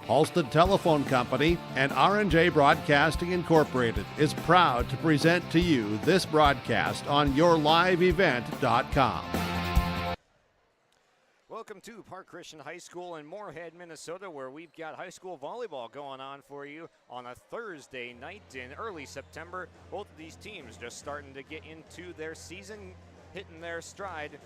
Halstead Telephone Company and R&J Broadcasting Incorporated is proud to present to you this broadcast on yourliveevent.com. Welcome to Park Christian High School in Moorhead, Minnesota, where we've got high school volleyball going on for you on a Thursday night in early September. Both of these teams just starting to get into their season, hitting their stride.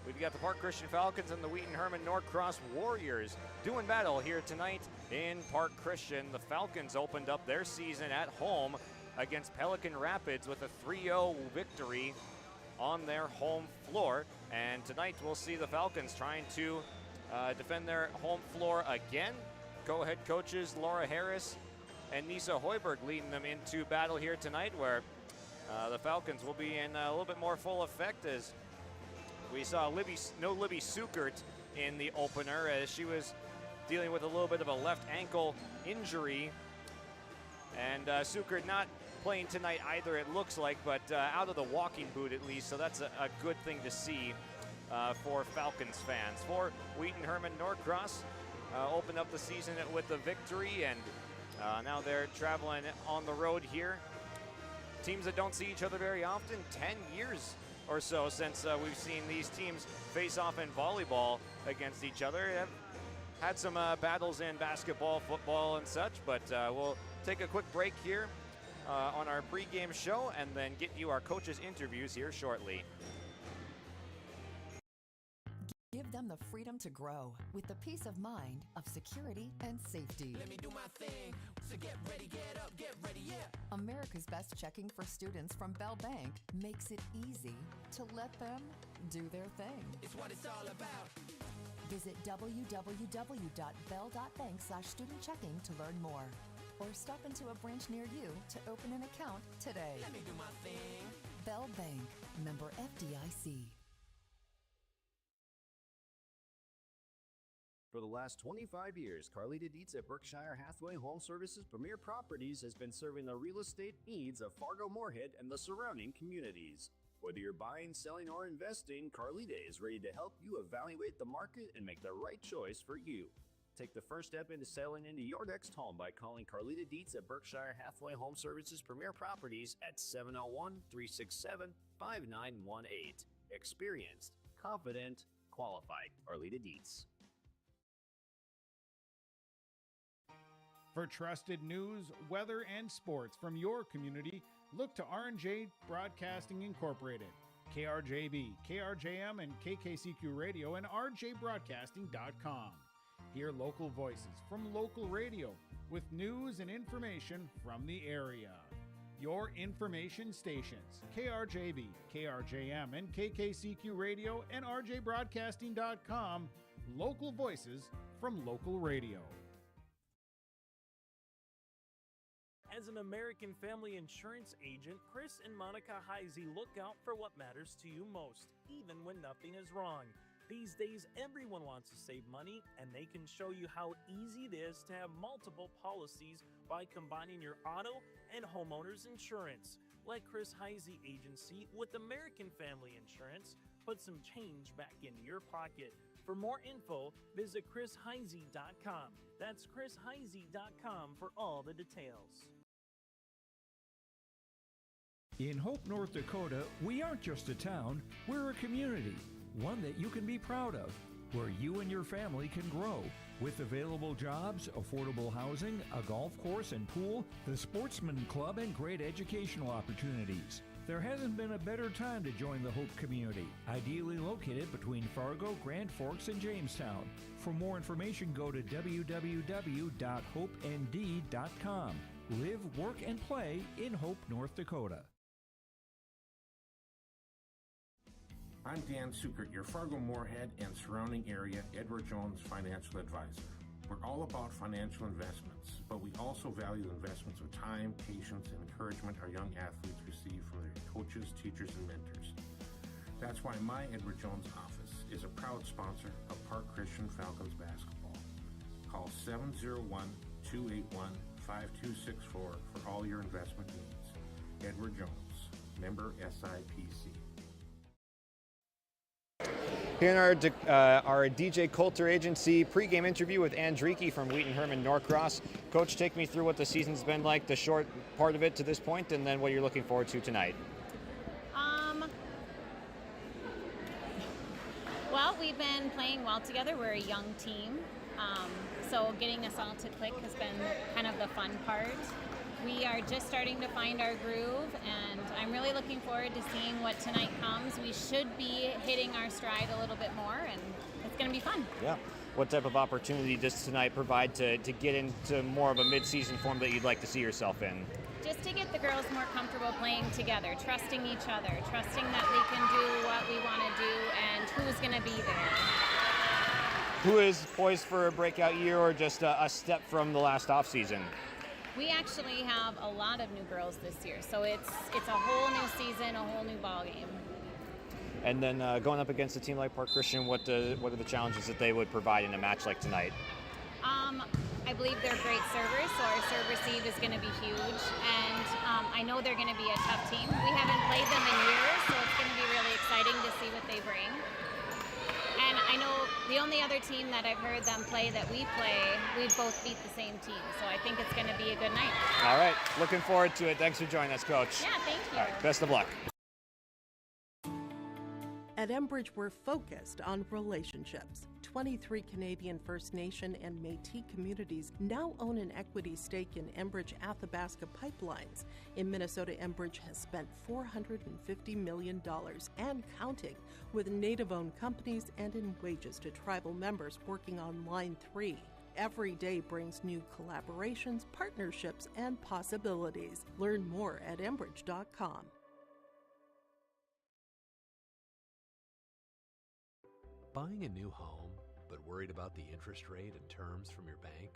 We've got the Park Christian Falcons and the Wheaton-Herman-Norcross Warriors doing battle here tonight in Park Christian. The Falcons opened up their season at home against Pelican Rapids with a 3-0 victory on their home floor. And tonight we'll see the Falcons trying to defend their home floor again. Co-head coaches Laura Harris and Nisa Hoiberg leading them into battle here tonight, where the Falcons will be in a little bit more full effect, as we saw Libby Sukert in the opener as she was dealing with a little bit of a left ankle injury. And Sukert not playing tonight either, it looks like, but out of the walking boot at least, so that's a good thing to see for Falcons fans. For Wheaton-Herman-Norcross, opened up the season with a victory, and now they're traveling on the road here. Teams that don't see each other very often, 10 years or so since we've seen these teams face off in volleyball against each other. Have had some battles in basketball, football, and such, but we'll take a quick break here on our pregame show and then get you our coaches' interviews here shortly. Give them the freedom to grow with the peace of mind of security and safety. Let me do my thing. So get ready, get up, get ready, yeah. America's Best Checking for Students from Bell Bank makes it easy to let them do their thing. It's what it's all about. Visit www.bell.bank/student-checking to learn more. Or stop into a branch near you to open an account today. Let me do my thing. Bell Bank, member FDIC. For the last 25 years, Carlita Dietz at Berkshire Hathaway Home Services Premier Properties has been serving the real estate needs of Fargo-Moorhead and the surrounding communities. Whether you're buying, selling, or investing, Carlita is ready to help you evaluate the market and make the right choice for you. Take the first step into selling into your next home by calling Carlita Dietz at Berkshire Hathaway Home Services Premier Properties at 701-367-5918. Experienced, confident, qualified. Carlita Dietz. For trusted news, weather, and sports from your community, look to R&J Broadcasting Incorporated, KRJB, KRJM, and KKCQ Radio, and rjbroadcasting.com. Hear local voices from local radio with news and information from the area. Your information stations, KRJB, KRJM, and KKCQ Radio, and rjbroadcasting.com. Local voices from local radio. As an American Family Insurance agent, Chris and Monica Heisey look out for what matters to you most, even when nothing is wrong. These days, everyone wants to save money, and they can show you how easy it is to have multiple policies by combining your auto and homeowner's insurance. Let Chris Heisey Agency with American Family Insurance put some change back into your pocket. For more info, visit chrisheisey.com. That's chrisheisey.com for all the details. In Hope, North Dakota, we aren't just a town, we're a community, one that you can be proud of, where you and your family can grow. With available jobs, affordable housing, a golf course and pool, the Sportsman Club, and great educational opportunities. There hasn't been a better time to join the Hope community, ideally located between Fargo, Grand Forks, and Jamestown. For more information, go to www.hopend.com. Live, work, and play in Hope, North Dakota. I'm Dan Sukert, your Fargo-Moorhead and surrounding area Edward Jones financial advisor. We're all about financial investments, but we also value investments of time, patience, and encouragement our young athletes receive from their coaches, teachers, and mentors. That's why my Edward Jones office is a proud sponsor of Park Christian Falcons basketball. Call 701-281-5264 for all your investment needs. Edward Jones, member SIPC. Here in our DJ Coulter Agency pregame interview with Andriki from Wheaton-Herman-Norcross. Coach, take me through what the season's been like, the short part of it to this point, and then what you're looking forward to tonight. Well, we've been playing well together. We're a young team, so getting us all to click has been kind of the fun part. We are just starting to find our groove, and I'm really looking forward to seeing what tonight comes. We should be hitting our stride a little bit more, and it's going to be fun. Yeah. What type of opportunity does tonight provide to get into more of a mid-season form that you'd like to see yourself in? Just to get the girls more comfortable playing together, trusting each other, trusting that we can do what we want to do and who's going to be there. Who is poised for a breakout year or just a step from the last offseason? We actually have a lot of new girls this year, so it's a whole new season, a whole new ball game. And then going up against a team like Park Christian, what are the challenges that they would provide in a match like tonight? I believe they're great servers, so our serve receive is going to be huge, and I know they're going to be a tough team. We haven't played them in years, so it's going to be really exciting to see what they bring. And I know the only other team that I've heard them play that we play, we both beat the same team, so I think it's going to be a good night. All right, looking forward to it. Thanks for joining us, Coach. Yeah, thank you. All right, best of luck. At Enbridge, we're focused on relationships. 23 Canadian First Nation and Métis communities now own an equity stake in Enbridge Athabasca Pipelines. In Minnesota, Enbridge has spent $450 million and counting with Native-owned companies and in wages to tribal members working on Line 3. Every day brings new collaborations, partnerships, and possibilities. Learn more at Enbridge.com. Buying a new home, but worried about the interest rate and terms from your bank?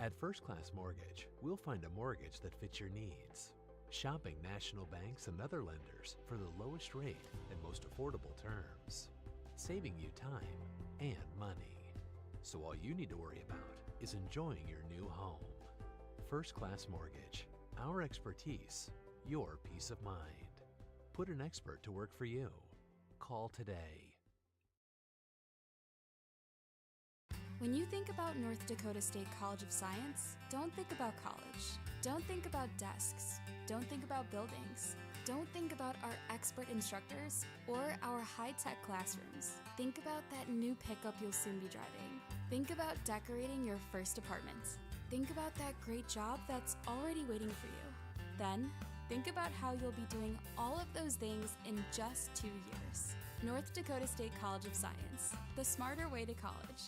At First Class Mortgage, we'll find a mortgage that fits your needs. Shopping national banks and other lenders for the lowest rate and most affordable terms. Saving you time and money. So all you need to worry about is enjoying your new home. First Class Mortgage. Our expertise, your peace of mind. Put an expert to work for you. Call today. When you think about North Dakota State College of Science, don't think about college. Don't think about desks. Don't think about buildings. Don't think about our expert instructors or our high-tech classrooms. Think about that new pickup you'll soon be driving. Think about decorating your first apartment. Think about that great job that's already waiting for you. Then, think about how you'll be doing all of those things in just 2 years. North Dakota State College of Science, the smarter way to college.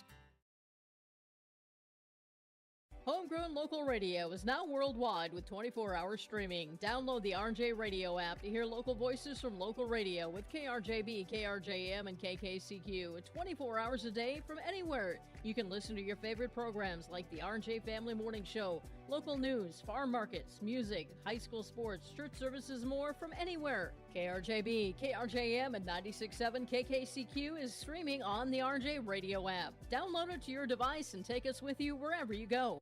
Homegrown local radio is now worldwide with 24-hour streaming. Download the RJ Radio app to hear local voices from local radio with KRJB, KRJM, and KKCQ. 24 hours a day from anywhere. You can listen to your favorite programs like the RJ Family Morning Show, local news, farm markets, music, high school sports, church services, more from anywhere. KRJB, KRJM, and 96.7 KKCQ is streaming on the RJ Radio app. Download it to your device and take us with you wherever you go.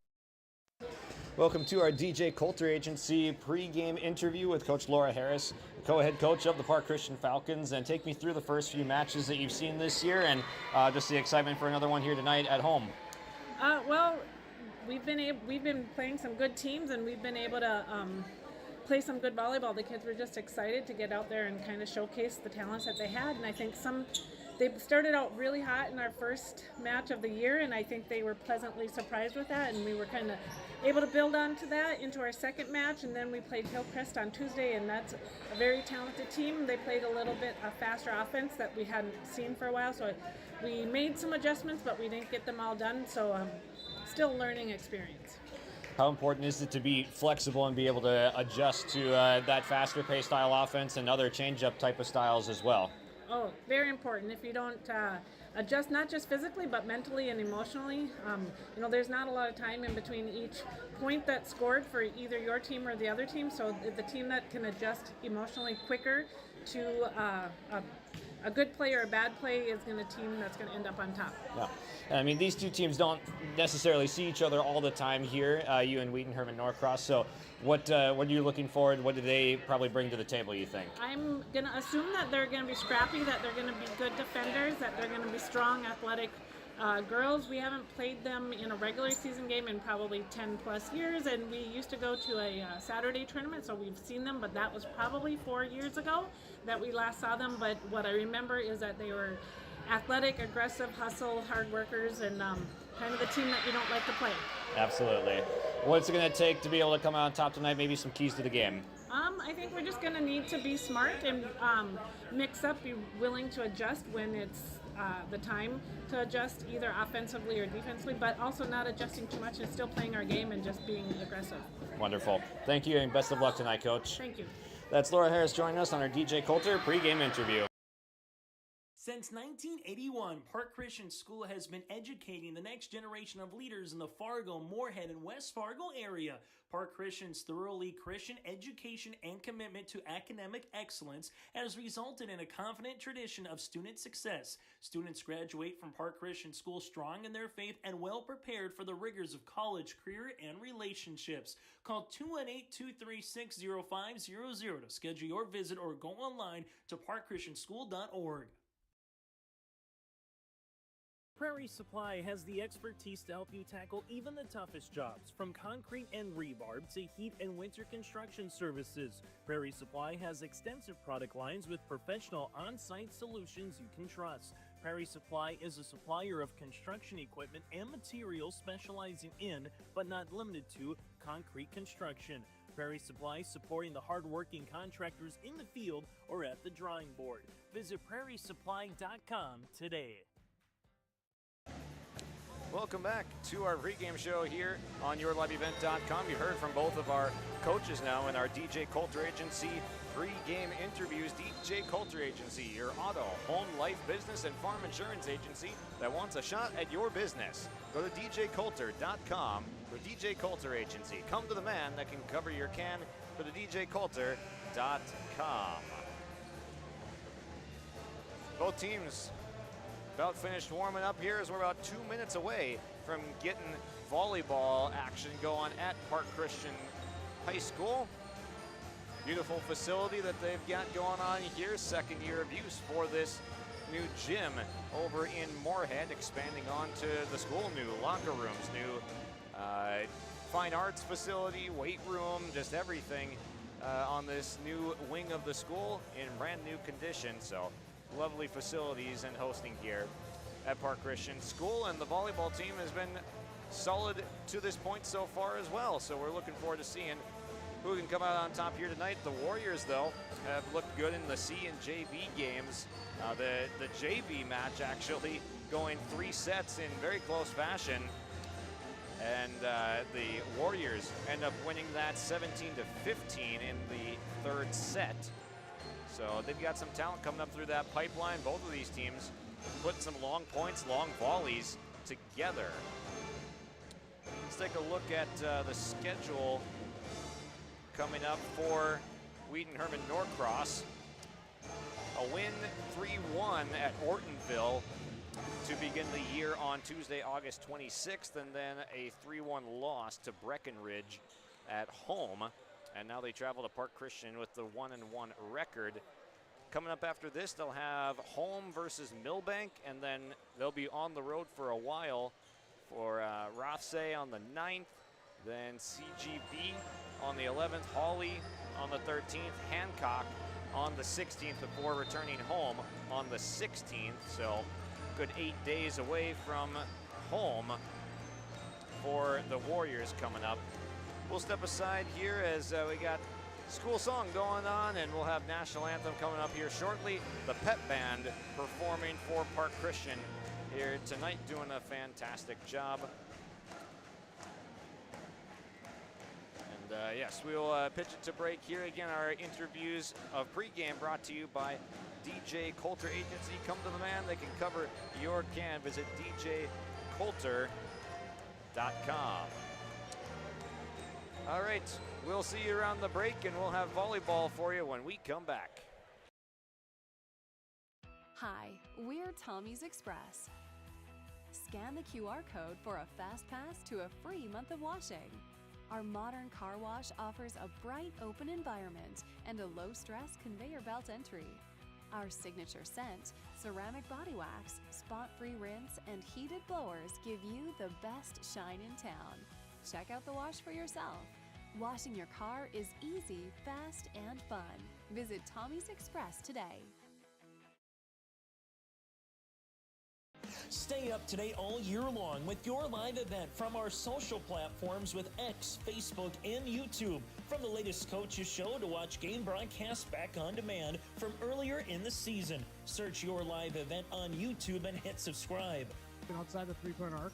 Welcome to our DJ Coulter Agency pregame interview with Coach Laura Harris, co-head coach of the Park Christian Falcons, and take me through the first few matches that you've seen this year and just the excitement for another one here tonight at home. Well, we've been playing some good teams, and we've been able to play some good volleyball. The kids were just excited to get out there and kind of showcase the talents that they had, and I think they started out really hot in our first match of the year, and I think they were pleasantly surprised with that, and we were kind of able to build onto that into our second match, and then we played Hillcrest on Tuesday, and that's a very talented team. They played a little bit a faster offense that we hadn't seen for a while, so we made some adjustments, but we didn't get them all done, so still learning experience. How important is it to be flexible and be able to adjust to that faster pace style offense and other change-up type of styles as well? Oh, very important. If you don't adjust, not just physically, but mentally and emotionally, there's not a lot of time in between each point that's scored for either your team or the other team. So the team that can adjust emotionally quicker to a good play or a bad play is going to team that's going to end up on top. Yeah. I mean, these two teams don't necessarily see each other all the time here, you and Wheaton-Herman-Norcross. So what are you looking forward? What do they probably bring to the table, you think? I'm going to assume that they're going to be scrappy, that they're going to be good defenders, that they're going to be strong, athletic girls. We haven't played them in a regular season game in probably 10 plus years, and we used to go to a Saturday tournament, so we've seen them, but that was probably 4 years ago that we last saw them. But what I remember is that they were athletic, aggressive, hustle, hard workers, and kind of the team that you don't like to play. Absolutely. What's it going to take to be able to come out on top tonight? Maybe some keys to the game. I think we're just going to need to be smart and mix up, be willing to adjust when it's the time to adjust, either offensively or defensively, but also not adjusting too much and still playing our game and just being aggressive. Wonderful. Thank you, and best of luck tonight, Coach. Thank you. That's Laura Harris joining us on our DJ Coulter pregame interview. Since 1981, Park Christian School has been educating the next generation of leaders in the Fargo, Moorhead, and West Fargo area. Park Christian's thoroughly Christian education and commitment to academic excellence has resulted in a confident tradition of student success. Students graduate from Park Christian School strong in their faith and well prepared for the rigors of college, career, and relationships. Call 218-236-0500 to schedule your visit or go online to parkchristianschool.org. Prairie Supply has the expertise to help you tackle even the toughest jobs, from concrete and rebar to heat and winter construction services. Prairie Supply has extensive product lines with professional on-site solutions you can trust. Prairie Supply is a supplier of construction equipment and materials specializing in, but not limited to, concrete construction. Prairie Supply supporting the hard-working contractors in the field or at the drawing board. Visit prairiesupply.com today. Welcome back to our pregame show here on YourLiveEvent.com. You heard from both of our coaches now in our DJ Coulter Agency pregame interviews. DJ Coulter Agency, your auto, home, life, business, and farm insurance agency that wants a shot at your business. Go to djcoulter.com for DJ Coulter Agency. Come to the man that can cover your can. Go to djcoulter.com. Both teams about finished warming up here as we're about 2 minutes away from getting volleyball action going at Park Christian High School. Beautiful facility that they've got going on here. Second year of use for this new gym over in Moorhead, expanding onto the school. New locker rooms, new fine arts facility, weight room, just everything on this new wing of the school in brand new condition. So lovely facilities and hosting here at Park Christian School, and the volleyball team has been solid to this point so far as well. So we're looking forward to seeing who can come out on top here tonight. The Warriors, though, have looked good in the C and JV games. The JV match actually going 3 sets in very close fashion, and the Warriors end up winning that 17-15 in the third set. So they've got some talent coming up through that pipeline. Both of these teams putting some long points, long volleys together. Let's take a look at the schedule coming up for Wheaton-Herman-Norcross. A win 3-1 at Ortonville to begin the year on Tuesday, August 26th, and then a 3-1 loss to Breckenridge at home. And now they travel to Park Christian with the 1-1 record. Coming up after this, they'll have home versus Millbank, and then they'll be on the road for a while for Rothsay on the 9th, then CGB on the 11th, Hawley on the 13th, Hancock on the 16th before returning home on the 16th. So good 8 days away from home for the Warriors coming up. We'll step aside here as we got school song going on, and we'll have national anthem coming up here shortly. The pep band performing for Park Christian here tonight, doing a fantastic job. And yes, we'll pitch it to break here. Again, our interviews of pregame brought to you by DJ Coulter Agency. Come to the man, they can cover your can. Visit djcoulter.com. All right, we'll see you around the break, and we'll have volleyball for you when we come back. Hi, we're Tommy's Express. Scan the QR code for a fast pass to a free month of washing. Our modern car wash offers a bright, open environment and a low-stress conveyor belt entry. Our signature scent, ceramic body wax, spot-free rinse, and heated blowers give you the best shine in town. Check out the wash for yourself. Washing your car is easy, fast, and fun. Visit Tommy's Express today. Stay up to date all year long with your live event from our social platforms with X, Facebook, and YouTube. From the latest coaches show to watch game broadcasts back on demand from earlier in the season. Search your live event on YouTube and hit subscribe. Outside the three-point arc.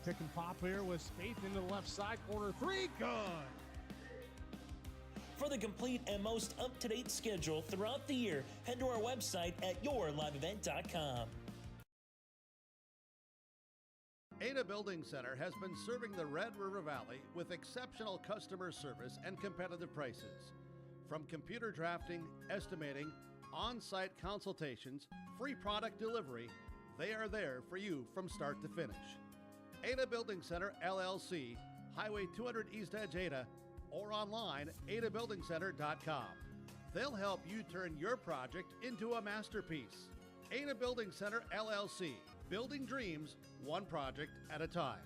Pick and pop here with Spaeth into the left side corner. Three, good. For the complete and most up-to-date schedule throughout the year, head to our website at yourliveevent.com. Ada Building Center has been serving the Red River Valley with exceptional customer service and competitive prices. From computer drafting, estimating, on-site consultations, free product delivery, they are there for you from start to finish. Ada Building Center, LLC, Highway 200 East Edge, Ada, or online, adabuildingcenter.com. They'll help you turn your project into a masterpiece. Ada Building Center, LLC, building dreams, one project at a time.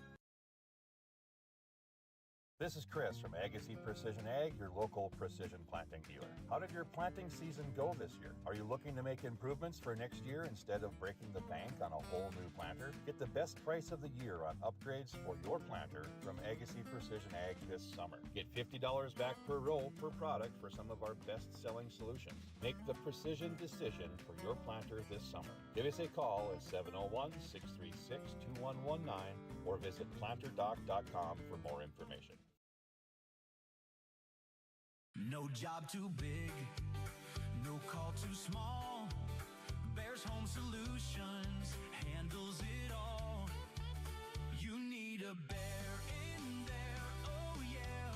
This is Chris from Agassiz Precision Ag, your local precision planting dealer. How did your planting season go this year? Are you looking to make improvements for next year instead of breaking the bank on a whole new planter? Get the best price of the year on upgrades for your planter from Agassiz Precision Ag this summer. Get $50 back per row per product for some of our best-selling solutions. Make the precision decision for your planter this summer. Give us a call at 701-636-2119 or visit planterdoc.com for more information. No job too big, no call too small. Bears Home Solutions handles it all. You need a bear in there, oh yeah.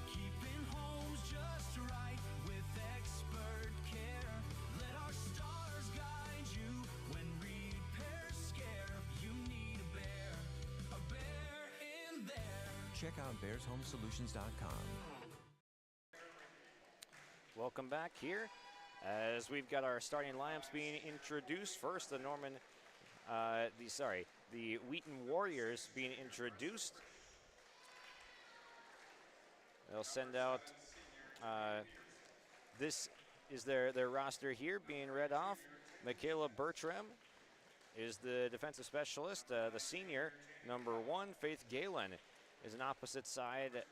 Keeping homes just right with expert care. Let our stars guide you when repairs scare. You need a bear in there. Check out bearshomesolutions.com. Welcome back here as we've got our starting lineups being introduced. First, the Wheaton Warriors being introduced. They'll send out, this is their roster here being read off. Michaela Bertram is the defensive specialist, the senior. Number 1, Faith Galen is an opposite side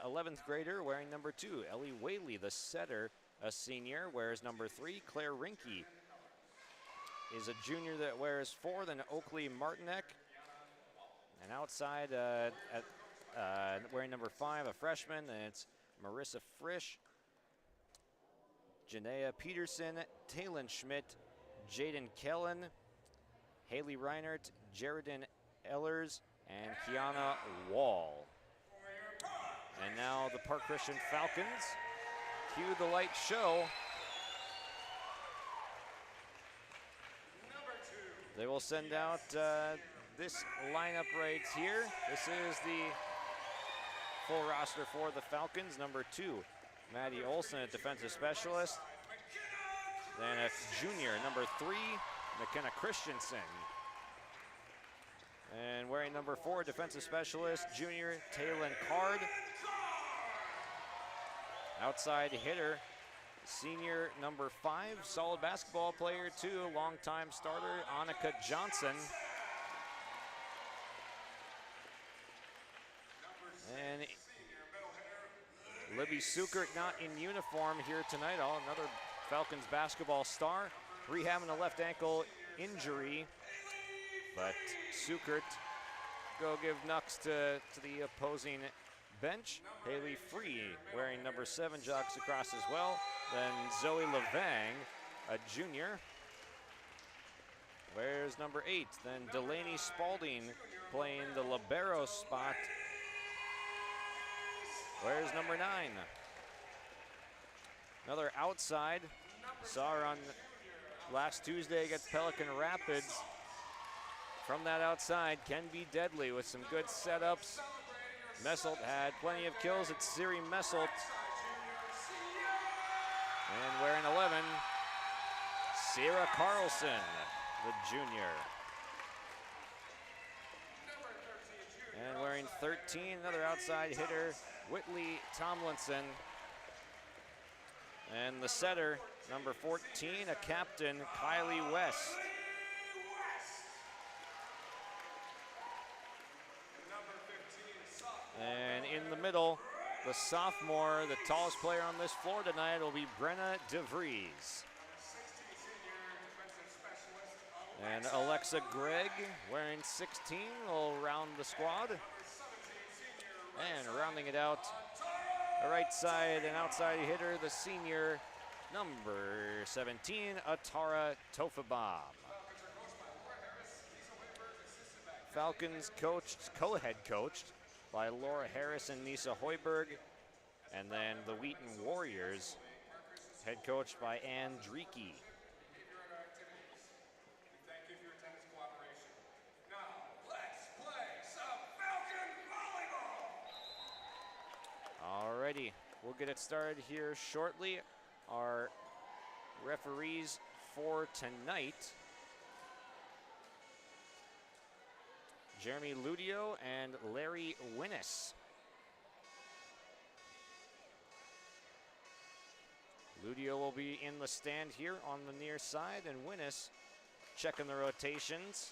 11th grader wearing number 2. Ellie Whaley, the setter, a senior, wears number 3. Claire Rinke is a junior that wears 4. Then Oakley Martinek, and outside wearing number 5, a freshman, and it's Marissa Frisch, Janaea Peterson, Taylon Schmidt, Jaden Kellen, Haley Reinert, Jaredin Ellers, and Kiana Wall. And now the Park Christian Falcons. Cue the light show. They will send out this lineup right here. This is the full roster for the Falcons. Number 2, Maddie Olson, a defensive specialist. Then a junior, number 3, McKenna Christensen. And wearing number 4, defensive specialist, junior Taylon Card. Outside hitter, senior number 5, solid basketball player too, longtime starter, Annika Johnson. And Libby Sukert not in uniform here tonight. Another Falcons basketball star, rehabbing a left ankle injury. But Sukert go give Nux to the opposing bench. Haley Free wearing number 7 jogs across as well. Then Zoe Levang, a junior, wears number 8. Then Delaney Spalding playing the libero spot, wears number 9. Another outside Saw her on last Tuesday against Pelican Rapids. From that outside can be deadly with some good setups. Messelt had plenty of kills. It's Siri Messelt. And wearing 11, Sierra Carlson, the junior. And wearing 13, another outside hitter, Whitley Tomlinson. And the setter, number 14, a captain, Kylie West. And in the middle, the sophomore, the tallest player on this floor tonight will be Brenna DeVries. And Alexa Gregg, wearing 16, will round the squad. And rounding it out, the right side and outside hitter, the senior, number 17, Atara Tofabam. Falcons coached, co-head coached by Laura Harris and Nisa Hoiberg. And then the Wheaton Warriors, head coached by Ann Dreeke. Alrighty, we'll get it started here shortly. Our referees for tonight, Jeremy Ludio and Larry Winnis. Ludio will be in the stand here on the near side, and Winnis checking the rotations.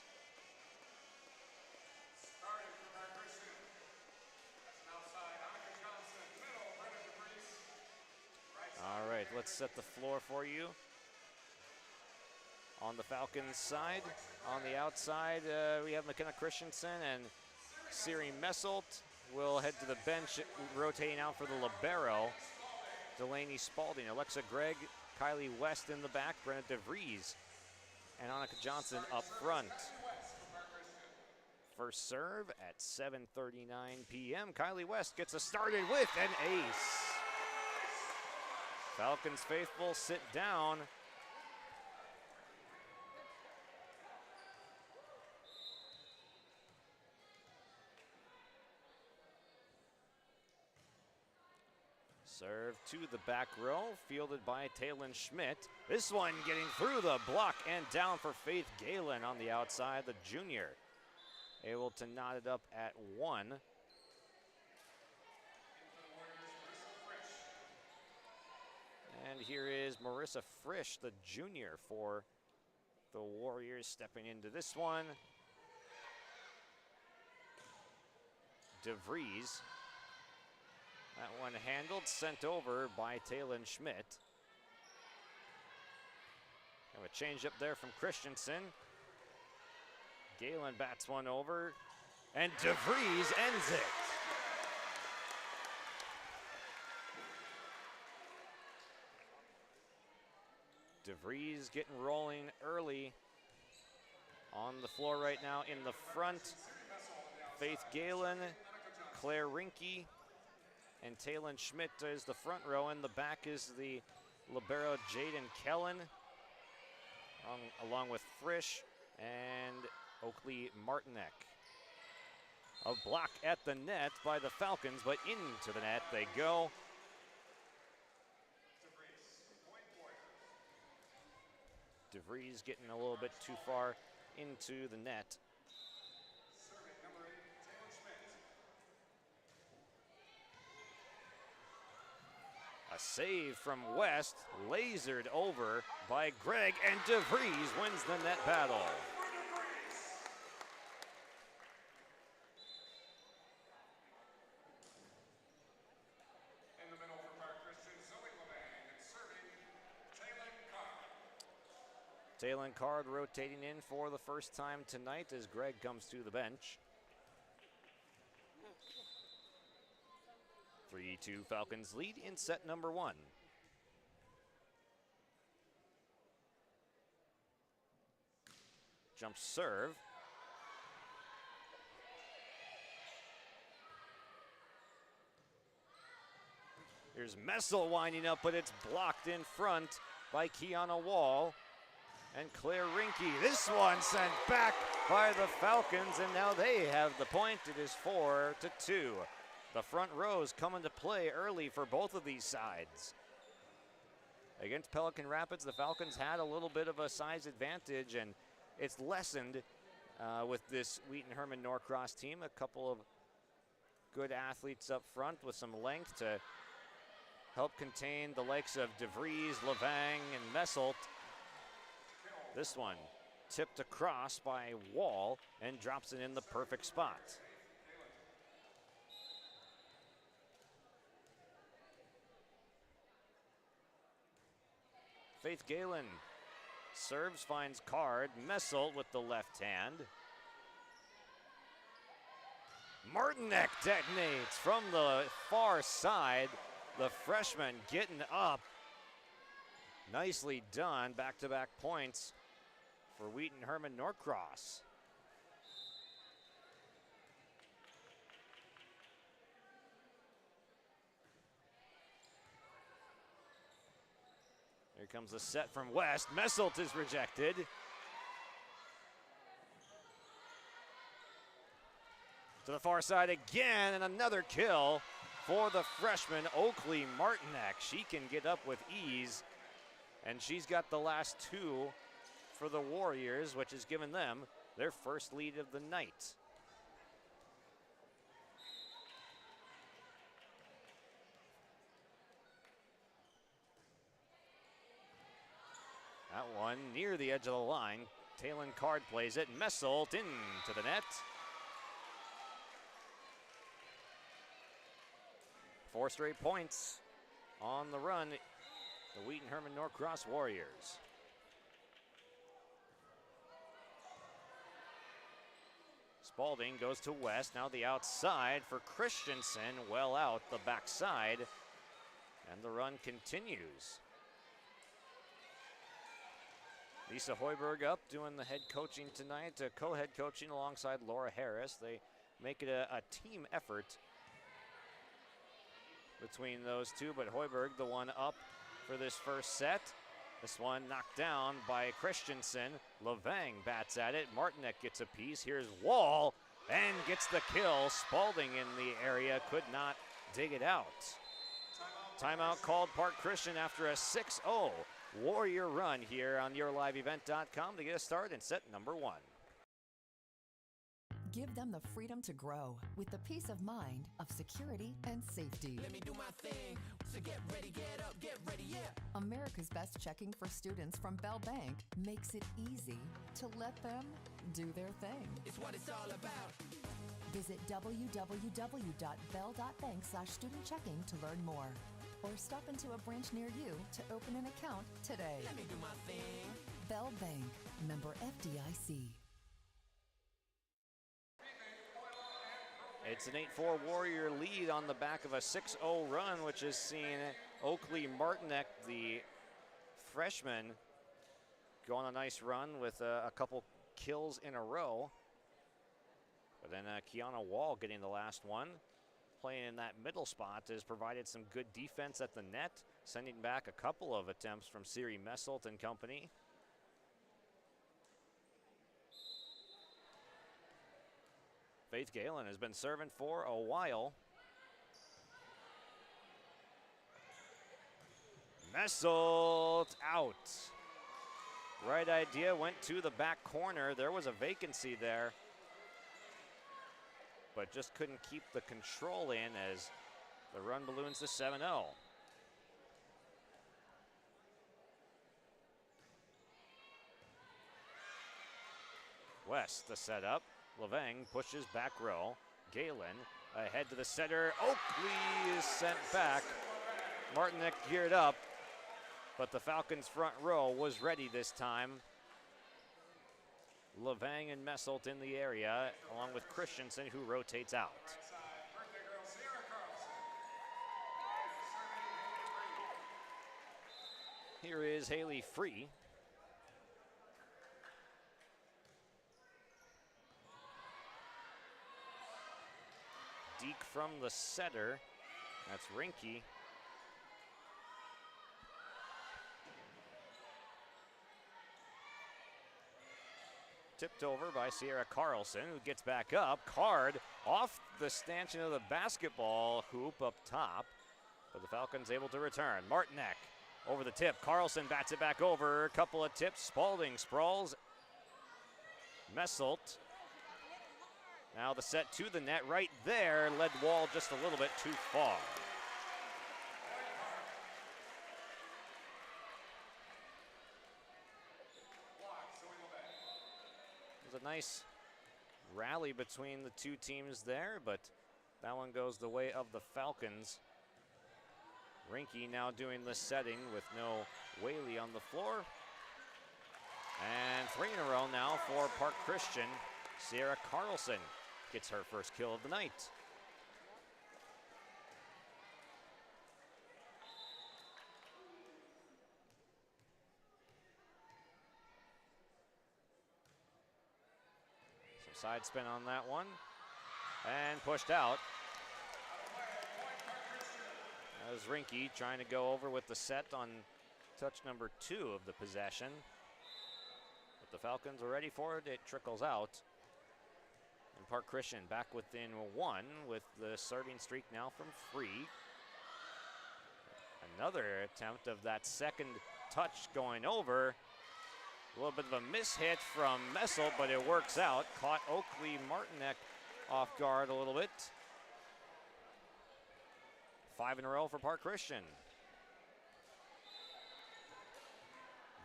All right, let's set the floor for you. On the Falcons side, on the outside, we have McKenna Christensen and Siri Messelt will head to the bench, rotating out for the libero. Delaney Spalding, Alexa Gregg, Kylie West in the back, Brenna DeVries, and Annika Johnson up front. First serve at 7:39 p.m. Kylie West gets us started with an ace. Falcons faithful sit down. Serve to the back row, fielded by Taylon Schmidt. This one getting through the block and down for Faith Galen on the outside, the junior. Able to knot it up at 1. And here is Marissa Frisch, the junior for the Warriors, stepping into this one. DeVries. That one handled, sent over by Taylon Schmidt. Have a change up there from Christensen. Galen bats one over, and DeVries ends it. DeVries getting rolling early on the floor right now. In the front, Faith Galen, Claire Rinke, and Taylon Schmidt is the front row. In the back is the libero Jaden Kellen, along with Frisch and Oakley Martinek. A block at the net by the Falcons, but into the net they go. DeVries getting a little bit too far into the net. A save from West, lasered over by Gregg, and DeVries wins the net battle. Taylon Card rotating in for the first time tonight as Gregg comes to the bench. 3-2 Falcons lead in set number 1. Jump serve. Here's Messel winding up, but it's blocked in front by Kiana Wall and Claire Rinke. This one sent back by the Falcons, and now they have the point. It is 4-2. The front rows come into play early for both of these sides. Against Pelican Rapids, the Falcons had a little bit of a size advantage, and it's lessened with this Wheaton-Herman-Norcross team. A couple of good athletes up front with some length to help contain the likes of DeVries, Levang, and Messelt. This one tipped across by Wall and drops it in the perfect spot. Faith Galen serves, finds Card. Messelt with the left hand. Martinek detonates from the far side. The freshman getting up. Nicely done. Back-to-back points for Wheaton-Herman-Norcross. Here comes the set from West. Messelt is rejected. To the far side again, and another kill for the freshman Oakley Martinek. She can get up with ease, and she's got the last two for the Warriors, which has given them their first lead of the night. That one near the edge of the line. Talon Card plays it. Messelt into the net. 4 straight points on the run. The Wheaton-Herman-Norcross Warriors. Spalding goes to West. Now the outside for Christensen. Well out the backside. And the run continues. Lisa Hoiberg up doing the head coaching tonight, co-head coaching alongside Laura Harris. They make it a team effort between those two, but Hoiberg, the one up for this first set. This one knocked down by Christensen. Levang bats at it. Martinek gets a piece. Here's Wall and gets the kill. Spalding in the area could not dig it out. Timeout called Park Christian after a 6-0 Warrior run here on YourLiveEvent.com to get us started in set number 1. Give them the freedom to grow with the peace of mind of security and safety. Let me do my thing. So get ready, get up, get ready, yeah. America's Best Checking for Students from Bell Bank makes it easy to let them do their thing. It's what it's all about. Visit www.bell.bank/student-checking to learn more. Or stop into a branch near you to open an account today. Let me do my thing. Bell Bank, member FDIC. It's an 8-4 Warrior lead on the back of a 6-0 run, which has seen Oakley Martinek, the freshman, go on a nice run with a couple kills in a row. But then Kiana Wall getting the last one. Playing in that middle spot has provided some good defense at the net, sending back a couple of attempts from Siri Messelt and company. Faith Galen has been serving for a while. Messelt out. Right idea, went to the back corner. There was a vacancy there, but just couldn't keep the control in as the run balloons to 7-0. West, the setup. Levang pushes back row. Galen ahead to the center. Oakley is sent back. Martinek geared up, but the Falcons' front row was ready this time. Levang and Messelt in the area, along with Christensen, who rotates out. Here is Haley Free. Deke from the setter. That's Rinke. tipped over by Sierra Carlson, who gets back up. Card off the stanchion of the basketball hoop up top, but the Falcons able to return. Martinek over the tip. Carlson bats it back over. A couple of tips. Spalding sprawls. Messelt. Now the set to the net right there. Led Wall just a little bit too far. It was a nice rally between the two teams there, but that one goes the way of the Falcons. Rinke now doing the setting with no Whaley on the floor. And 3 in a row now for Park Christian. Sierra Carlson gets her first kill of the night. Some side spin on that one. And pushed out. That was Rinke trying to go over with the set on touch number 2 of the possession. But the Falcons are ready for it. It trickles out. And Park Christian back within 1 with the serving streak now from Free. Another attempt of that second touch going over. A little bit of a mishit from Messel, but it works out. Caught Oakley Martinek off guard a little bit. 5 in a row for Park Christian.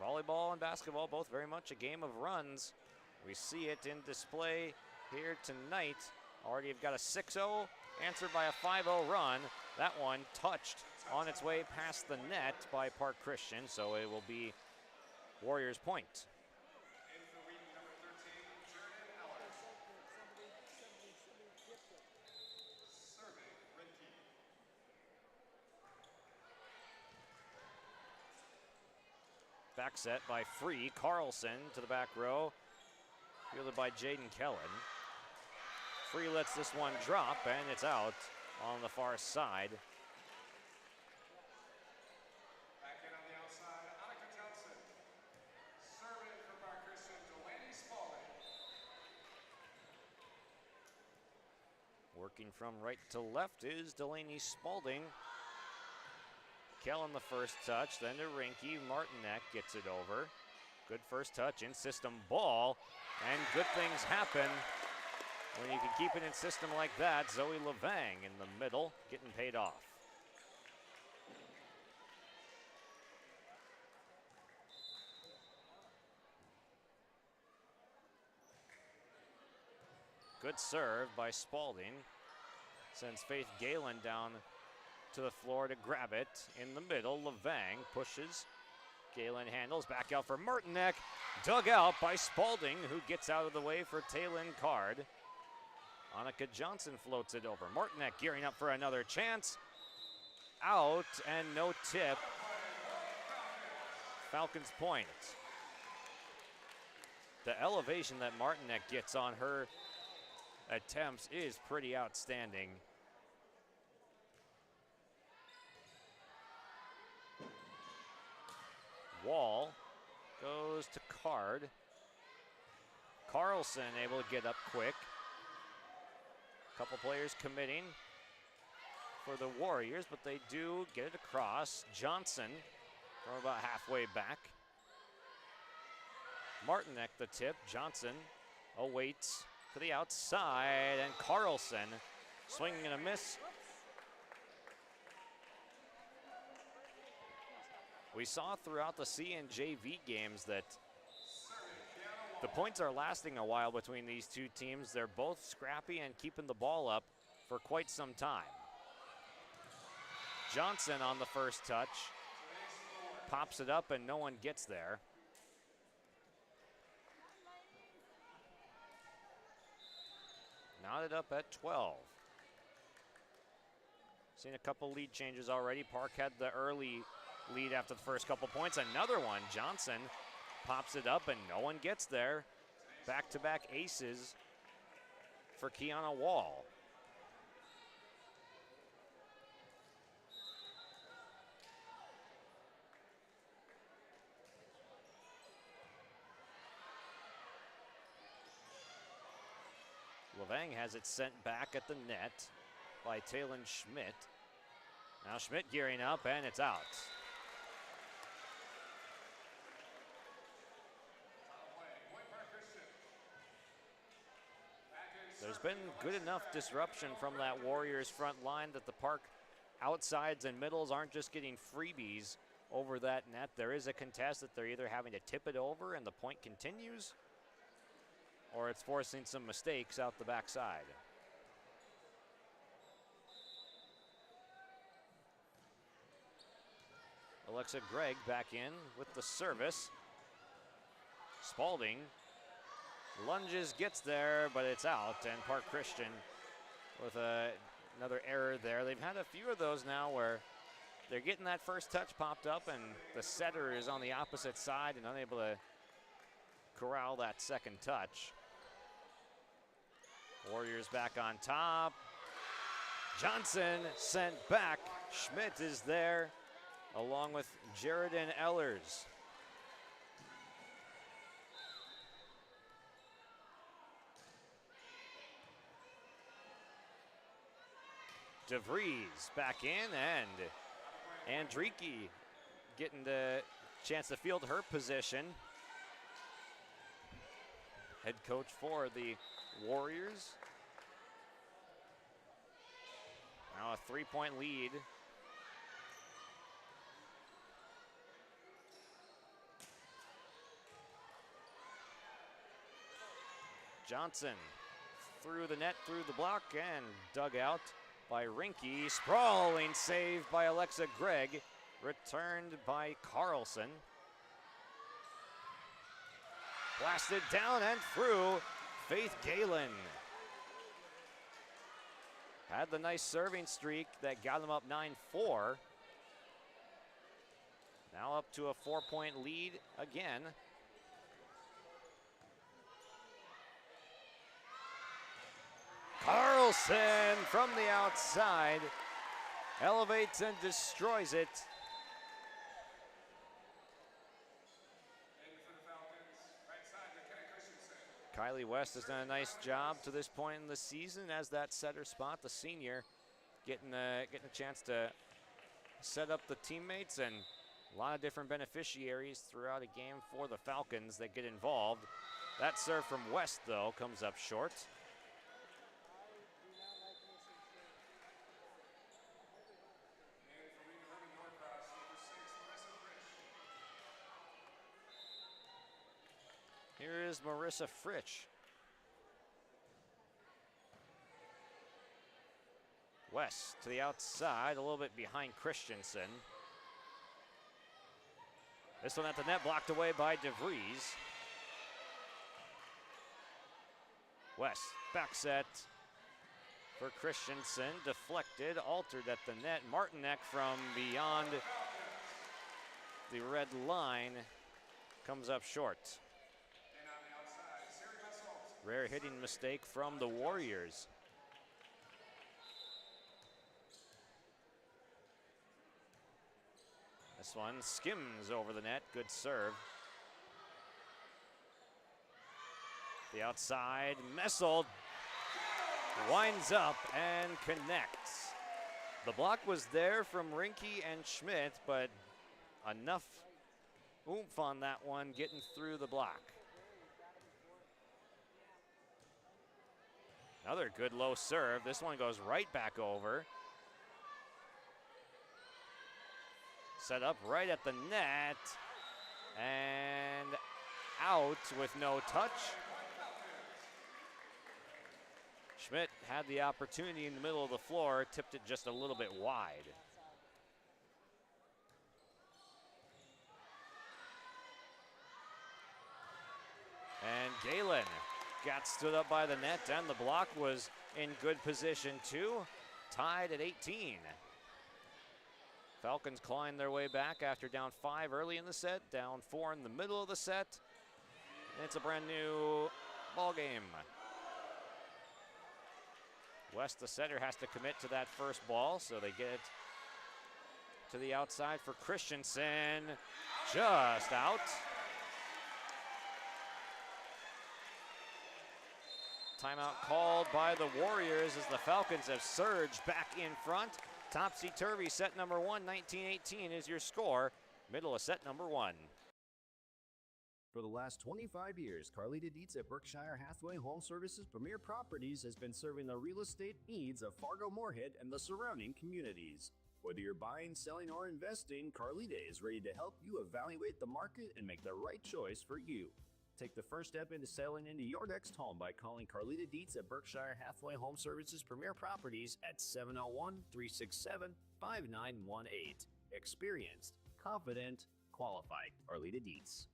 Volleyball and basketball, both very much a game of runs. We see it in display here tonight. Already have got a 6-0, answered by a 5-0 run. That one touched on its way past the net by Park Christian, so it will be Warriors point. Back set by Free. Carlson to the back row. Fielded by Jaden Kellen. Free lets this one drop, and it's out on the far side. Back in on the outside, Annika Johnson. Serving for Park Christian, Delaney Spalding. Working from right to left is Delaney Spalding. Kellen the first touch, then to Rinke. Martinek gets it over. Good first touch, in-system ball, and good things happen when you can keep it in system like that. Zoe Levang in the middle, getting paid off. Good serve by Spalding. Sends Faith Galen down to the floor to grab it in the middle. Levang pushes. Galen handles back out for Martinek. Dug out by Spalding, who gets out of the way for Taylin Card. Annika Johnson floats it over. Martinek gearing up for another chance. Out and no tip. Falcons point. The elevation that Martinek gets on her attempts is pretty outstanding. Wall goes to Card. Carlson able to get up quick. Couple players committing for the Warriors, but they do get it across. Johnson from about halfway back. Martinek the tip. Johnson awaits to the outside, and Carlson swinging and a miss. We saw throughout the C and JV games that the points are lasting a while between these two teams. They're both scrappy and keeping the ball up for quite some time. Johnson on the first touch. Pops it up and no one gets there. Knotted up at 12. Seen a couple lead changes already. Park had the early lead after the first couple points. Another one. Johnson pops it up and no one gets there. Back-to-back aces for Kiana Wall. Levang has it sent back at the net by Talon Schmidt. Now Schmidt gearing up, and it's out. There's been good enough disruption from that Warriors front line that the Park outsides and middles aren't just getting freebies over that net. There is a contest that they're either having to tip it over and the point continues, or it's forcing some mistakes out the backside. Alexa Gregg back in with the service. Spalding lunges, gets there, but it's out, and Park Christian with another error there. They've had a few of those now where they're getting that first touch popped up and the setter is on the opposite side and unable to corral that second touch. Warriors back on top. Johnson sent back. Schmidt is there along with Jaredin Ellers. DeVries back in, and Andriki getting the chance to field her position. Head coach for the Warriors. Now a 3-point lead. Johnson through the net, through the block, and dug out by Rinke. Sprawling save by Alexa Gregg, returned by Carlson. Blasted down and through. Faith Galen had the nice serving streak that got them up 9-4. Now up to a 4-point lead again. Carlson from the outside elevates and destroys it. Kylie West has done a nice job to this point in the season as that setter spot, the senior, getting a chance to set up the teammates, and a lot of different beneficiaries throughout a game for the Falcons that get involved. That serve from West, though, comes up short. Here is Marissa Fritsch. West to the outside, a little bit behind Christensen. This one at the net, blocked away by DeVries. West, back set for Christensen, deflected, altered at the net. Martinek from beyond the red line comes up short. Rare hitting mistake from the Warriors. This one skims over the net, good serve. The outside, Messel winds up and connects. The block was there from Rinke and Schmidt, but enough oomph on that one getting through the block. Another good low serve. This one goes right back over. Set up right at the net. And out with no touch. Schmidt had the opportunity in the middle of the floor, tipped it just a little bit wide. And Galen got stood up by the net, and the block was in good position too. Tied at 18. Falcons clawing their way back after down 5 early in the set, down 4 in the middle of the set. And it's a brand new ball game. West, the setter, has to commit to that first ball, so they get it to the outside for Christensen. Just out. Timeout called by the Warriors as the Falcons have surged back in front. Topsy-turvy set number one, 19-18 is your score. Middle of set number one. For the last 25 years, Carlita Dietz at Berkshire Hathaway Home Services Premier Properties has been serving the real estate needs of Fargo-Moorhead and the surrounding communities. Whether you're buying, selling, or investing, Carlita is ready to help you evaluate the market and make the right choice for you. Take the first step into selling into your next home by calling Carlita Dietz at Berkshire Hathaway Home Services Premier Properties at 701-367-5918. Experienced, confident, qualified. Carlita Dietz.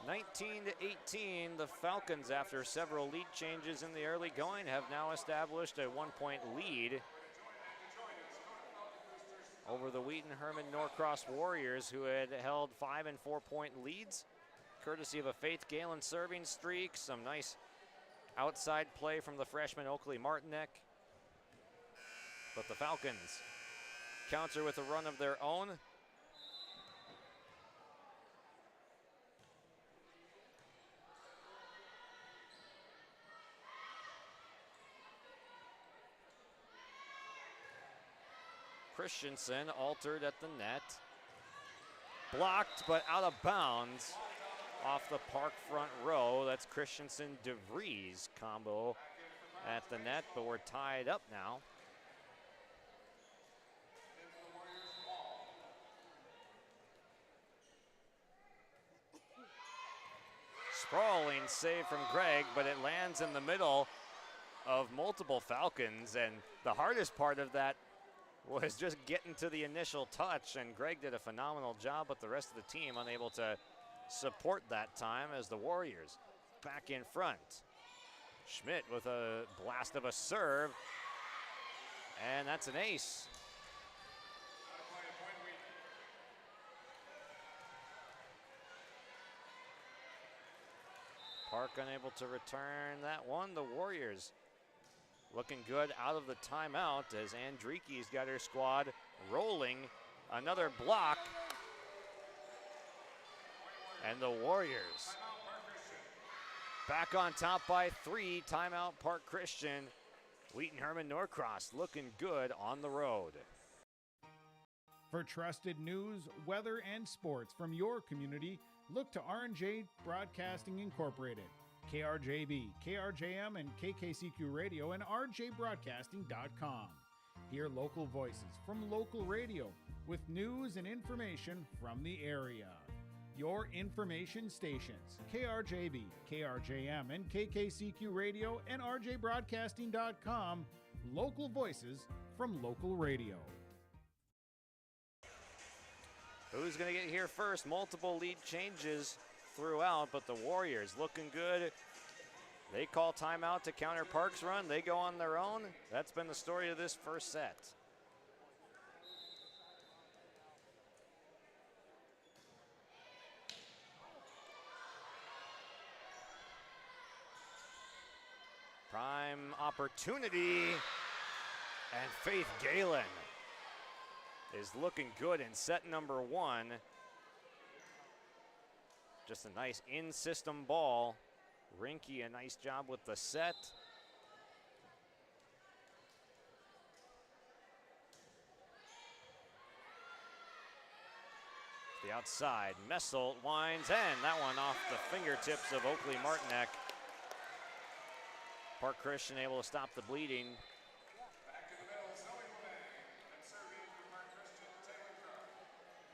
19-18, the Falcons, after several lead changes in the early going, have now established a 1-point lead over the Wheaton-Herman-Norcross Warriors, who had held 5- and 4-point leads, courtesy of a Faith Galen serving streak, some nice outside play from the freshman Oakley Martinek. But the Falcons counter with a run of their own. Christensen altered at the net. Blocked, but out of bounds off the park front row. That's Christensen-DeVries combo at the net, but we're tied up now. Sprawling save from Greg, but it lands in the middle of multiple Falcons, and the hardest part of that was just getting to the initial touch, and Greg did a phenomenal job, but the rest of the team unable to support that time as the Warriors back in front. Schmidt with a blast of a serve, and that's an ace. Park unable to return that one. The Warriors looking good out of the timeout as Andriki's got her squad rolling. Another block. And the Warriors back on top by 3. Timeout Park Christian. Wheaton-Herman-Norcross looking good on the road. For trusted news, weather, and sports from your community, look to R&J Broadcasting Incorporated. KRJB, KRJM, and KKCQ Radio, and rjbroadcasting.com. Hear local voices from local radio with news and information from the area. Your information stations, KRJB, KRJM, and KKCQ Radio, and rjbroadcasting.com. Local voices from local radio. Who's going to get here first? Multiple lead changes throughout, but the Warriors looking good. They call timeout to counter Park's run. They go on their own. That's been the story of this first set. Prime opportunity, and Faith Galen is looking good in set number one. Just a nice in-system ball. Rinke, a nice job with the set. The outside, Messel winds, and that one off the fingertips of Oakley Martinek. Park Christian able to stop the bleeding.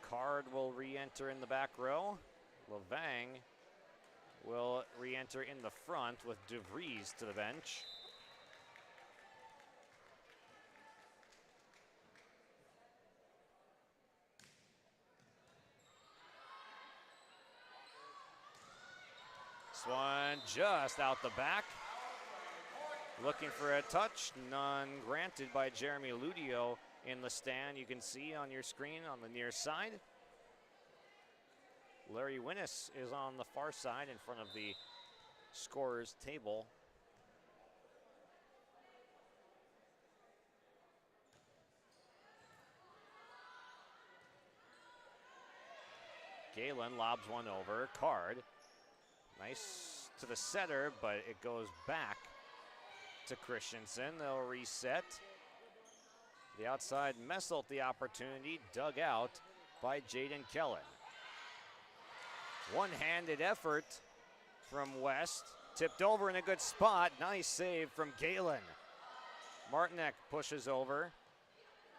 Card will re-enter in the back row. Levang will re-enter in the front with DeVries to the bench. This one just out the back. Looking for a touch, none granted by Jeremy Ludio in the stand. You can see on your screen on the near side. Larry Winnis is on the far side in front of the scorer's table. Galen lobs one over. Card Nice to the setter, but it goes back to Christensen. They'll reset. The outside Messelt the opportunity, dug out by Jaden Kellen. One-handed effort from West. Tipped over in a good spot. Nice save from Galen. Martinek pushes over.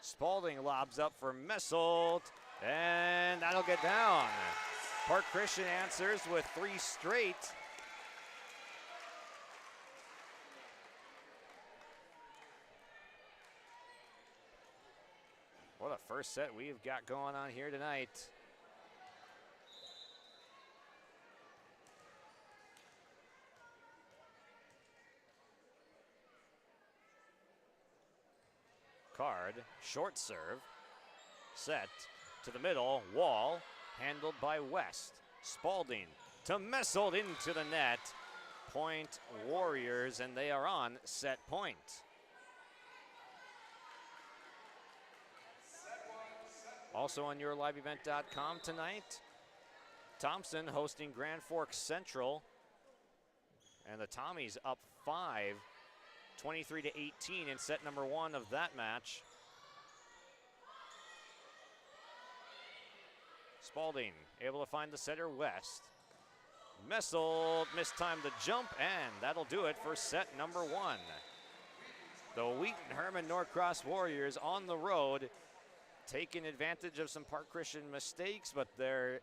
Spalding lobs up for Messelt, and that'll get down. Park Christian answers with 3 straight. What a first set we've got going on here tonight. Card, short serve, set to the middle, Wall, handled by West. Spalding to Messelt into the net. Point Warriors, and they are on set point. Also on yourliveevent.com tonight, Thompson hosting Grand Forks Central, and the Tommies up 5. 23-18 in set number 1 of that match. Spalding able to find the setter West. Messelt mistimed the jump, and that'll do it for set number 1. The Wheaton-Herman-Norcross Warriors on the road, taking advantage of some Park Christian mistakes, but their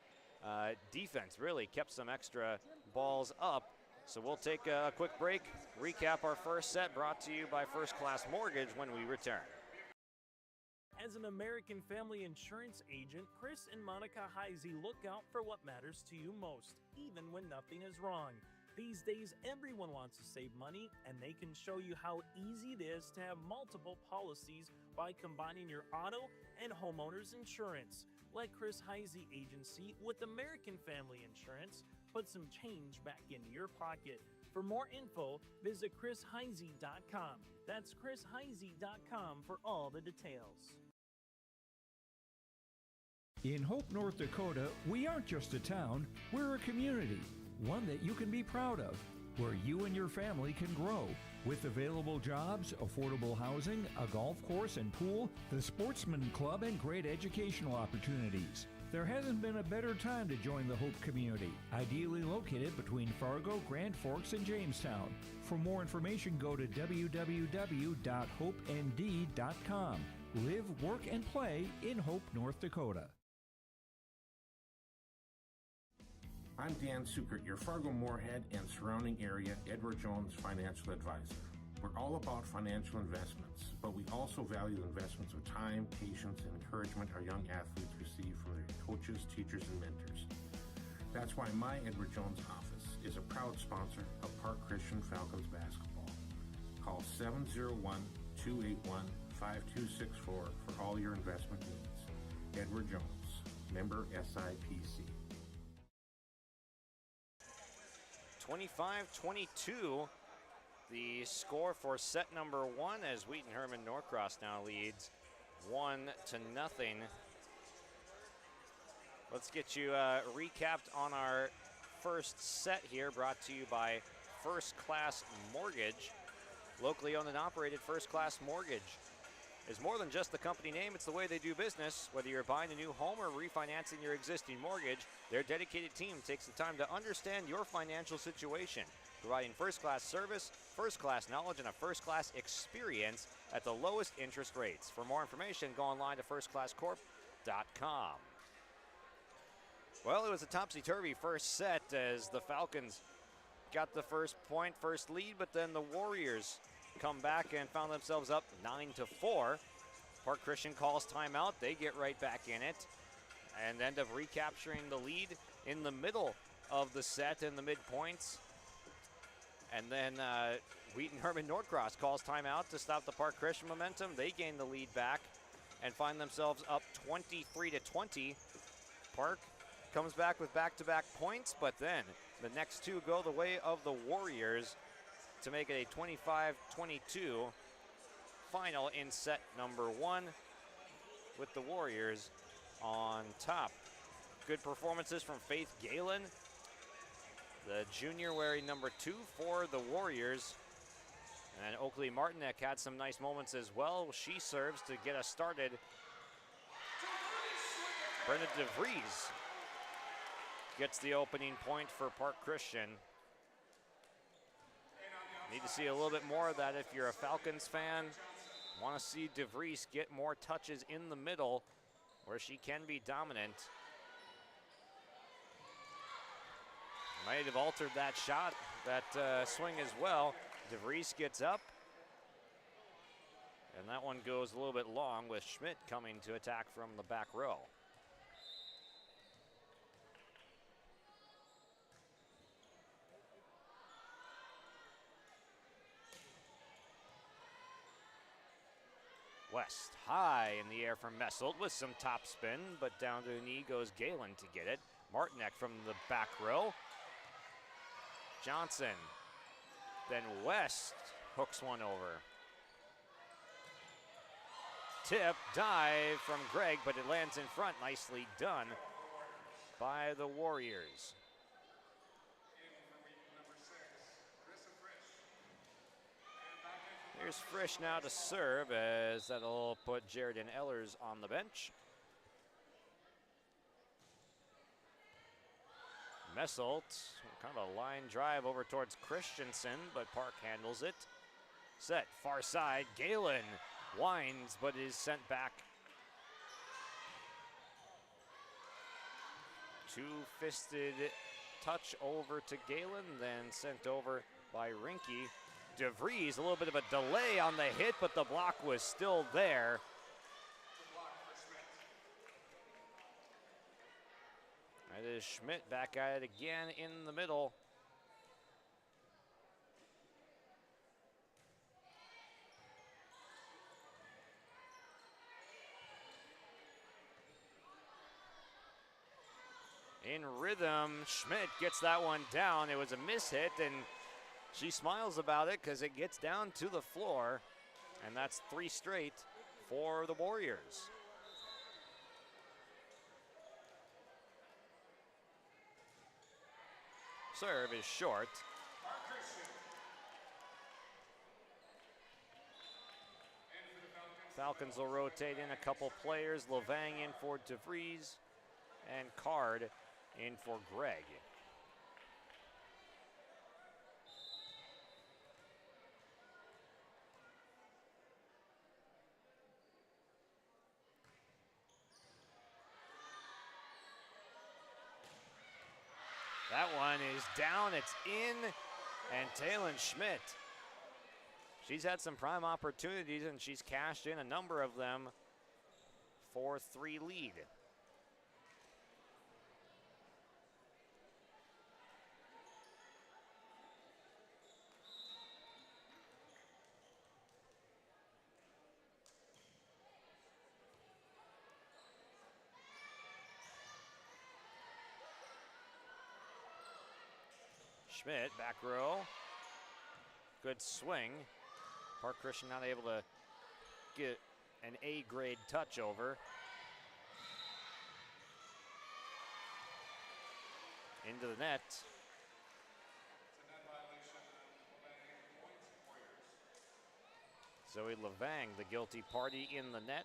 defense really kept some extra balls up. So we'll take a quick break, recap our first set, brought to you by First Class Mortgage when we return. As an American family insurance agent, Chris and Monica Heisey look out for what matters to you most, even when nothing is wrong. These days, everyone wants to save money, and they can show you how easy it is to have multiple policies by combining your auto and homeowner's insurance. Let Chris Heisey Agency with American Family Insurance put some change back into your pocket. For more info, visit chrisheisey.com. That's chrisheisey.com for all the details. In Hope, North Dakota, we aren't just a town, we're a community, one that you can be proud of, where you and your family can grow. With available jobs, affordable housing, a golf course and pool, the Sportsman Club, and great educational opportunities. There hasn't been a better time to join the Hope community, ideally located between Fargo, Grand Forks, and Jamestown. For more information, go to www.hopend.com. Live, work, and play in Hope, North Dakota. I'm Dan Sukert, your Fargo-Moorhead and surrounding area Edward Jones financial advisor. We're all about financial investments, but we also value investments of time, patience, and encouragement our young athletes receive from their coaches, teachers, and mentors. That's why my Edward Jones office is a proud sponsor of Park Christian Falcons basketball. Call 701-281-5264 for all your investment needs. Edward Jones, member SIPC. 25-22, the score for set number 1, as Wheaton-Herman-Norcross now leads 1-0. Let's get you recapped on our first set here, brought to you by First Class Mortgage. Locally owned and operated, First Class Mortgage is more than just the company name, it's the way they do business. Whether you're buying a new home or refinancing your existing mortgage, their dedicated team takes the time to understand your financial situation, providing first-class service, first-class knowledge, and a first-class experience at the lowest interest rates. For more information, go online to firstclasscorp.com. Well, it was a topsy-turvy first set as the Falcons got the first point, first lead, but then the Warriors come back and found themselves up 9-4. Park Christian calls timeout. They get right back in it and end up recapturing the lead in the middle of the set in the midpoints. And then Wheaton-Herman-Norcross calls timeout to stop the Park Christian momentum. They gain the lead back and find themselves up 23-20. Park comes back with back-to-back points, but then the next two go the way of the Warriors to make it a 25-22 final in set number 1, with the Warriors on top. Good performances from Faith Galen, the junior wearing number 2 for the Warriors. And Oakley Martinek had some nice moments as well. She serves to get us started. Brenda DeVries gets the opening point for Park Christian. Need to see a little bit more of that if you're a Falcons fan. Want to see DeVries get more touches in the middle where she can be dominant. Might have altered that shot, that swing as well. DeVries gets up. And that one goes a little bit long with Schmidt coming to attack from the back row. West, high in the air from Messelt with some top spin, but down to the knee goes Galen to get it. Martinek from the back row. Johnson, then West hooks one over. Tip, dive from Gregg, but it lands in front. Nicely done by the Warriors. Here's Frisch now to serve, as that'll put Jaredin Ellers on the bench. Messelt, kind of a line drive over towards Christensen, but Park handles it. Set, far side, Galen winds, but is sent back. Two-fisted touch over to Galen, then sent over by Rinke. DeVries, a little bit of a delay on the hit, but the block was still there. That is Schmidt back at it again in the middle. In rhythm, Schmidt gets that one down. It was a mishit, and she smiles about it because it gets down to the floor, and that's 3 straight for the Warriors. Serve is short. Falcons will rotate in a couple players. Levang in for DeVries, and Card in for Gregg. That one is down, it's in, and Talon Schmidt. She's had some prime opportunities, and she's cashed in a number of them for 3 lead. Schmidt, back row. Good swing. Park Christian not able to get an A-grade touch over. Into the net. Zoe Levang, the guilty party in the net.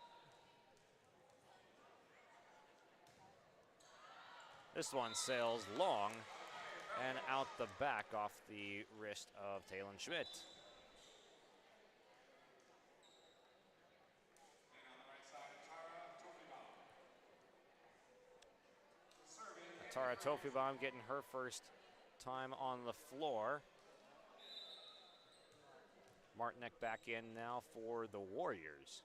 This one sails long and out the back off the wrist of Talon Schmidt. Tara Tofibaum getting her first time on the floor. Martinek back in now for the Warriors.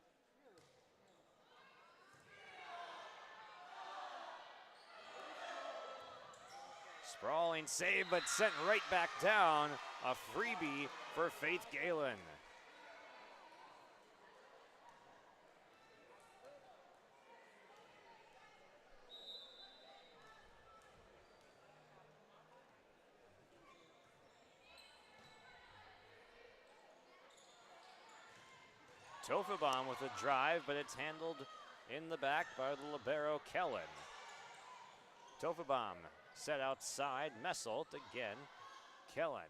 Sprawling save, but sent right back down. A freebie for Faith Galen. Tofibaum with a drive, but it's handled in the back by the libero Kellen. Tofibaum Set outside, Messelt again. Kellen.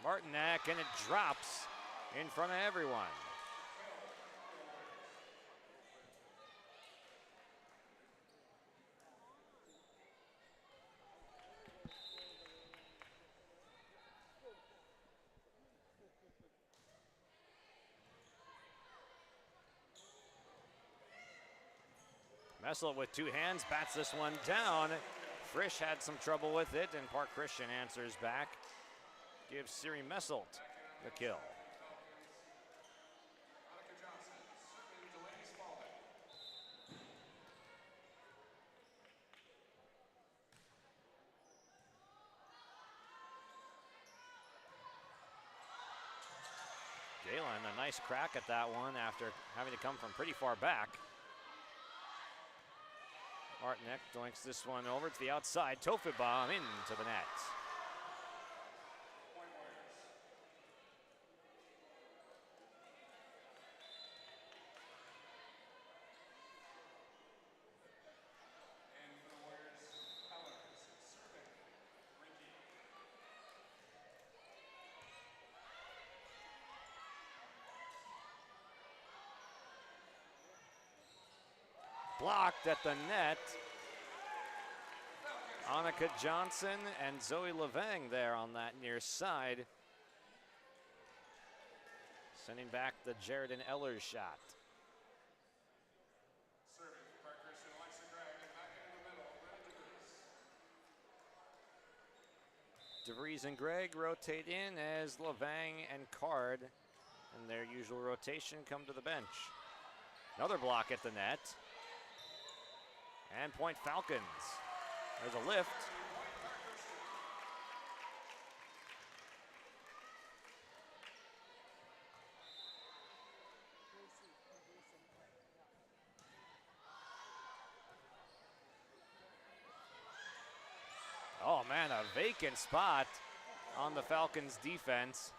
Martinek, and it drops in front of everyone. Messelt with two hands, bats this one down. Frisch had some trouble with it, and Park Christian answers back. Gives Siri Messelt the kill. Galen, a nice crack at that one after having to come from pretty far back. Martinek doinks this one over to the outside. Tofibom into the net. Blocked at the net. Annika Johnson and Zoe Levang there on that near side. Sending back the Jared and Ellers shot. DeVries and Gregg rotate in as Levang and Card, in their usual rotation, come to the bench. Another block at the net. And point Falcons. There's a lift. Oh man, a vacant spot on the Falcons defense.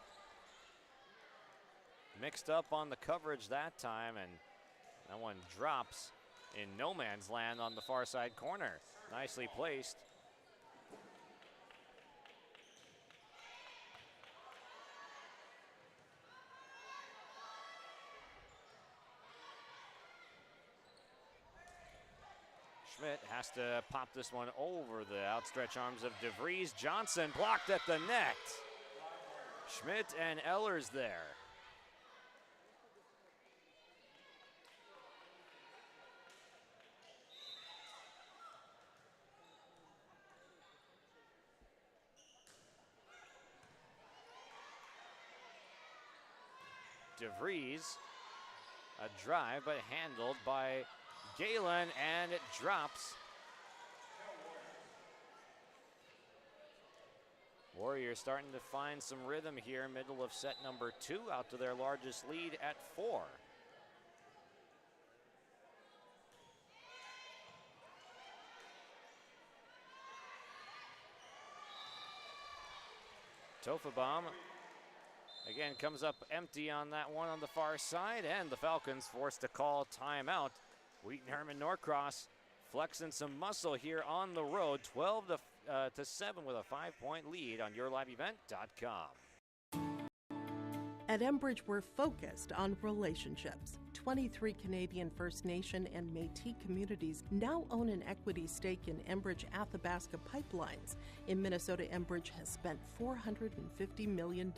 Mixed up on the coverage that time, and that one drops in no man's land on the far side corner. Nicely placed. Schmidt has to pop this one over the outstretched arms of DeVries. Johnson blocked at the net. Schmidt and Ellers there. DeVries, a drive but handled by Galen, and it drops. Warriors starting to find some rhythm here, middle of set number 2, out to their largest lead at 4. Tofibom again comes up empty on that one on the far side, and the Falcons forced to call timeout. Wheaton-Herman-Norcross flexing some muscle here on the road, 12 to 7 with a 5-point lead on YourLiveEvent.com. At Enbridge, we're focused on relationships. 23 Canadian First Nation and Métis communities now own an equity stake in Enbridge Athabasca Pipelines. In Minnesota, Enbridge has spent $450 million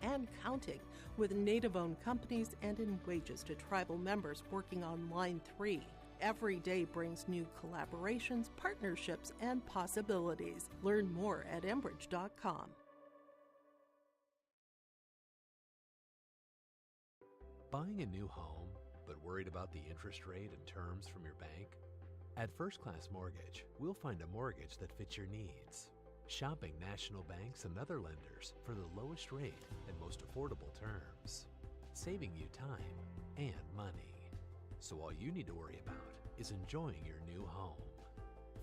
and counting, with Native-owned companies and in wages to tribal members working on Line 3. Every day brings new collaborations, partnerships, and possibilities. Learn more at Enbridge.com. Buying a new home, but worried about the interest rate and terms from your bank? At First Class Mortgage, we'll find a mortgage that fits your needs. Shopping national banks and other lenders for the lowest rate and most affordable terms. Saving you time and money. So all you need to worry about is enjoying your new home.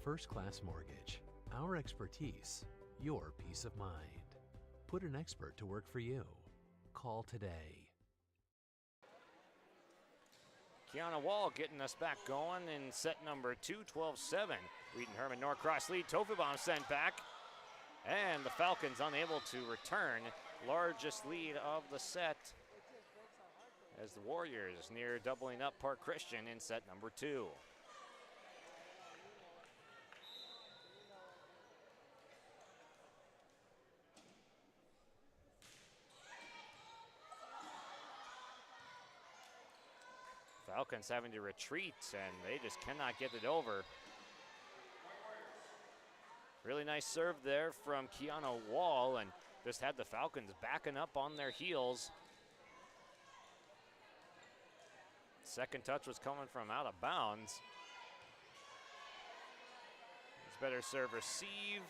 First Class Mortgage. Our expertise, your peace of mind. Put an expert to work for you. Call today. Kiana Wall getting us back going in set number 2, 12-7. Wheaton-Herman-Norcross lead. Tofubom sent back. And the Falcons unable to return. Largest lead of the set as the Warriors near doubling up Park Christian in set number 2. Falcons having to retreat, and they just cannot get it over. Really nice serve there from Kiana Wall, and just had the Falcons backing up on their heels. Second touch was coming from out of bounds. It's better serve receive.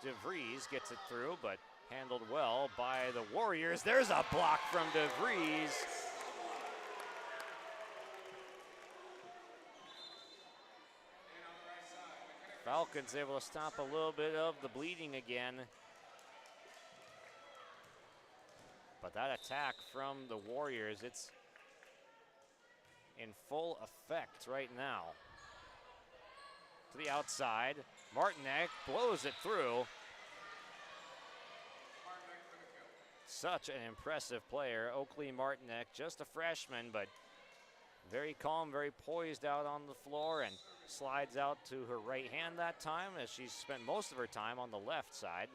DeVries gets it through, but handled well by the Warriors. There's a block from DeVries. Falcons able to stop a little bit of the bleeding again. But that attack from the Warriors, it's in full effect right now. To the outside, Martinek blows it through. Such an impressive player, Oakley Martinek, just a freshman, but very calm, very poised out on the floor, and slides out to her right hand that time as she's spent most of her time on the left side.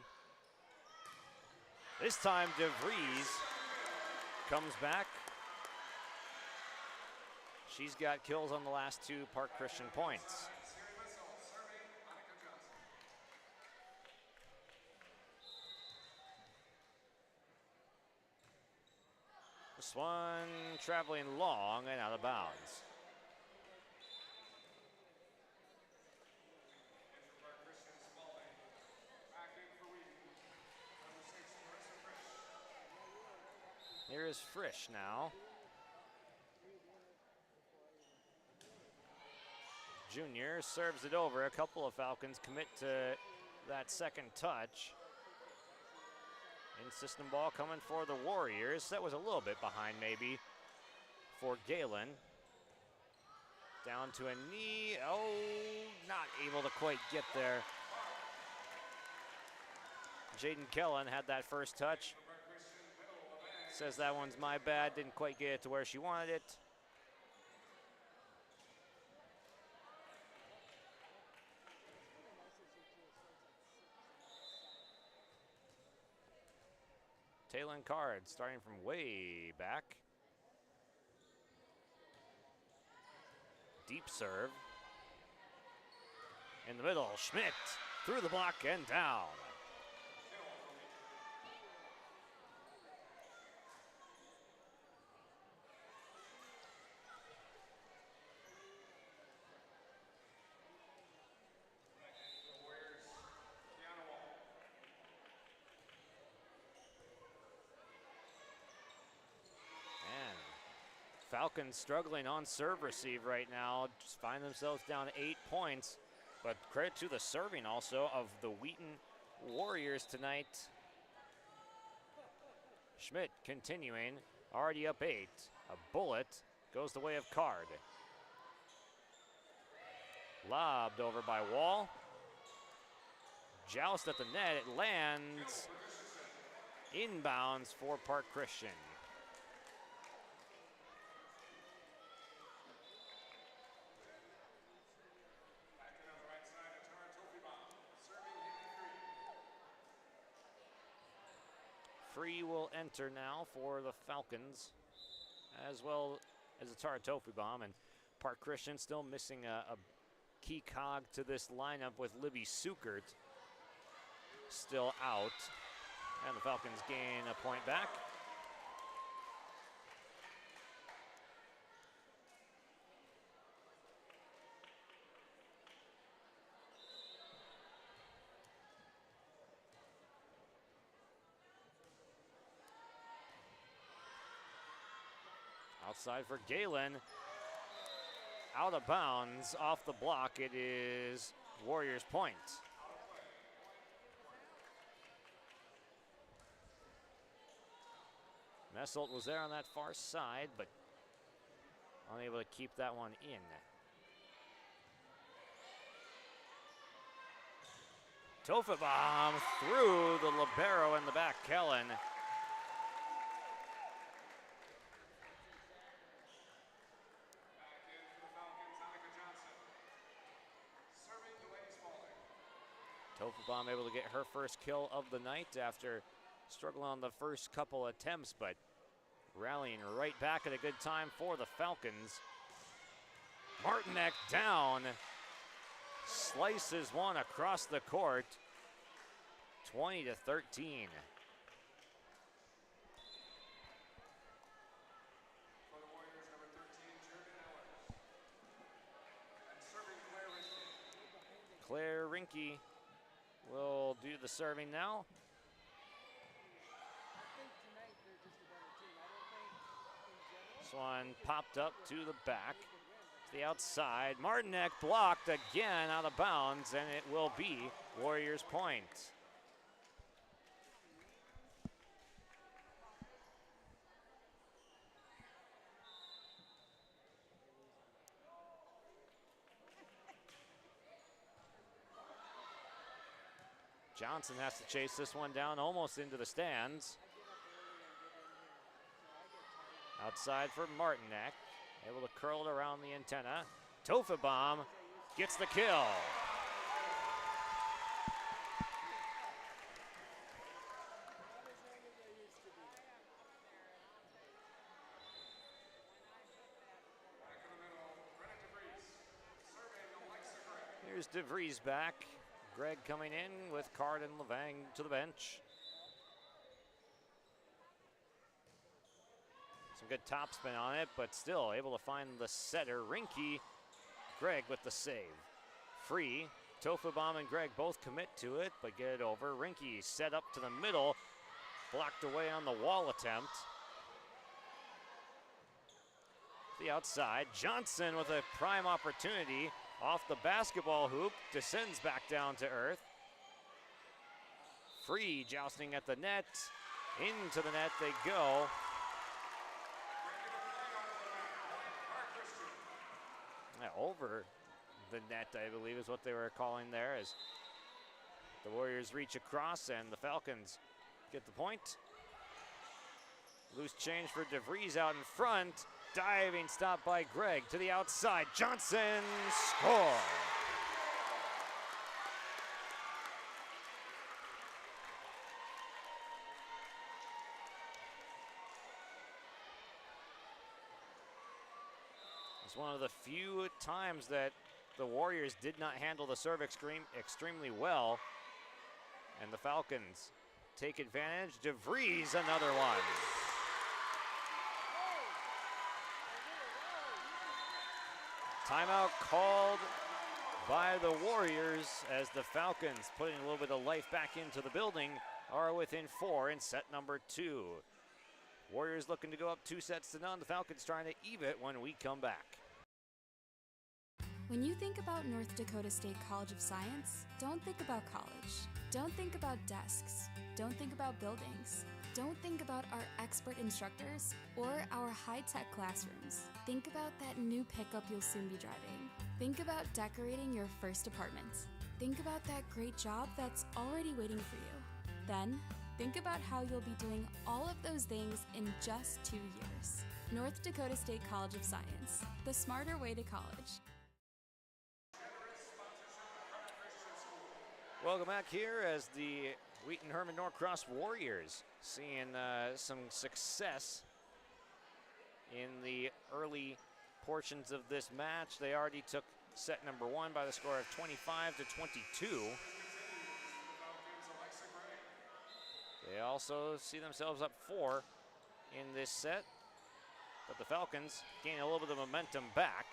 This time DeVries comes back. She's got kills on the last 2 Park Christian points. This one traveling long and out of bounds. Here is Frisch now. Junior serves it over. A couple of Falcons commit to that second touch. In system ball coming for the Warriors. That was a little bit behind maybe for Galen. Down to a knee. Oh, not able to quite get there. Jaden Kellen had that first touch. Says that one's my bad. Didn't quite get it to where she wanted it. Taylon Card starting from way back. Deep serve. In the middle, Schmidt through the block and down. Falcons struggling on serve receive right now. Just find themselves down 8 points. But credit to the serving also of the Wheaton Warriors tonight. Schmidt continuing, already up 8. A bullet goes the way of Card. Lobbed over by Wall. Joust at the net, it lands inbounds for Park Christian. Free will enter now for the Falcons, as well as the Tara Tofubom, and Park Christian still missing a key cog to this lineup with Libby Sukert still out, and the Falcons gain a point back. Outside for Galen. Out of bounds, off the block. It is Warriors point. Messelt was there on that far side, but unable to keep that one in. Tofabom through the libero in the back, Kellen. Tofabom able to get her first kill of the night after struggling on the first couple attempts, but rallying right back at a good time for the Falcons. Martinek down, slices one across the court, 20-13. Claire Rinke will do the serving now. This one popped up to the back. To the outside. Martinek blocked again out of bounds, and it will be Warriors point. Johnson has to chase this one down almost into the stands. Outside for Martinek. Able to curl it around the antenna. Tofabom gets the kill. Here's DeVries back. Greg coming in with Card and Levang to the bench. Some good topspin on it, but still able to find the setter. Rinke, Greg with the save. Free, Tofabom and Greg both commit to it, but get it over. Rinke set up to the middle, blocked away on the wall attempt. The outside, Johnson with a prime opportunity. Off the basketball hoop, descends back down to earth. Free, jousting at the net. Into the net they go. Over the net, I believe, is what they were calling there, as the Warriors reach across and the Falcons get the point. Loose change for DeVries out in front. Diving stop by Greg to the outside. Johnson score. It's one of the few times that the Warriors did not handle the serve extremely well. And the Falcons take advantage. DeVries, another one. Timeout called by the Warriors as the Falcons, putting a little bit of life back into the building, are within 4 in set number 2. Warriors looking to go up 2-0. The Falcons trying to eve it when we come back. When you think about North Dakota State College of Science, don't think about college. Don't think about desks. Don't think about buildings. Don't think about our expert instructors or our high-tech classrooms. Think about that new pickup you'll soon be driving. Think about decorating your first apartment. Think about that great job that's already waiting for you. Then, think about how you'll be doing all of those things in just 2 years. North Dakota State College of Science, the smarter way to college. Welcome back here as the Wheaton-Herman-Norcross Warriors seeing some success in the early portions of this match. They already took set number 1 by the score of 25-22. They also see themselves up 4 in this set, but the Falcons gain a little bit of momentum back.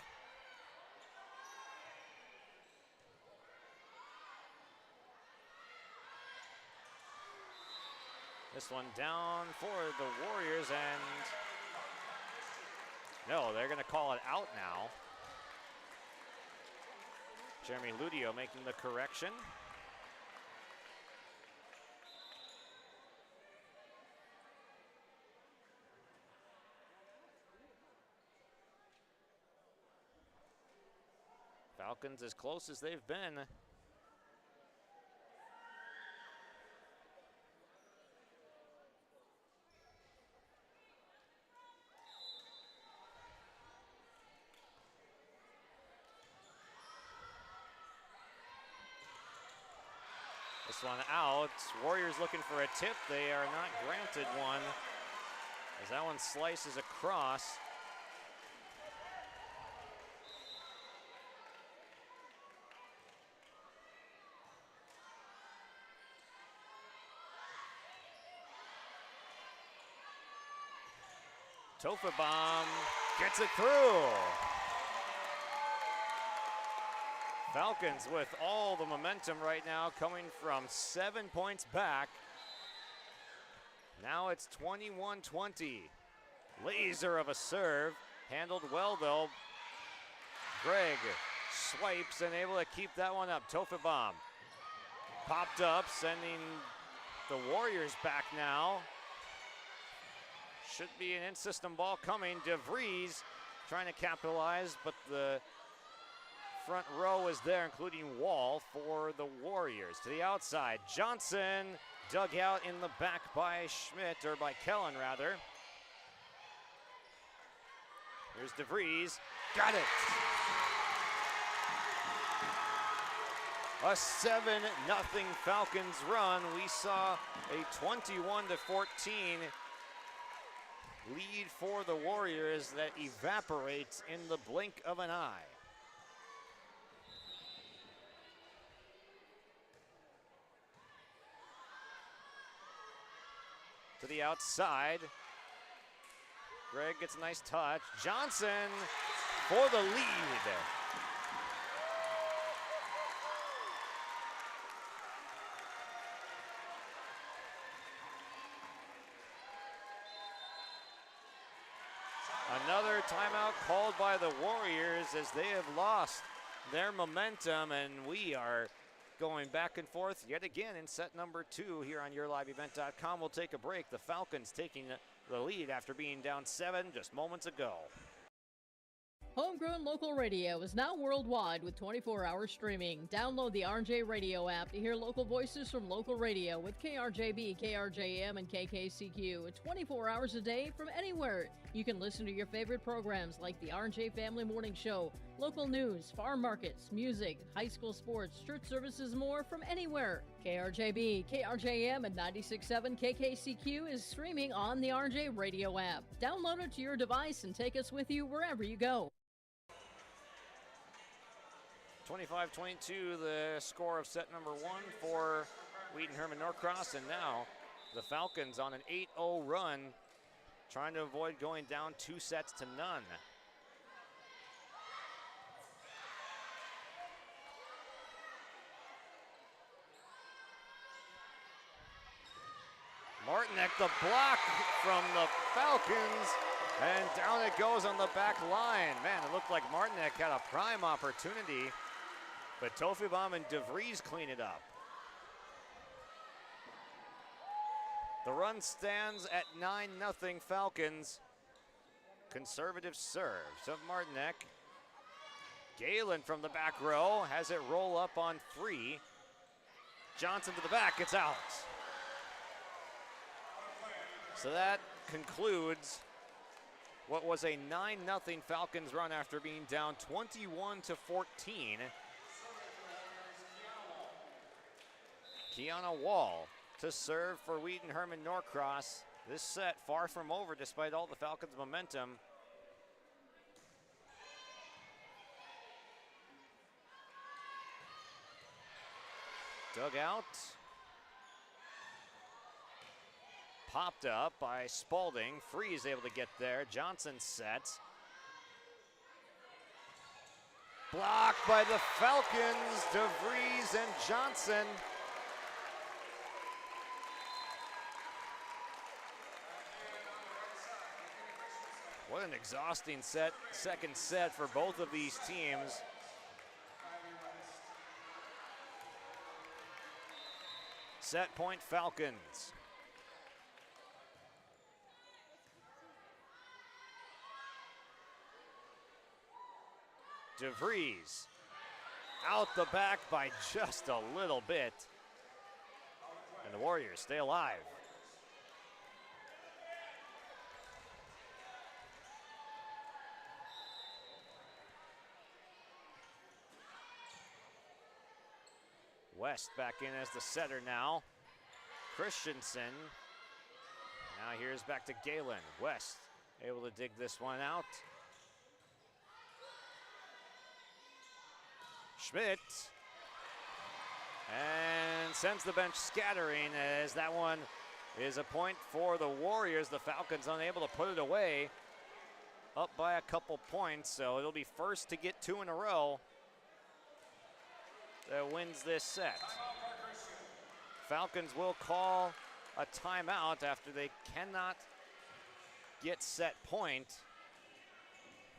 This one down for the Warriors, and no, they're going to call it out now. Jeremy Ludio making the correction. Falcons as close as they've been. This one out. Warriors looking for a tip. They are not granted one, as that one slices across. Tofabom gets it through. Falcons with all the momentum right now, coming from 7 points back. Now it's 21-20. Laser of a serve, handled well though. Greg swipes and able to keep that one up. Tofabom popped up, sending the Warriors back now. Should be an in-system ball coming. DeVries trying to capitalize, but the front row is there, including Wall for the Warriors. To the outside, Johnson dug out in the back by Schmidt, or by Kellen rather. Here's DeVries, got it. A 7-0 Falcons run. We saw a 21-14 lead for the Warriors that evaporates in the blink of an eye. To the outside. Greg gets a nice touch. Johnson for the lead. Another timeout called by the Warriors as they have lost their momentum, and we are going back and forth yet again in set number 2 here on YourLiveEvent.com. We'll take a break. The Falcons taking the lead after being down 7 just moments ago. Homegrown local radio is now worldwide with 24-hour streaming. Download the RJ Radio app to hear local voices from local radio with KRJB, KRJM, and KKCQ 24 hours a day from anywhere. You can listen to your favorite programs like the RJ Family Morning Show, local news, farm markets, music, high school sports, church services, more from anywhere. KRJB, KRJM, and 96.7 KKCQ is streaming on the RJ Radio app. Download it to your device and take us with you wherever you go. 25-22, the score of set number 1 for Wheaton-Herman-Norcross, and now the Falcons on an 8-0 run, trying to avoid going down 2 sets to none. Martinek, the block from the Falcons, and down it goes on the back line. Man, it looked like Martinek had a prime opportunity, but Tofibom and DeVries clean it up. The run stands at 9-0 Falcons. Conservative serves of Martinek. Galen from the back row has it roll up on 3. Johnson to the back, it's out. So that concludes what was a 9-0 Falcons run after being down 21-14. Kiana Wall to serve for Wheaton-Herman-Norcross. This set far from over despite all the Falcons' momentum. Dug out. Popped up by Spalding. Free is able to get there. Johnson sets. Blocked by the Falcons. DeVries and Johnson. What an exhausting second set for both of these teams. Set point Falcons. DeVries out the back by just a little bit. And the Warriors stay alive. West back in as the setter now. Christensen. Now here's back to Galen. West able to dig this one out. Schmidt. And sends the bench scattering as that one is a point for the Warriors. The Falcons unable to put it away. Up by a couple points, so it'll be first to get two in a row that wins this set. Falcons will call a timeout after they cannot get set point.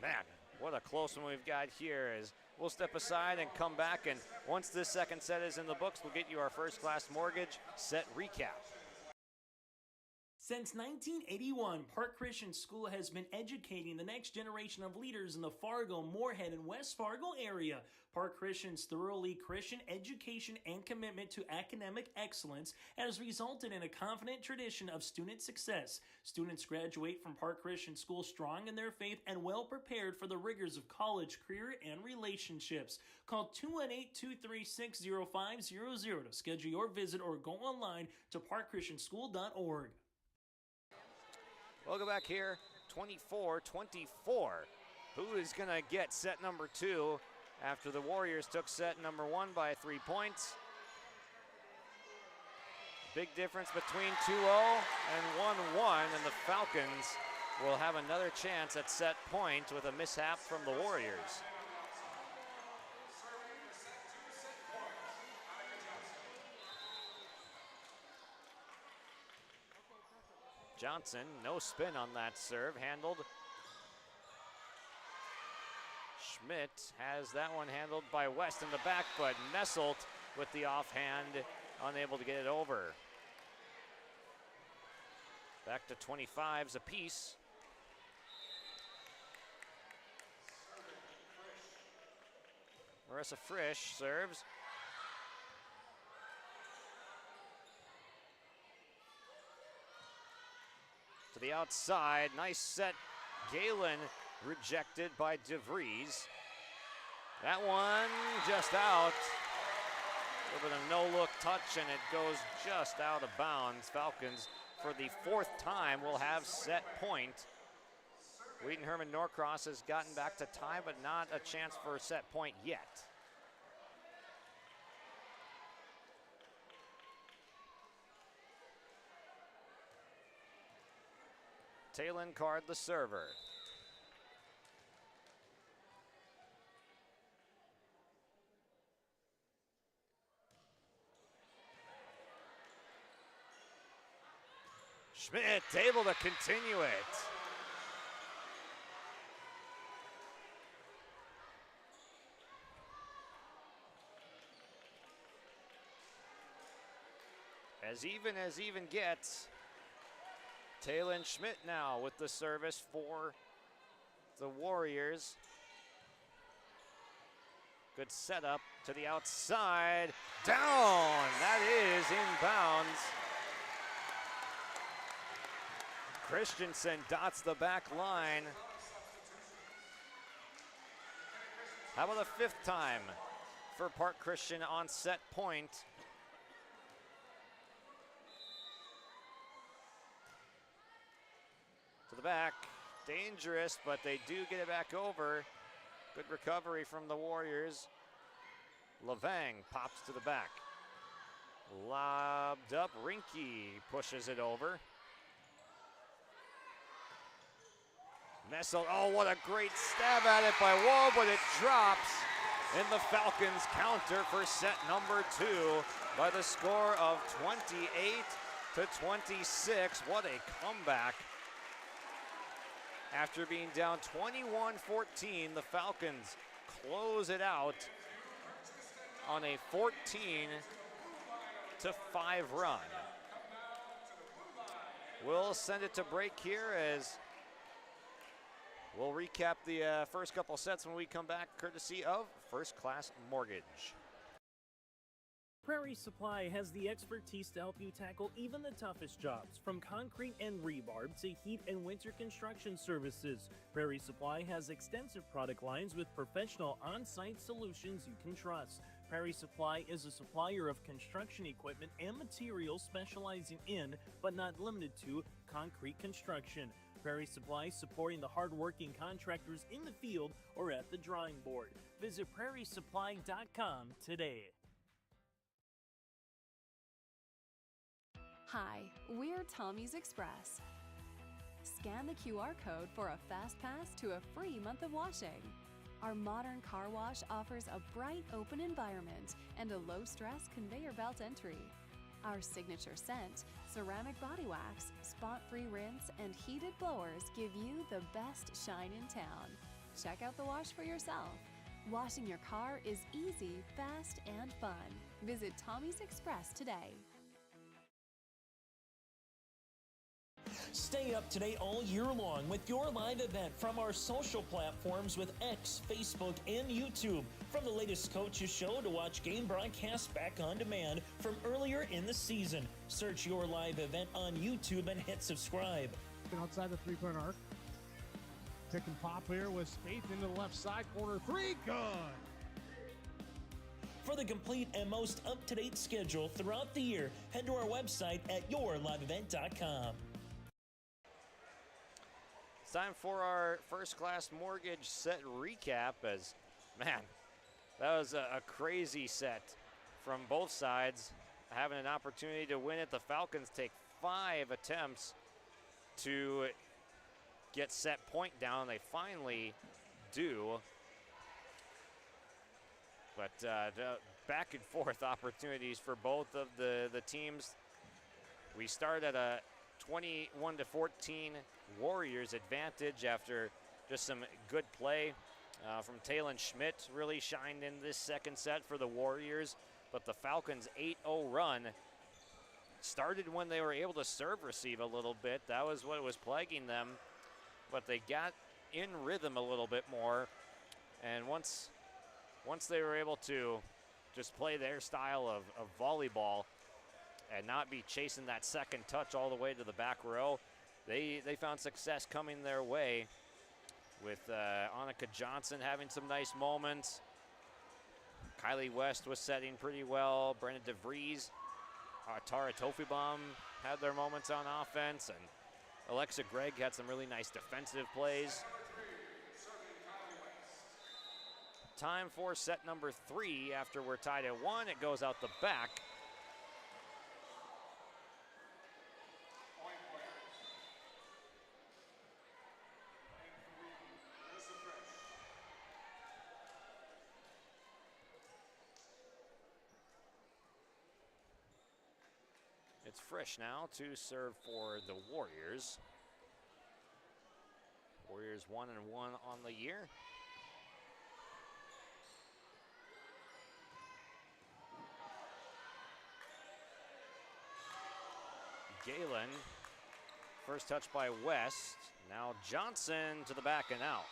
Man, what a close one we've got here. As we'll step aside and come back, and once this second set is in the books, we'll get you our First Class Mortgage set recap. Since 1981, Park Christian School has been educating the next generation of leaders in the Fargo, Moorhead, and West Fargo area. Park Christian's thoroughly Christian education and commitment to academic excellence has resulted in a confident tradition of student success. Students graduate from Park Christian School strong in their faith and well prepared for the rigors of college, career, and relationships. Call 218-236-0500 to schedule your visit or go online to parkchristianschool.org. Welcome back here, 24-24. Who is going to get set number two after the Warriors took set number one by 3 points? Big difference between 2-0 and 1-1, and the Falcons will have another chance at set point with a mishap from the Warriors. Johnson, no spin on that serve, handled. Schmidt has that one handled by West in the back, but Nesselt with the offhand, unable to get it over. Back to 25s apiece. Marissa Frisch serves. To the outside, nice set. Galen rejected by DeVries. That one just out. A little bit of no-look touch, and it goes just out of bounds. Falcons, for the fourth time, will have set point. Wheaton-Herman-Norcross has gotten back to tie, but not a chance for a set point yet. Talon Card, the server. Schmidt able to continue it. As even gets. Talon Schmidt now with the service for the Warriors. Good setup to the outside. Down! That is inbounds. Christensen dots the back line. How about a fifth time for Park Christian on set point? To the back, dangerous, but they do get it back over. Good recovery from the Warriors. Lavang pops to the back. Lobbed up, Rinke pushes it over. Nesselt, oh, what a great stab at it by Wall, but it drops in the Falcons counter for set number two by the score of 28-26. What a comeback. After being down 21-14, the Falcons close it out on a 14-5 run. We'll send it to break here as We'll recap the first couple sets when we come back, courtesy of First Class Mortgage. Prairie Supply has the expertise to help you tackle even the toughest jobs, from concrete and rebar to heat and winter construction services. Prairie Supply has extensive product lines with professional on-site solutions you can trust. Prairie Supply is a supplier of construction equipment and materials specializing in, but not limited to, concrete construction. Prairie Supply supporting the hard-working contractors in the field or at the drawing board. Visit prairiesupply.com today. Hi, we're Tommy's Express. Scan the QR code for a fast pass to a free month of washing. Our modern car wash offers a bright, open environment and a low-stress conveyor belt entry. Our signature scent, ceramic body wax, spot-free rinse, and heated blowers give you the best shine in town. Check out the wash for yourself. Washing your car is easy, fast, and fun. Visit Tommy's Express today. Stay up to date all year long with your live event from our social platforms with X, Facebook, and YouTube. From the latest coaches show to watch game broadcasts back on demand from earlier in the season. Search your live event on YouTube and hit subscribe. Outside the three-point arc. Pick and pop here with Spaeth into the left side corner. Three, good. For the complete and most up-to-date schedule throughout the year, head to our website at yourliveevent.com. It's time for our First Class Mortgage set recap as, man, that was a crazy set from both sides. Having an opportunity to win it, the Falcons take 5 attempts to get set point down. They finally do. But back and forth opportunities for both of the teams. We start at a 21-14 Warriors advantage after just some good play from Talon Schmidt. Really shined in this second set for the Warriors, but the Falcons' 8-0 run started when they were able to serve receive a little bit. That was what was plaguing them, but they got in rhythm a little bit more, and once they were able to just play their style of volleyball and not be chasing that second touch all the way to the back row, they found success coming their way, with Annika Johnson having some nice moments. Kylie West was setting pretty well. Brenda DeVries, Tara Tofibaum had their moments on offense, and Alexa Gregg had some really nice defensive plays. Time for set number 3 after we're tied at 1. It goes out the back. It's Frisch now to serve for the Warriors. Warriors 1-1 on the year. Galen, first touch by West. Now Johnson to the back and out.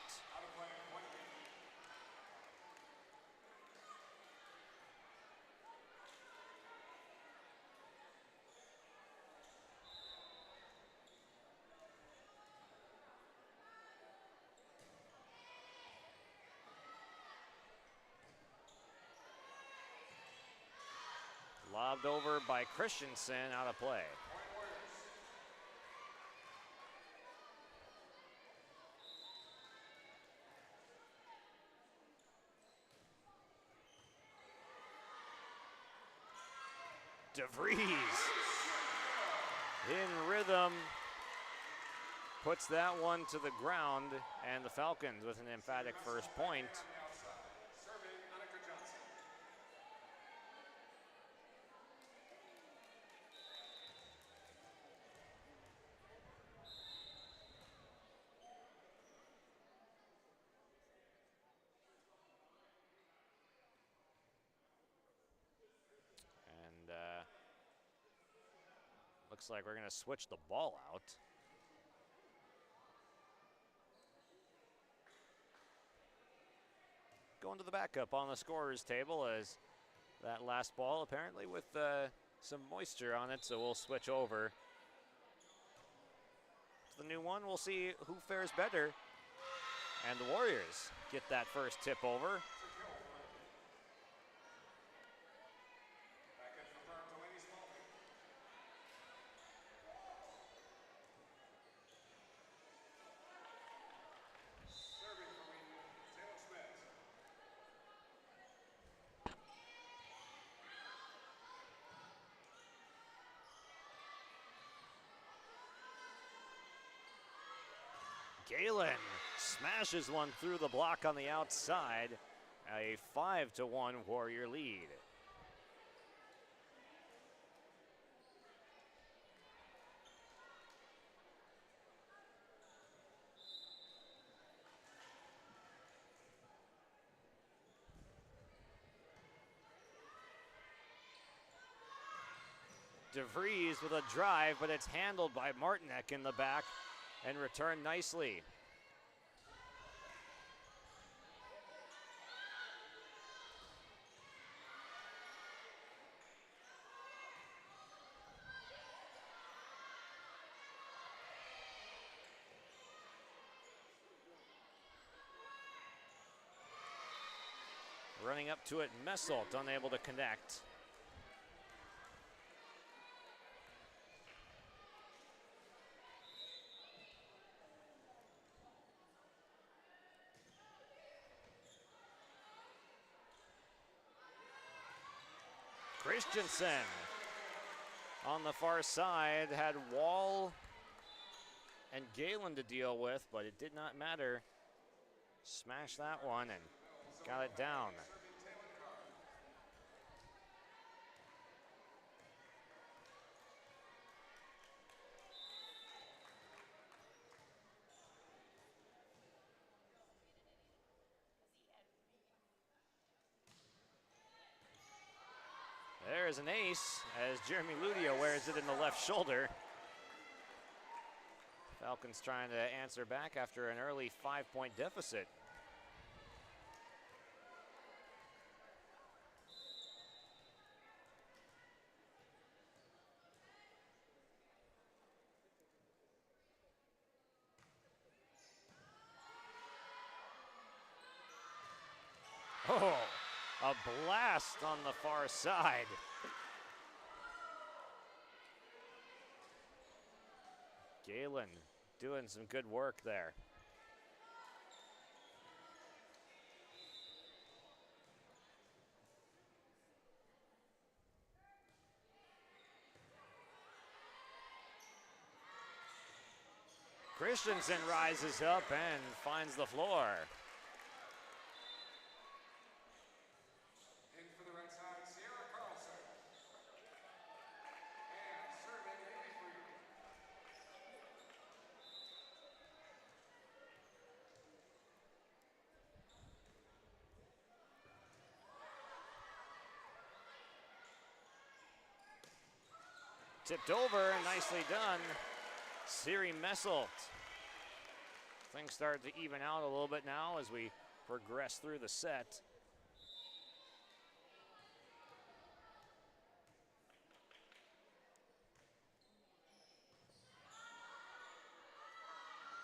Lobbed over by Christensen, out of play. DeVries in rhythm, puts that one to the ground, and the Falcons with an emphatic first point. Looks like we're going to switch the ball out. going to the backup on the scorer's table as that last ball apparently with some moisture on it, so we'll switch over to the new one. We'll see who fares better. And the Warriors get that first tip over. Galen smashes one through the block on the outside. A 5-1 Warrior lead. DeVries with a drive, but it's handled by Martinek in the back and returned nicely. Running up to it, Messelt unable to connect. Christensen on the far side had Wall and Galen to deal with, but it did not matter. Smashed that one and got it down. There's an ace as Jeremy Ludio wears it in the left shoulder. Falcons trying to answer back after an early 5-point deficit. Oh, a blast on the far side. Galen doing some good work there. Christensen rises up and finds the floor. Tipped over and nicely done. Siri Messelt. Things start to even out a little bit now as we progress through the set.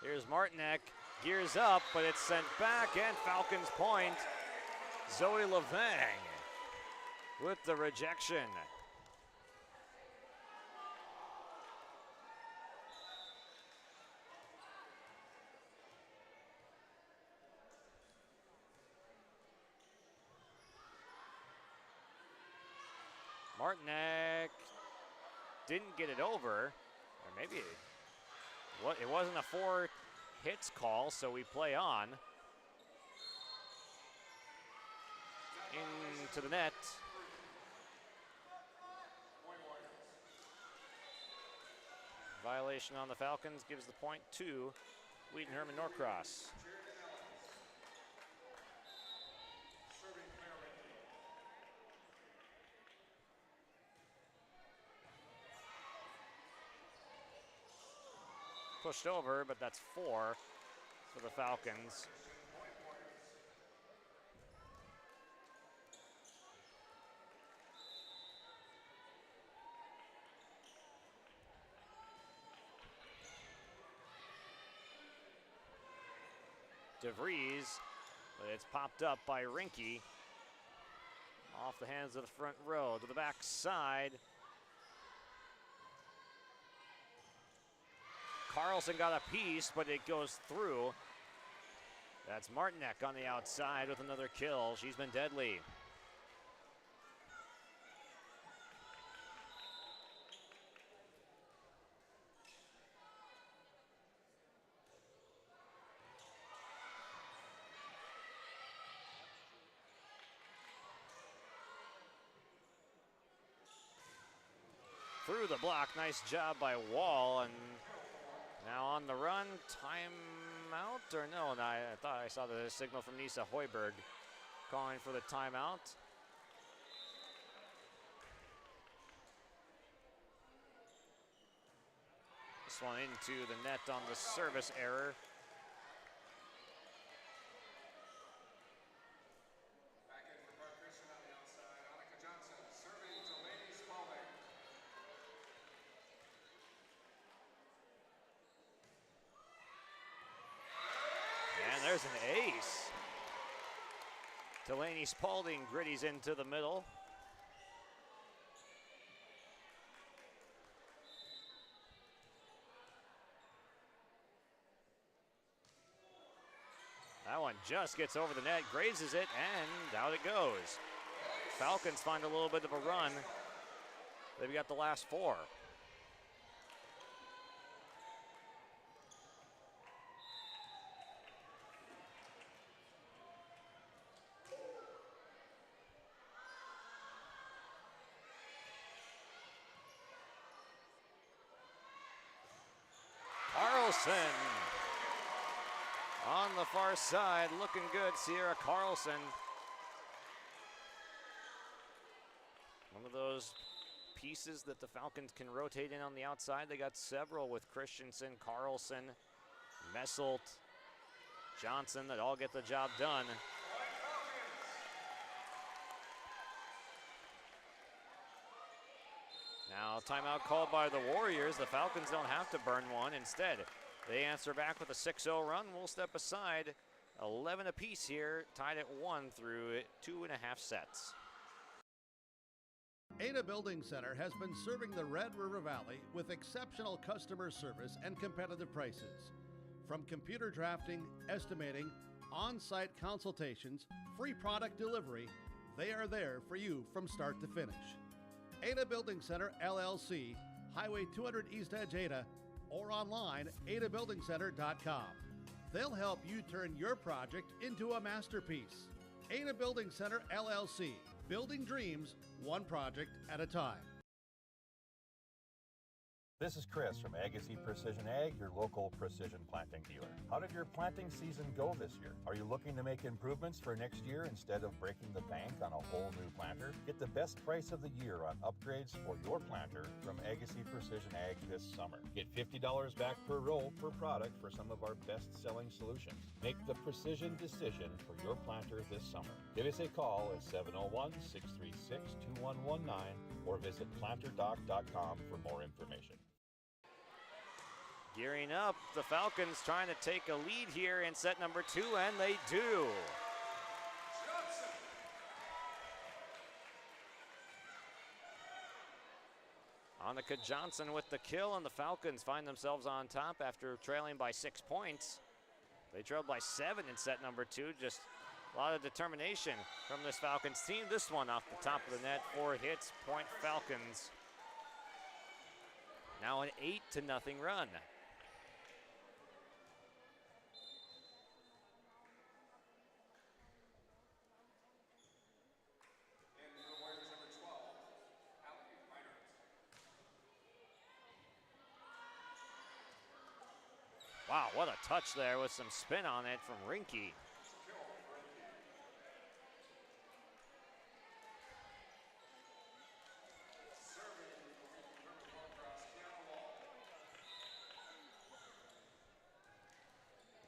Here's Martinek, gears up, but it's sent back, and Falcons point. Zoe Levang with the rejection. Martinek didn't get it over, or maybe it wasn't a 4 hits call, so we play on. Into the net. Violation on the Falcons gives the point to Wheaton-Herman-Norcross. Pushed over, but that's 4 for the Falcons. DeVries, but it's popped up by Rinke. Off the hands of the front row to the back side. Carlson got a piece, but it goes through. That's Martinek on the outside with another kill. She's been deadly. Through the block, nice job by Wall, and now on the run, timeout, or no, I thought I saw the signal from Nisa Hoiberg calling for the timeout. This one into the net on the service error. There's an ace. Delaney Spalding gritties into the middle. That one just gets over the net, grazes it, and out it goes. Falcons find a little bit of a run. They've got the last 4. Carlson on the far side, looking good, Sierra Carlson. One of those pieces that the Falcons can rotate in on the outside. They got several with Christensen, Carlson, Messelt, Johnson that all get the job done. Now, timeout called by the Warriors. The Falcons don't have to burn one. Instead, they answer back with a 6-0 run. We'll step aside. 11 apiece here, tied at 1 through 2.5 sets. Ada Building Center has been serving the Red River Valley with exceptional customer service and competitive prices. From computer drafting, estimating, on-site consultations, free product delivery, they are there for you from start to finish. Ada Building Center, LLC, Highway 200 East Edge, Ada, or online, adabuildingcenter.com. They'll help you turn your project into a masterpiece. Ada Building Center, LLC, building dreams, one project at a time. This is Chris from Agassiz Precision Ag, your local precision planting dealer. How did your planting season go this year? Are you looking to make improvements for next year instead of breaking the bank on a whole new planter? Get the best price of the year on upgrades for your planter from Agassiz Precision Ag this summer. Get $50 back per row per product for some of our best-selling solutions. Make the precision decision for your planter this summer. Give us a call at 701-636-2119 or visit planterdoc.com for more information. Gearing up, the Falcons trying to take a lead here in set number 2, and they do. Annika Johnson with the kill, and the Falcons find themselves on top after trailing by 6 points. They trailed by 7 in set number 2. Just a lot of determination from this Falcons team. This one off the top of the net, 4 hits, point Falcons. Now an 8-0 run. Wow, what a touch there with some spin on it from Rinke.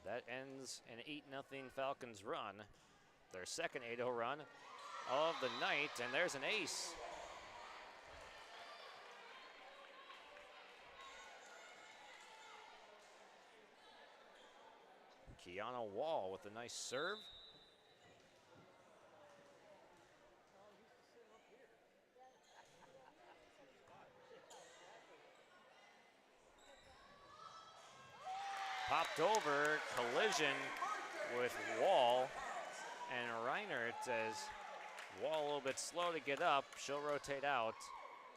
That ends an 8-0 Falcons run. Their second 8-0 run of the night, and there's an ace. Brianna Wall with a nice serve. Popped over, collision with Wall and Reinert as Wall a little bit slow to get up. She'll rotate out.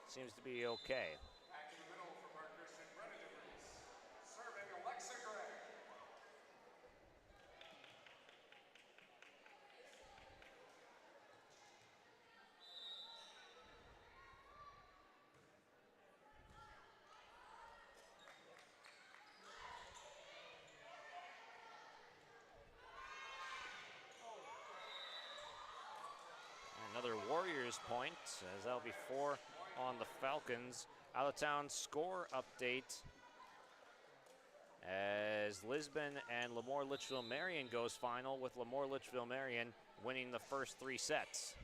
Seems to be okay. Back in the middle from our Christian Brenna DeVries. Serving Alexa Gray. Another Warriors point, as that'll be 4 on the Falcons. Out of town score update as Lisbon and Lemoore Litchfield Marion goes final, with Lemoore Litchfield Marion winning the first 3 sets.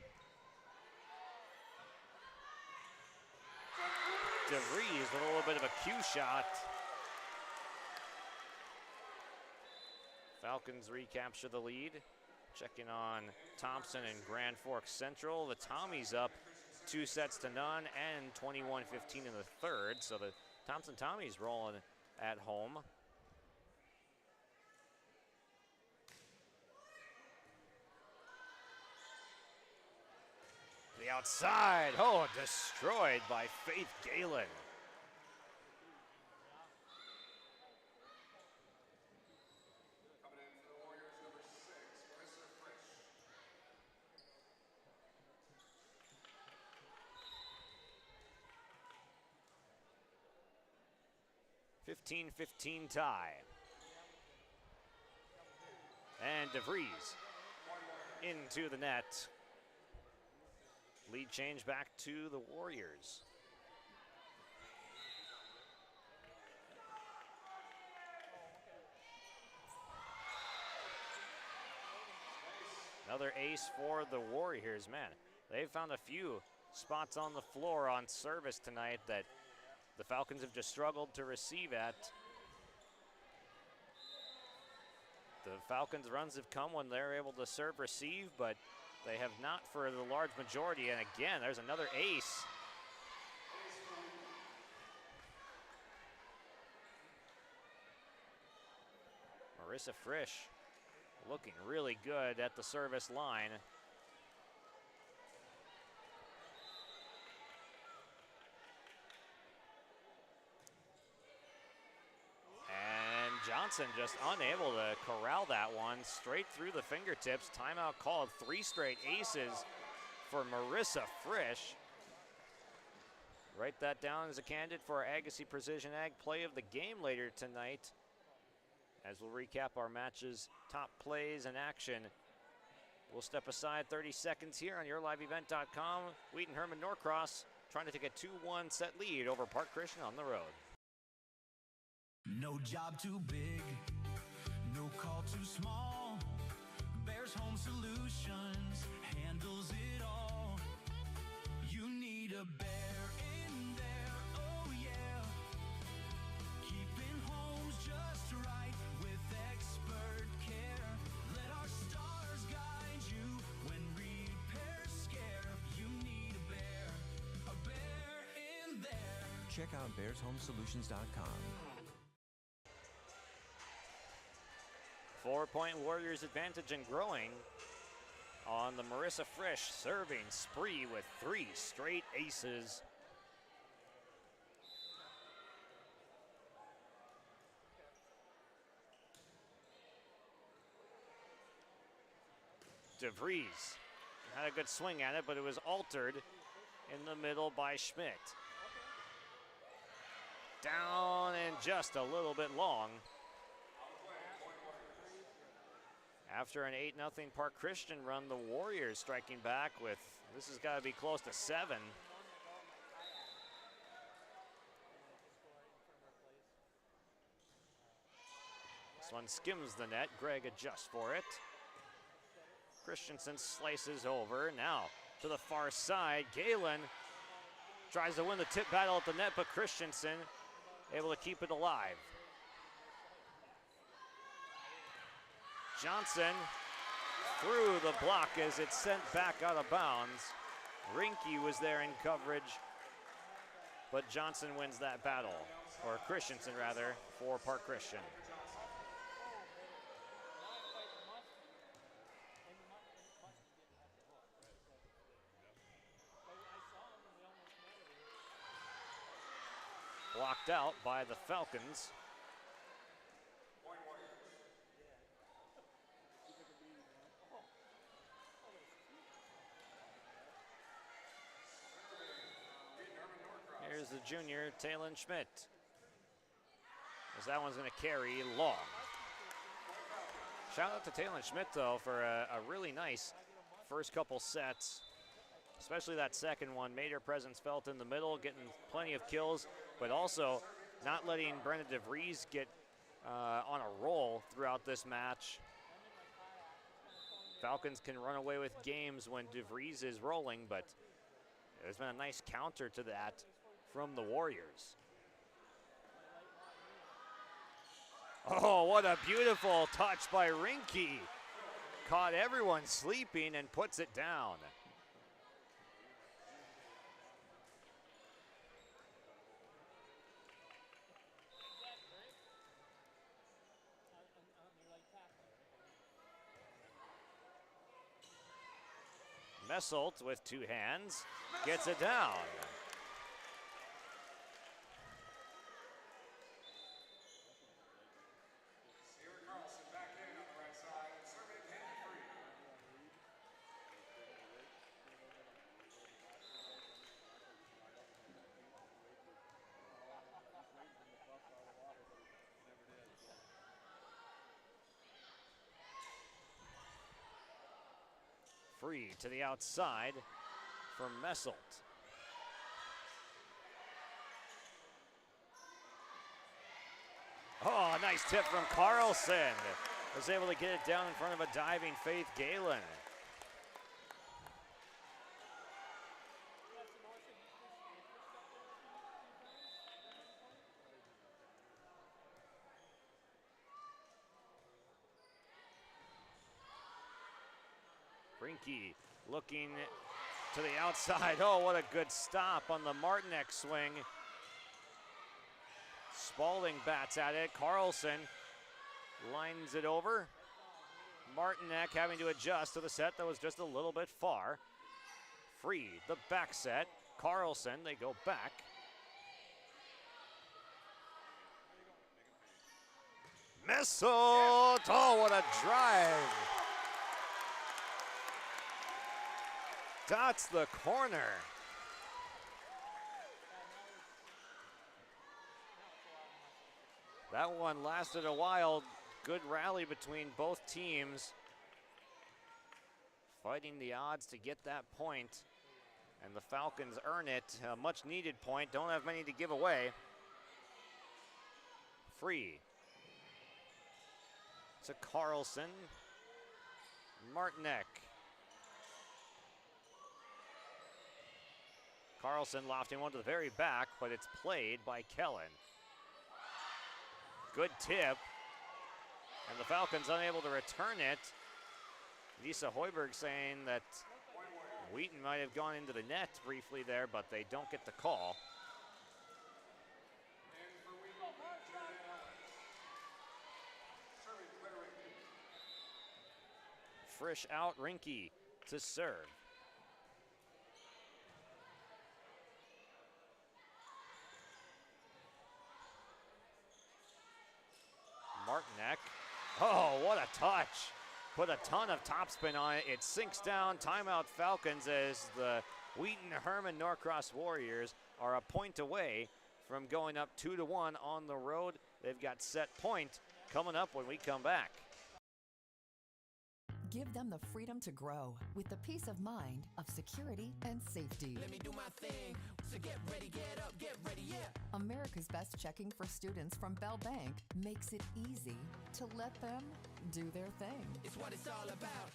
DeVries with a little bit of a cue shot. Falcons recapture the lead. Checking on Thompson and Grand Forks Central. The Tommies up 2 sets to none and 21-15 in the third. So the Thompson Tommies rolling at home. The outside, oh, destroyed by Faith Galen. Coming in for the Warriors, number 6, Marissa Frisch. 15-15 tie. And DeVries into the net. Lead change back to the Warriors. Another ace for the Warriors, man. They've found a few spots on the floor on service tonight that the Falcons have just struggled to receive at. The Falcons' runs have come when they're able to serve, receive, but they have not for the large majority. And again, there's another ace. Marissa Frisch looking really good at the service line. And Johnson just unable to corral that one straight through the fingertips. Timeout called. 3 straight aces for Marissa Frisch. Write that down as a candidate for our Agassiz Precision Ag play of the game later tonight, as we'll recap our match's top plays and action. We'll step aside 30 seconds here on YourLiveEvent.com. Wheaton-Herman-Norcross trying to take a 2-1 set lead over Park Christian on the road. No job too big, no call too small. Bears Home Solutions handles it all. You need a bear in there, oh yeah. Keeping homes just right with expert care. Let our stars guide you when repairs scare. You need a bear in there. Check out bearshomesolutions.com. 4-point Warriors advantage and growing on the Marissa Frisch serving spree with 3 straight aces. DeVries had a good swing at it, but it was altered in the middle by Schmidt. Down and just a little bit long. After an 8-0 Park Christian run, the Warriors striking back with, this has got to be close to 7. This one skims the net. Gregg adjusts for it. Christensen slices over. Now to the far side. Galen tries to win the tip battle at the net, but Christensen able to keep it alive. Johnson through the block as it's sent back out of bounds. Rinke was there in coverage, but Johnson wins that battle, or Christensen rather, for Park Christian. Blocked out by the Falcons. Here's the junior, Talon Schmidt. As that one's going to carry long. Shout out to Talon Schmidt, though, for a really nice first couple sets. Especially that second one. Made her presence felt in the middle, getting plenty of kills, but also not letting Brenda DeVries get on a roll throughout this match. Falcons can run away with games when DeVries is rolling, but there's been a nice counter to that from the Warriors. Oh, what a beautiful touch by Rinke. Caught everyone sleeping and puts it down. Messelt with two hands gets it down. Free to the outside from Messelt. Oh, a nice tip from Carlson. Was able to get it down in front of a diving Faith Galen. Rinke looking to the outside. Oh, what a good stop on the Martinek swing. Spalding bats at it. Carlson lines it over. Martinek having to adjust to the set that was just a little bit far. Free, the back set. Carlson, they go back. Messelt! Oh, what a drive! Dots the corner. That one lasted a while. Good rally between both teams. Fighting the odds to get that point. And the Falcons earn it. A much needed point. Don't have many to give away. Free. To Carlson. Martinek. Carlson lofting one to the very back, but it's played by Kellen. Good tip. And the Falcons unable to return it. Lisa Hoiberg saying that Wheaton might have gone into the net briefly there, but they don't get the call. Frisch out, Rinke to serve. Martinek. Oh, what a touch. Put a ton of topspin on it. It sinks down. Timeout Falcons as the Wheaton-Herman-Norcross Warriors are a point away from going up 2-1 on the road. They've got set point coming up when we come back. Give them the freedom to grow with the peace of mind of security and safety. Let me do my thing. So get ready, get up, get ready, yeah. America's Best Checking for Students from Bell Bank makes it easy to let them do their thing. It's what it's all about.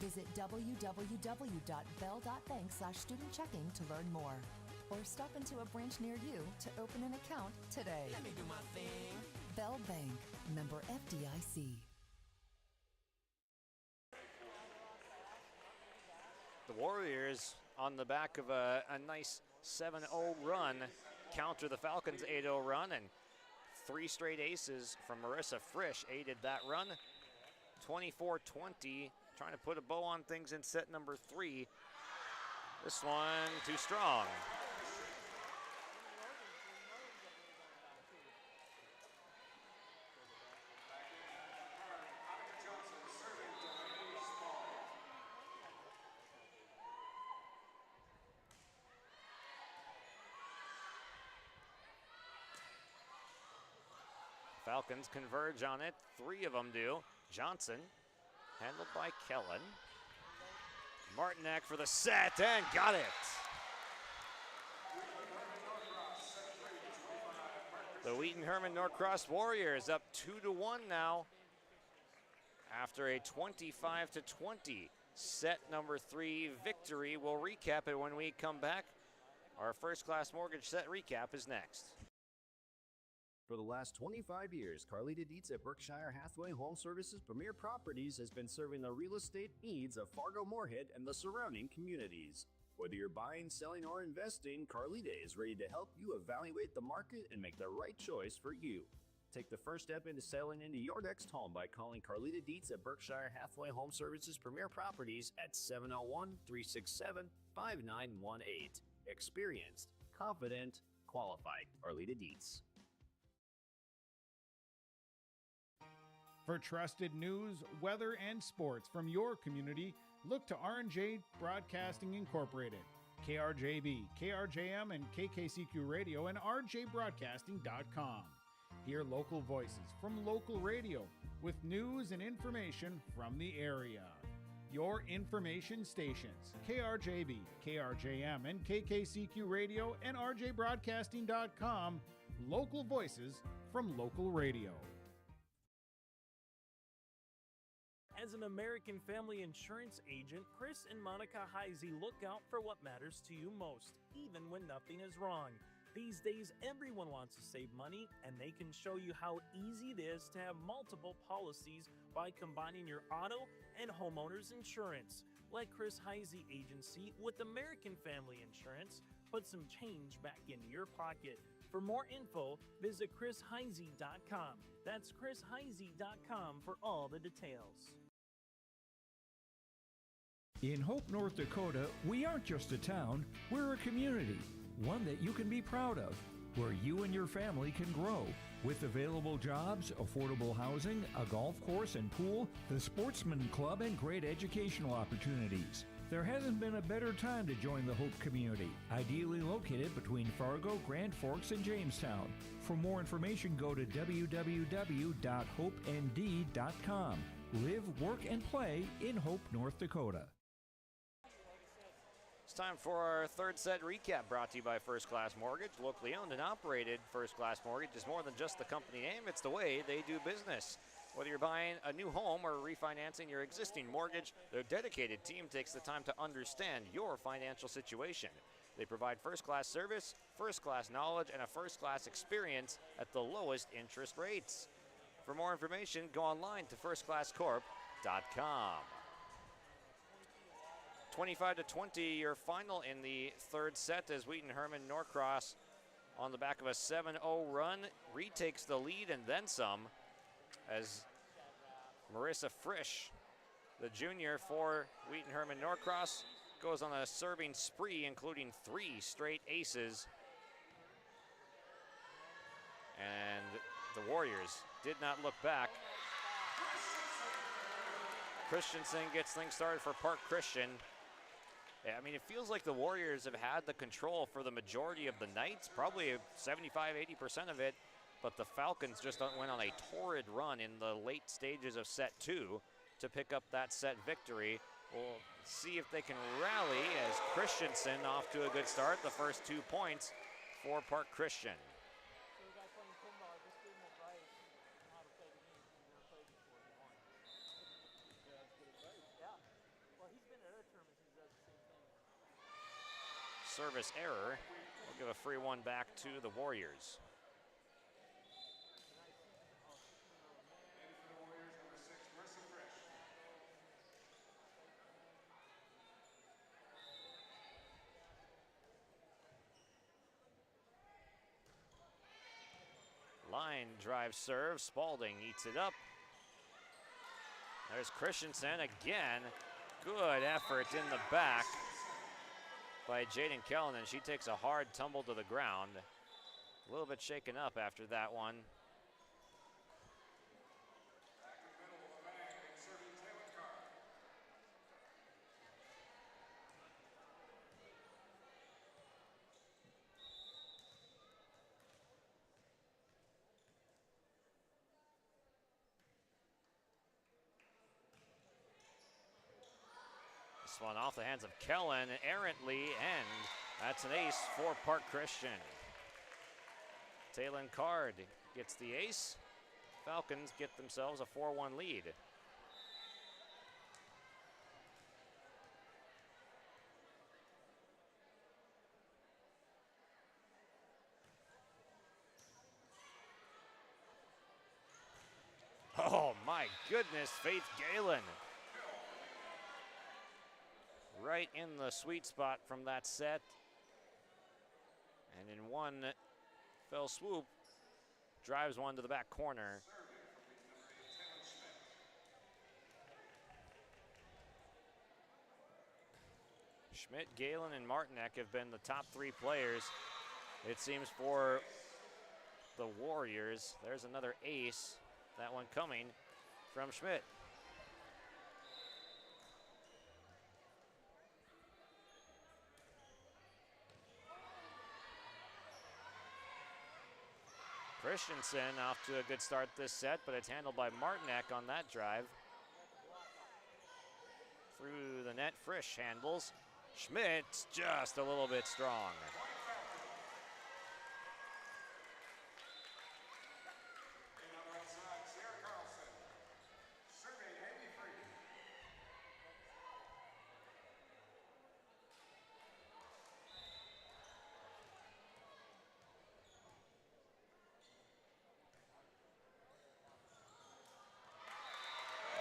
Visit www.bell.bank/student-checking to learn more. Or stop into a branch near you to open an account today. Let me do my thing. Bell Bank, member FDIC. Warriors, on the back of a nice 7-0 run, counter the Falcons' 8-0 run, and 3 straight aces from Marissa Frisch aided that run. 24-20, trying to put a bow on things in set number 3. This one too strong. Falcons converge on it. 3 of them do. Johnson, handled by Kellen. Martinek for the set, and got it. The Wheaton-Herman-Norcross Warriors up 2-1 now after a 25-20 set number 3 victory. We'll recap it when we come back. Our First Class Mortgage set recap is next. For the last 25 years, Carlita Dietz at Berkshire Hathaway Home Services Premier Properties has been serving the real estate needs of Fargo-Moorhead and the surrounding communities. Whether you're buying, selling, or investing, Carlita is ready to help you evaluate the market and make the right choice for you. Take the first step into selling into your next home by calling Carlita Dietz at Berkshire Hathaway Home Services Premier Properties at 701-367-5918. Experienced, confident, qualified. Carlita Dietz. For trusted news, weather, and sports from your community, look to R&J Broadcasting Incorporated, KRJB, KRJM, and KKCQ Radio, and rjbroadcasting.com. Hear local voices from local radio with news and information from the area. Your information stations, KRJB, KRJM, and KKCQ Radio, and rjbroadcasting.com. Local voices from local radio. As an American family insurance agent, Chris and Monica Heisey look out for what matters to you most, even when nothing is wrong. These days, everyone wants to save money, and they can show you how easy it is to have multiple policies by combining your auto and homeowner's insurance. Let Chris Heisey Agency with American Family Insurance put some change back into your pocket. For more info, visit chrisheisey.com. That's chrisheisey.com for all the details. In Hope, North Dakota, we aren't just a town, we're a community, one that you can be proud of, where you and your family can grow. With available jobs, affordable housing, a golf course and pool, the Sportsman Club, and great educational opportunities. There hasn't been a better time to join the Hope community, ideally located between Fargo, Grand Forks, and Jamestown. For more information, go to www.hopend.com. Live, work, and play in Hope, North Dakota. It's time for our third set recap, brought to you by First Class Mortgage. Locally owned and operated, First Class Mortgage is more than just the company name, it's the way they do business. Whether you're buying a new home or refinancing your existing mortgage, their dedicated team takes the time to understand your financial situation. They provide first-class service, first-class knowledge, and a first-class experience at the lowest interest rates. For more information, go online to firstclasscorp.com. 25-20, your final in the third set, as Wheaton-Herman-Norcross, on the back of a 7-0 run, retakes the lead and then some, as Marissa Frisch, the junior for Wheaton-Herman-Norcross, goes on a serving spree, including 3 straight aces. And the Warriors did not look back. Christensen gets things started for Park Christian. I mean, it feels like the Warriors have had the control for the majority of the night, probably 75-80% of it, but the Falcons just went on a torrid run in the late stages of set 2 to pick up that set victory. We'll see if they can rally, as Christensen off to a good start, the first 2 points for Park Christian. Service error. We'll give a free one back to the Warriors. Line drive serve. Spalding eats it up. There's Christensen again. Good effort in the back by Jaden Kellen, and she takes a hard tumble to the ground. A little bit shaken up after that one. This one off the hands of Kellen errantly, and that's an ace for Park Christian. Taylon Card gets the ace. Falcons get themselves a 4-1 lead. Oh my goodness, Faith Galen. Right in the sweet spot from that set. And in one fell swoop, drives one to the back corner. Schmidt, Galen, and Martinek have been the top three players, it seems, for the Warriors. There's another ace. That one coming from Schmidt. Christensen off to a good start this set, but it's handled by Martinek on that drive. Through the net, Frisch handles. Schmidt's just a little bit strong.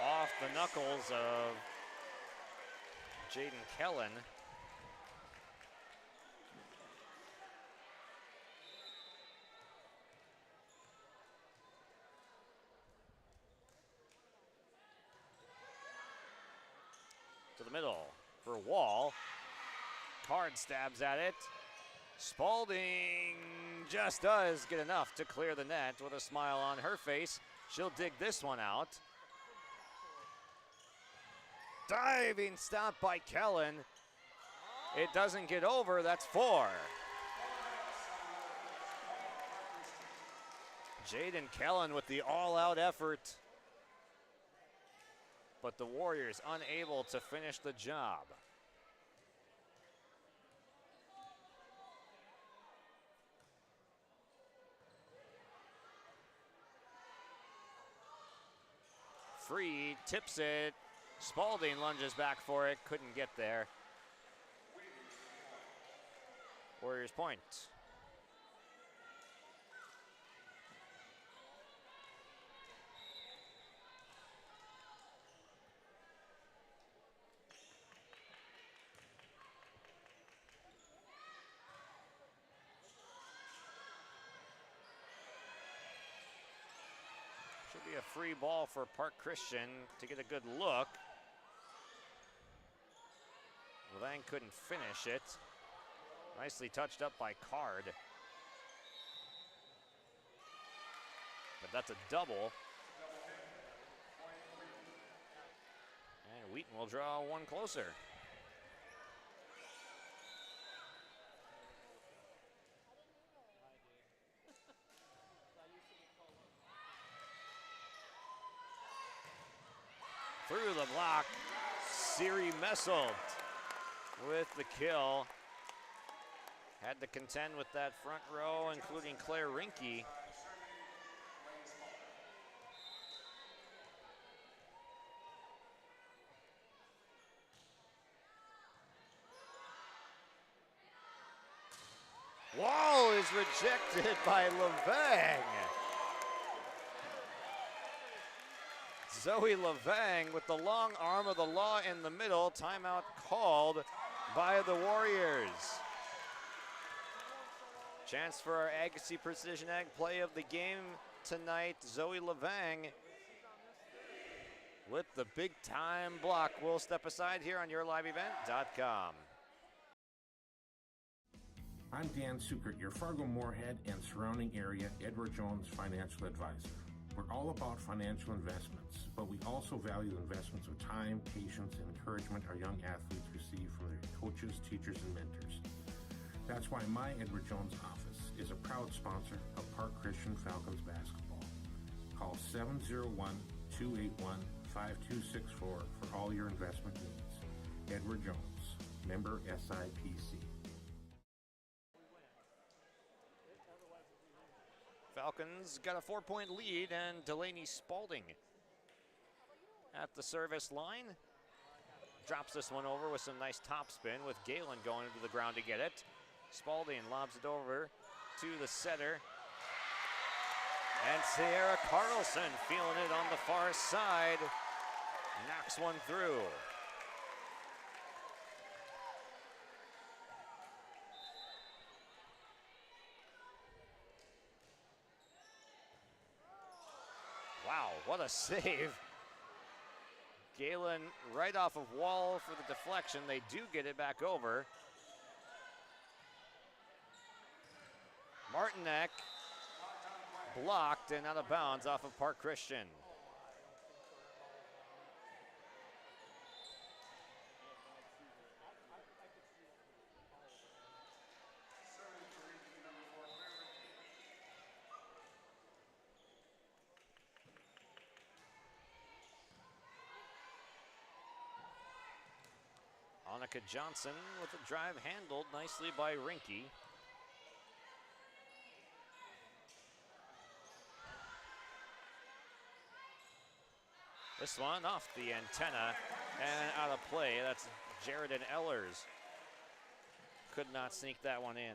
Off the knuckles of Jaden Kellen. To the middle for Wall. Card stabs at it. Spalding just does get enough to clear the net with a smile on her face. She'll dig this one out. Diving stop by Kellen. It doesn't get over, that's 4. Jaden Kellen with the all-out effort. But the Warriors unable to finish the job. Free tips it. Spalding lunges back for it, couldn't get there. Warriors point. Should be a free ball for Park Christian to get a good look. Lang couldn't finish it. Nicely touched up by Card. But that's a double. And Wheaton will draw one closer. Through the block, Siri Messelt with the kill. Had to contend with that front row, including Claire Rinke. Wall is rejected by Levang. Zoe Levang with the long arm of the law in the middle. Timeout called by the Warriors. Chance for our Agassi Precision Ag play of the game tonight. Zoe Levang with the big-time block. We'll step aside here on yourliveevent.com. I'm Dan Sukert, your Fargo-Moorhead and surrounding area Edward Jones financial advisor. We're all about financial investments, but we also value investments of time, patience, and encouragement our young athletes receive from their coaches, teachers, and mentors. That's why my Edward Jones office is a proud sponsor of Park Christian Falcons basketball. Call 701-281-5264 for all your investment needs. Edward Jones, member SIPC. Falcons got a 4-point lead, and Delaney Spalding at the service line. Drops this one over with some nice topspin with Galen going into the ground to get it. Spalding lobs it over to the setter. And Sierra Carlson feeling it on the far side. Knocks one through. Wow, what a save. Galen right off of wall for the deflection. They do get it back over. Martinek blocked and out of bounds off of Park Christian. Annika Johnson with a drive handled nicely by Rinke. This one off the antenna and out of play. That's Jared and Ellers. Could not sneak that one in.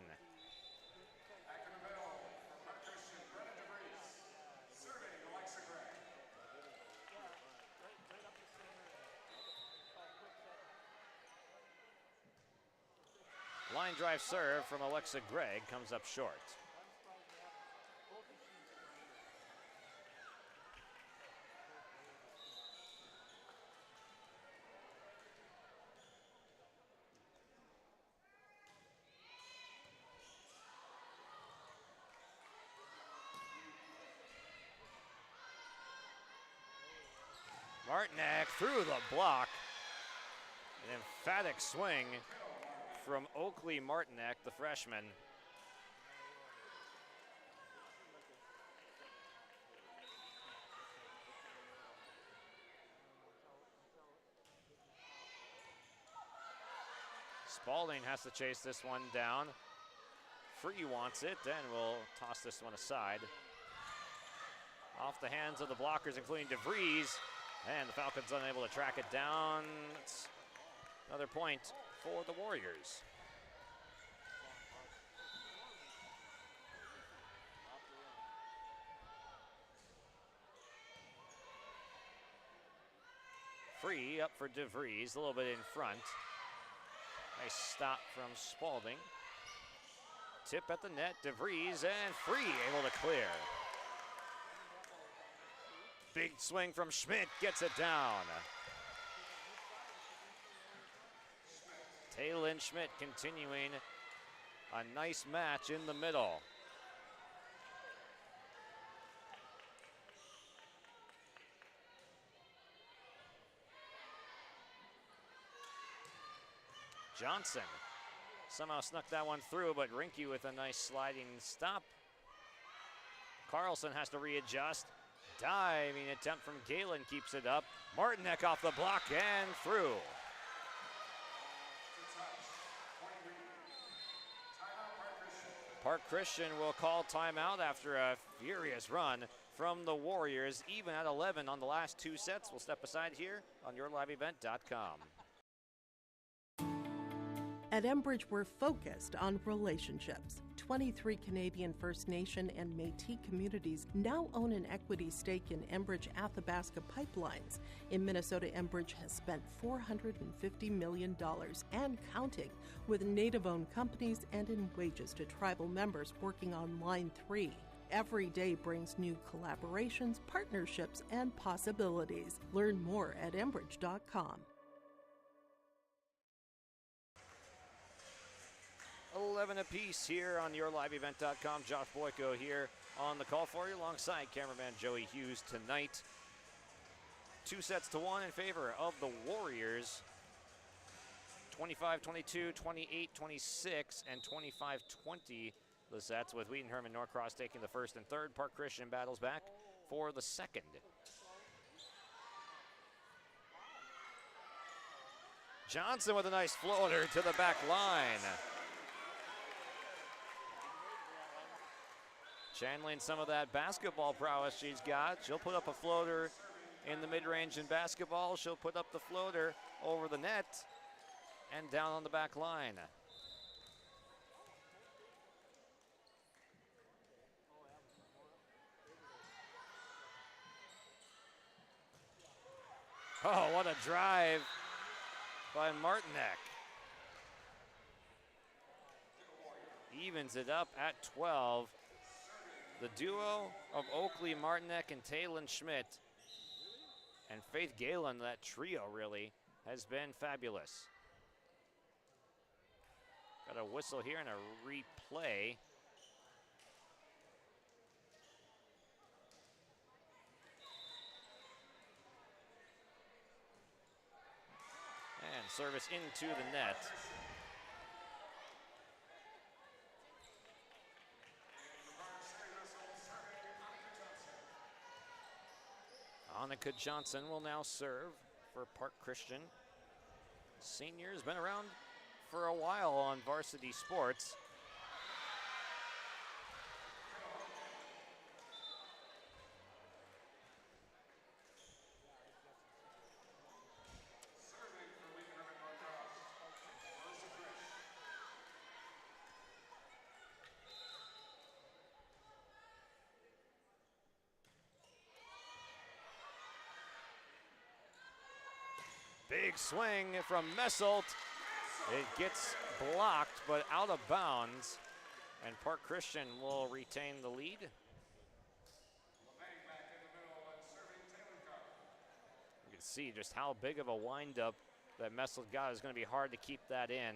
Line drive serve from Alexa Gregg comes up short. Martinek through the block. An emphatic swing from Oakley Martinek, the freshman. Spalding has to chase this one down. Free wants it, and will toss this one aside. Off the hands of the blockers, including DeVries, and the Falcons unable to track it down. It's another point for the Warriors. Free up for DeVries, a little bit in front. Nice stop from Spalding. Tip at the net, DeVries, and Free able to clear. Big swing from Schmidt, gets it down. Taylin Schmidt continuing a nice match in the middle. Johnson somehow snuck that one through, but Rinke with a nice sliding stop. Carlson has to readjust. Diving attempt from Galen keeps it up. Martinek off the block and through. Park Christian will call timeout after a furious run from the Warriors, even at 11 on the last two sets. We'll step aside here on yourliveevent.com. At Enbridge, we're focused on relationships. 23 Canadian First Nation and Métis communities now own an equity stake in Enbridge Athabasca Pipelines. In Minnesota, Enbridge has spent $450 million and counting with Native-owned companies and in wages to tribal members working on Line 3. Every day brings new collaborations, partnerships, and possibilities. Learn more at Enbridge.com. 11 apiece here on YourLiveEvent.com. Josh Boyko here on the call for you alongside cameraman Joey Hughes tonight. 2-1 in favor of the Warriors. 25-22, 28-26, and 25-20. The sets with Wheaton-Herman-Norcross taking the first and third. Park Christian battles back for the second. Johnson with a nice floater to the back line. Channeling some of that basketball prowess she's got. She'll put up a floater in the mid-range in basketball. She'll put up the floater over the net and down on the back line. Oh, what a drive by Martinek. Evens it up at 12. The duo of Oakley, Martinek, and Taylon Schmidt and Faith Galen, that trio really, has been fabulous. Got a whistle here and a replay. And service into the net. Annika Johnson will now serve for Park Christian. Senior's been around for a while on varsity sports. Big swing from Messelt. It gets blocked, but out of bounds. And Park Christian will retain the lead. You can see just how big of a windup that Messelt got. It's going to be hard to keep that in.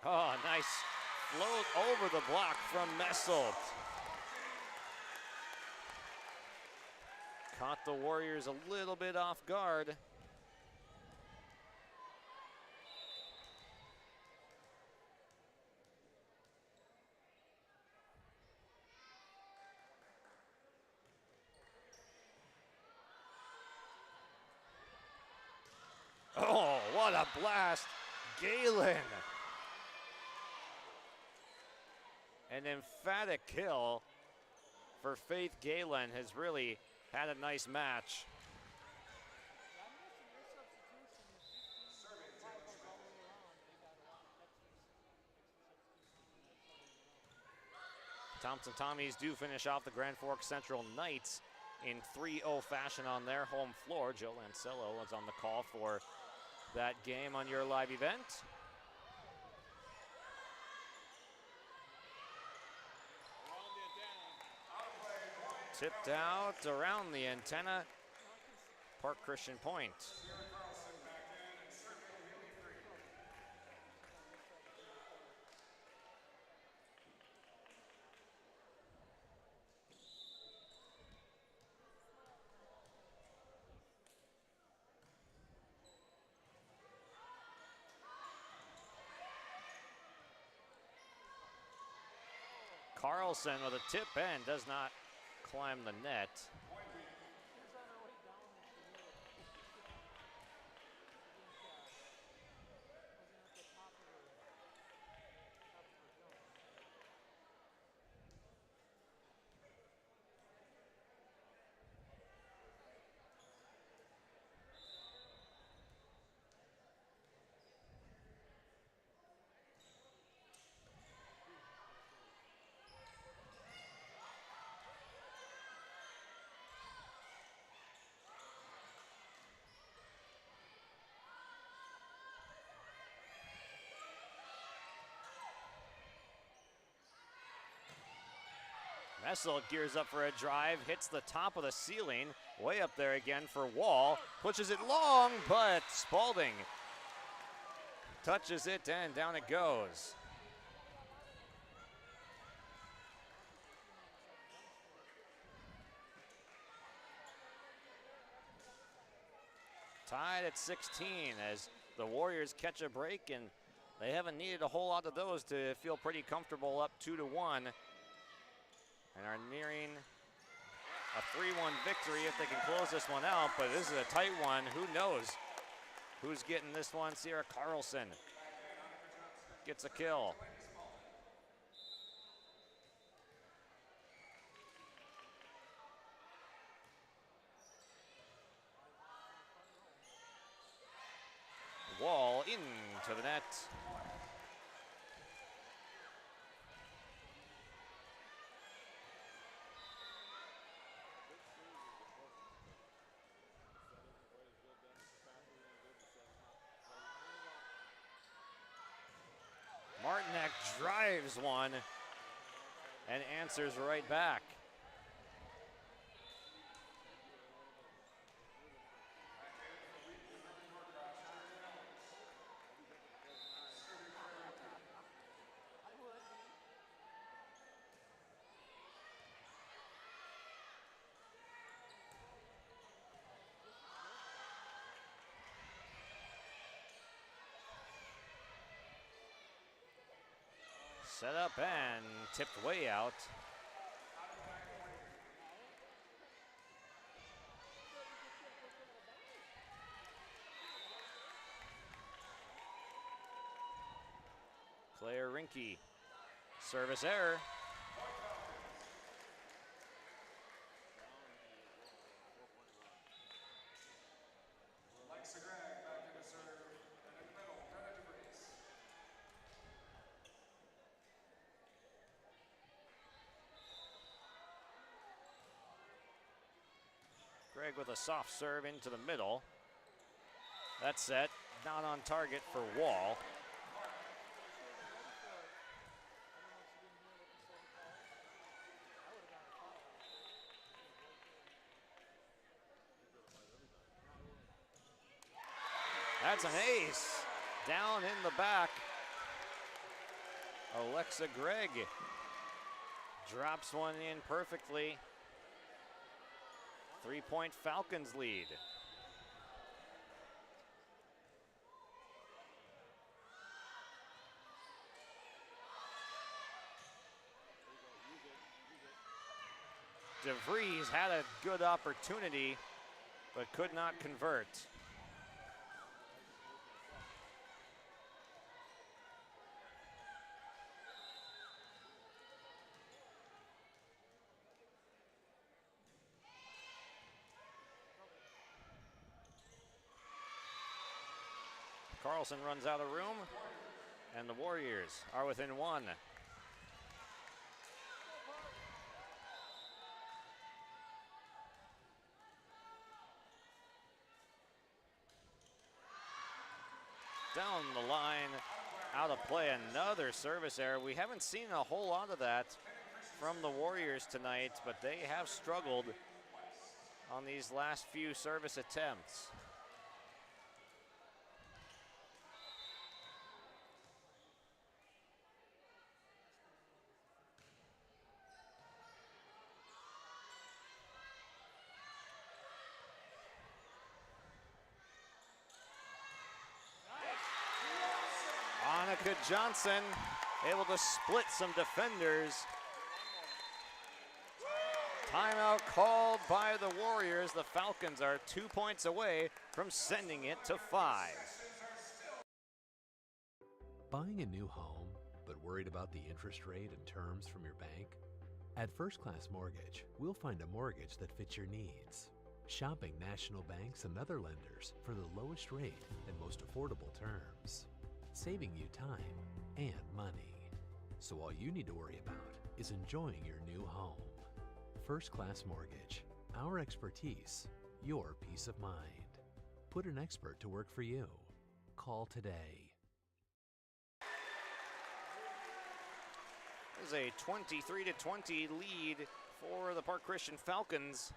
Oh, nice float over the block from Messelt. Caught the Warriors a little bit off guard. Oh, what a blast. Galen. An emphatic kill for Faith Galen has really had a nice match. Thompson Tommies do finish off the Grand Forks Central Knights in 3-0 fashion on their home floor. Joe Lancello was on the call for that game on your live event. Tipped out around the antenna. Park Christian point. Carlson with a tip in, does not climb the net. Messel gears up for a drive, hits the top of the ceiling, way up there again for Wall, pushes it long, but Spalding touches it and down it goes. Tied at 16 as the Warriors catch a break, and they haven't needed a whole lot of those to feel pretty comfortable up 2-1 and are nearing a 3-1 victory if they can close this one out, but this is a tight one. Who knows who's getting this one? Sierra Carlson gets a kill. Wall into the net. Martinek drives one and answers right back. Set up and tipped way out. Claire Rinke, service error. Greg with a soft serve into the middle. That's set, not on target for Wall. That's an ace, down in the back. Alexa Gregg drops one in perfectly. 3-point Falcons lead. DeVries had a good opportunity, but could not convert. Carlson runs out of room, and the Warriors are within one. Down the line, out of play, another service error. We haven't seen a whole lot of that from the Warriors tonight, but they have struggled on these last few service attempts. Annika Johnson able to split some defenders. Timeout called by the Warriors. The Falcons are 2 points away from sending it to 5. Buying a new home, but worried about the interest rate and terms from your bank? At First Class Mortgage, we'll find a mortgage that fits your needs. Shopping national banks and other lenders for the lowest rate and most affordable terms. Saving you time and money. So all you need to worry about is enjoying your new home. First Class Mortgage. Our expertise, your peace of mind. Put an expert to work for you. Call today. Falcons, a 23-20 lead for the Park Christian Falcons.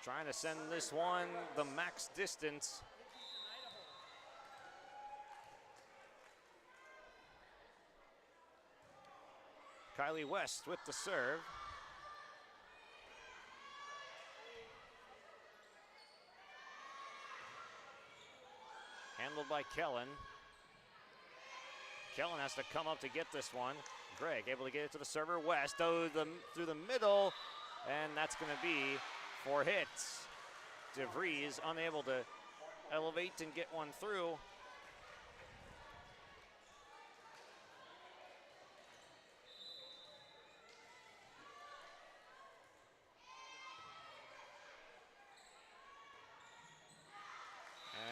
Trying to send this one the max distance. Kylie West with the serve. Handled by Kellen. Kellen has to come up to get this one. Greg able to get it to the server. West through the middle, and that's going to be 4 hits. DeVries unable to elevate and get one through.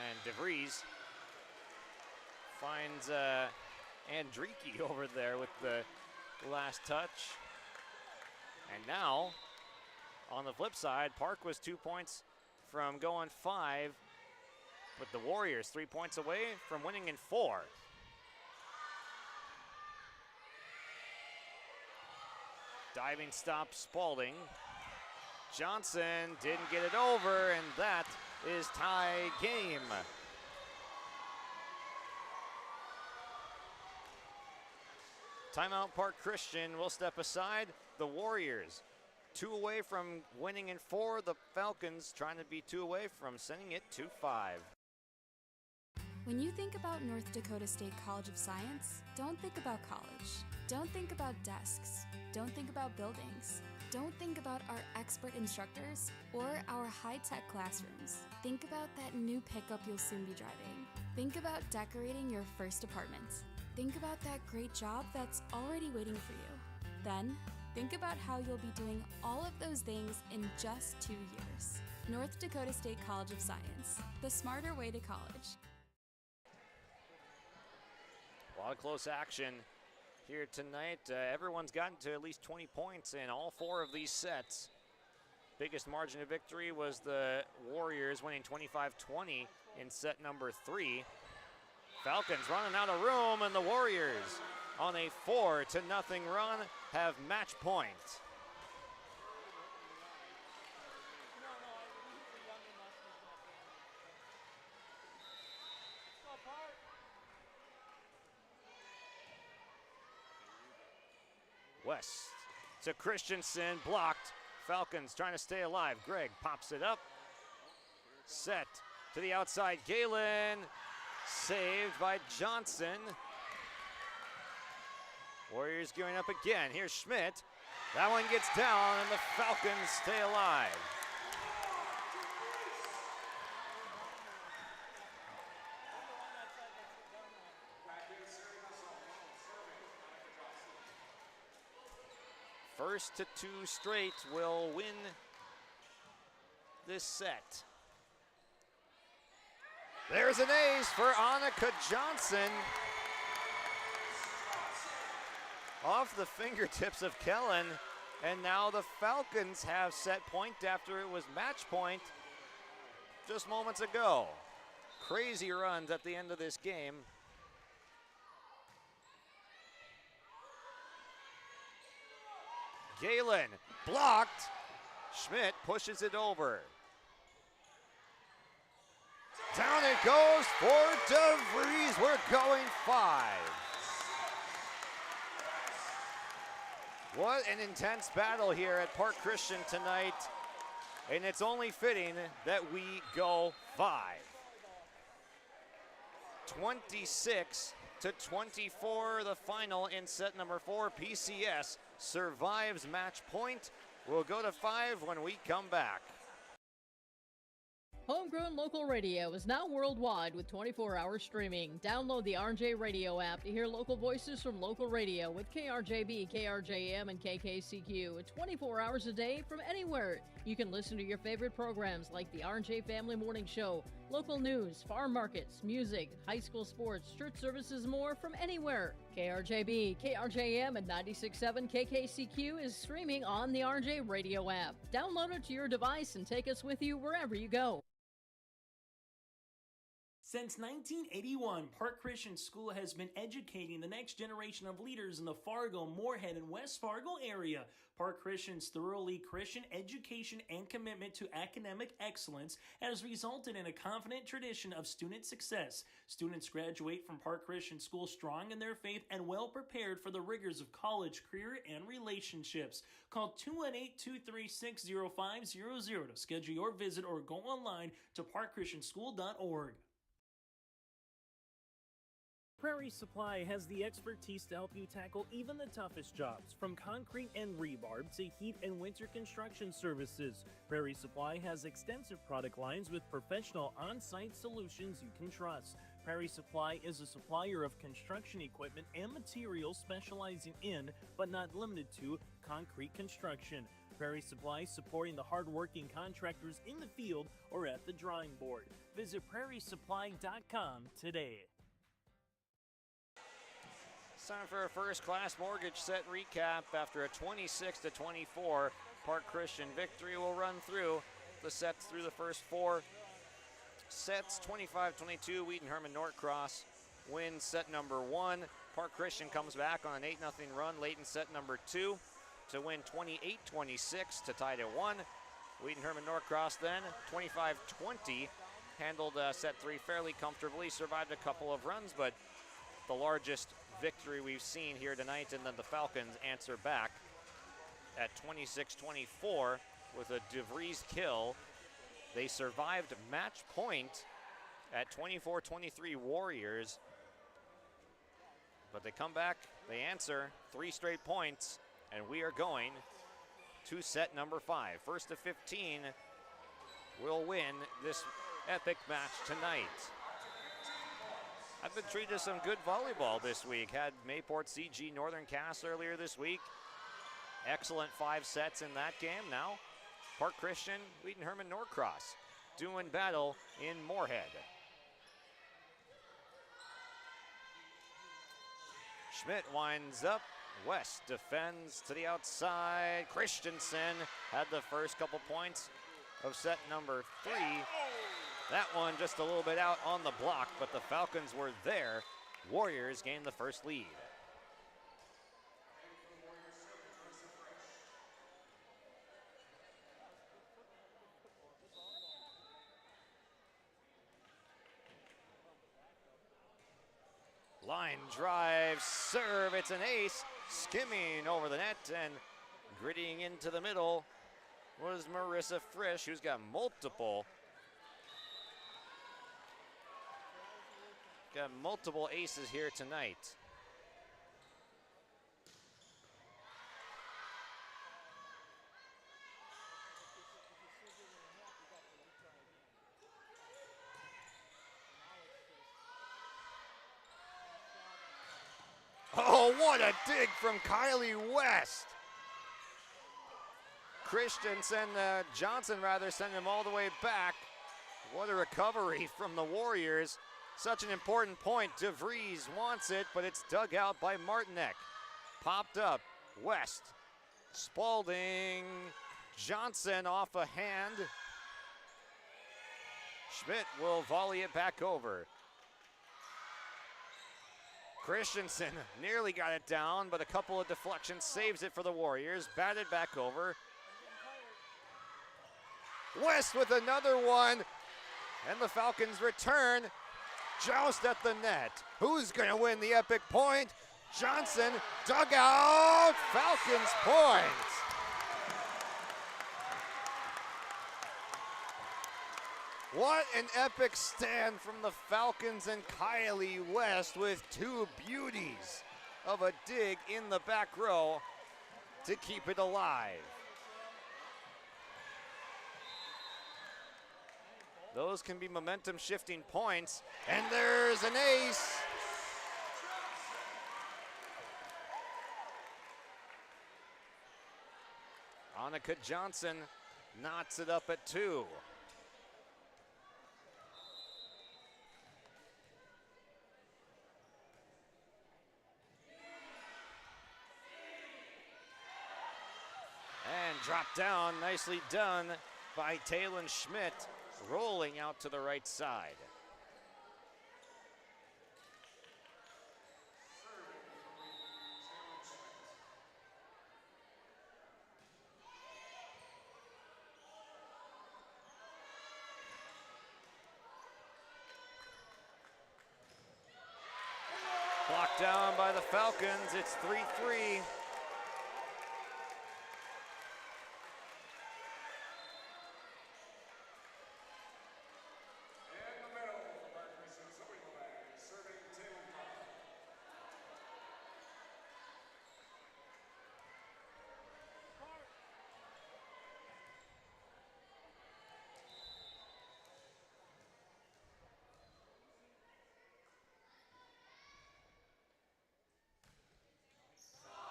And DeVries finds Andriki over there with the last touch. And now, on the flip side, Park was 2 points from going 5, but the Warriors 3 points away from winning in 4. Diving stop Spalding. Johnson didn't get it over, and that is tie game. Timeout. Park Christian will step aside. The Warriors 2 away from winning in 4. The Falcons trying to be 2 away from sending it to 5. When you think about North Dakota State College of Science, don't think about college. Don't think about desks. Don't think about buildings. Don't think about our expert instructors or our high-tech classrooms. Think about that new pickup you'll soon be driving. Think about decorating your first apartment. Think about that great job that's already waiting for you. Then, think about how you'll be doing all of those things in just 2 years. North Dakota State College of Science, the smarter way to college. A lot of close action here tonight. Everyone's gotten to at least 20 points in all 4 of these sets. Biggest margin of victory was the Warriors winning 25-20 in set number 3. Falcons running out of room, and the Warriors on a 4-0 run have match point. West to Christensen, blocked. Falcons trying to stay alive. Gregg pops it up. Set to the outside. Galen saved by Johnson. Warriors gearing up again. Here's Schmidt. That one gets down, and the Falcons stay alive. First to 2 straight will win this set. There's an ace for Annika Johnson. Off the fingertips of Kellen, and now the Falcons have set point after it was match point just moments ago. Crazy runs at the end of this game. Galen blocked. Schmidt pushes it over. Down it goes for DeVries. We're going 5. What an intense battle here at Park Christian tonight. And it's only fitting that we go 5. 26-24, the final in set number 4. PCS survives match point. We'll go to 5 when we come back. Homegrown Local Radio is now worldwide with 24-hour streaming. Download the RJ Radio app to hear local voices from local radio with KRJB, KRJM, and KKCQ 24 hours a day from anywhere. You can listen to your favorite programs like the RJ Family Morning Show, local news, farm markets, music, high school sports, church services, more from anywhere. KRJB, KRJM, and 96.7 KKCQ is streaming on the RJ Radio app. Download it to your device and take us with you wherever you go. Since 1981, Park Christian School has been educating the next generation of leaders in the Fargo, Moorhead, and West Fargo area. Park Christian's thoroughly Christian education and commitment to academic excellence has resulted in a confident tradition of student success. Students graduate from Park Christian School strong in their faith and well prepared for the rigors of college, career, and relationships. Call 218-236-0500 to schedule your visit or go online to parkchristianschool.org. Prairie Supply has the expertise to help you tackle even the toughest jobs, from concrete and rebar to heat and winter construction services. Prairie Supply has extensive product lines with professional on-site solutions you can trust. Prairie Supply is a supplier of construction equipment and materials specializing in, but not limited to, concrete construction. Prairie Supply supporting the hard-working contractors in the field or at the drawing board. Visit prairiesupply.com today. It's time for a first-class mortgage set recap. After a 26-24 Park Christian victory, we'll run through the sets through the first four sets. 25-22, Wheaton-Herman-Norcross wins set number 1. Park Christian comes back on an 8-0 run late in set number 2 to win 28-26 to tie it at 1. Wheaton-Herman-Norcross then 25-20 handled set 3 fairly comfortably, survived a couple of runs, but the largest victory we've seen here tonight, and then the Falcons answer back at 26-24 with a DeVries kill. They survived match point at 24-23 Warriors, but they come back, they answer 3 straight points, and we are going to set number 5. First to 15 will win this epic match tonight. I've been treated to some good volleyball this week. Had Mayport CG Northern Cass earlier this week. Excellent 5 sets in that game. Now, Park Christian, Wheaton-Herman-Norcross doing battle in Moorhead. Schmidt winds up. West defends to the outside. Christensen had the first couple points of set number 3. That one just a little bit out on the block, but the Falcons were there. Warriors gained the first lead. Line drive, serve, it's an ace. Skimming over the net and grittying into the middle was Marissa Frisch, who's got multiple aces here tonight. Oh, what a dig from Kylie West. Johnson sent him all the way back. What a recovery from the Warriors. Such an important point. DeVries wants it, but it's dug out by Martinek. Popped up. West. Spalding. Johnson off a hand. Schmidt will volley it back over. Christensen nearly got it down, but a couple of deflections saves it for the Warriors. Batted back over. West with another one, and the Falcons return. Joust at the net. Who's going to win the epic point? Johnson, dugout, Falcons point. What an epic stand from the Falcons and Kylie West with 2 beauties of a dig in the back row to keep it alive. Those can be momentum shifting points, and there's an ace. Annika Johnson knots it up at 2. And dropped down, nicely done by Talon Schmidt, rolling out to the right side. Blocked down by the Falcons. It's 3-3.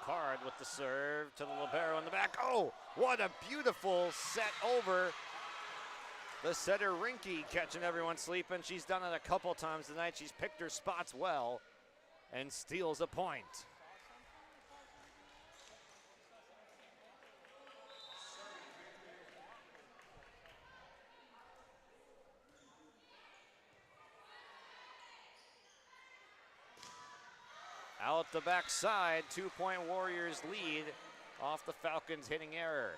Card with the serve to the libero in the back. Oh, what a beautiful set over. The setter Rinky catching everyone sleeping. She's done it a couple times tonight. She's picked her spots well and steals a point. Out the backside, 2-point Warriors lead off the Falcons hitting error.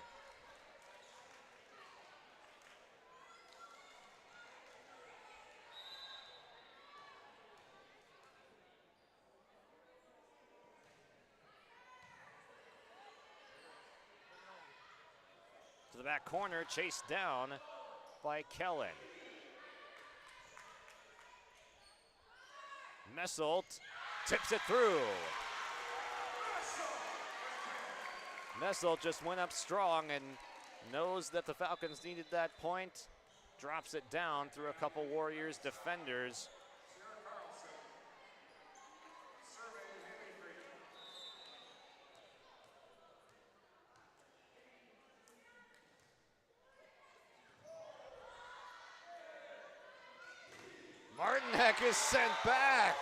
To the back corner, chased down by Kellen. Messelt tips it through. Messelt just went up strong and knows that the Falcons needed that point. Drops it down through a couple Warriors defenders. Martinek is sent back.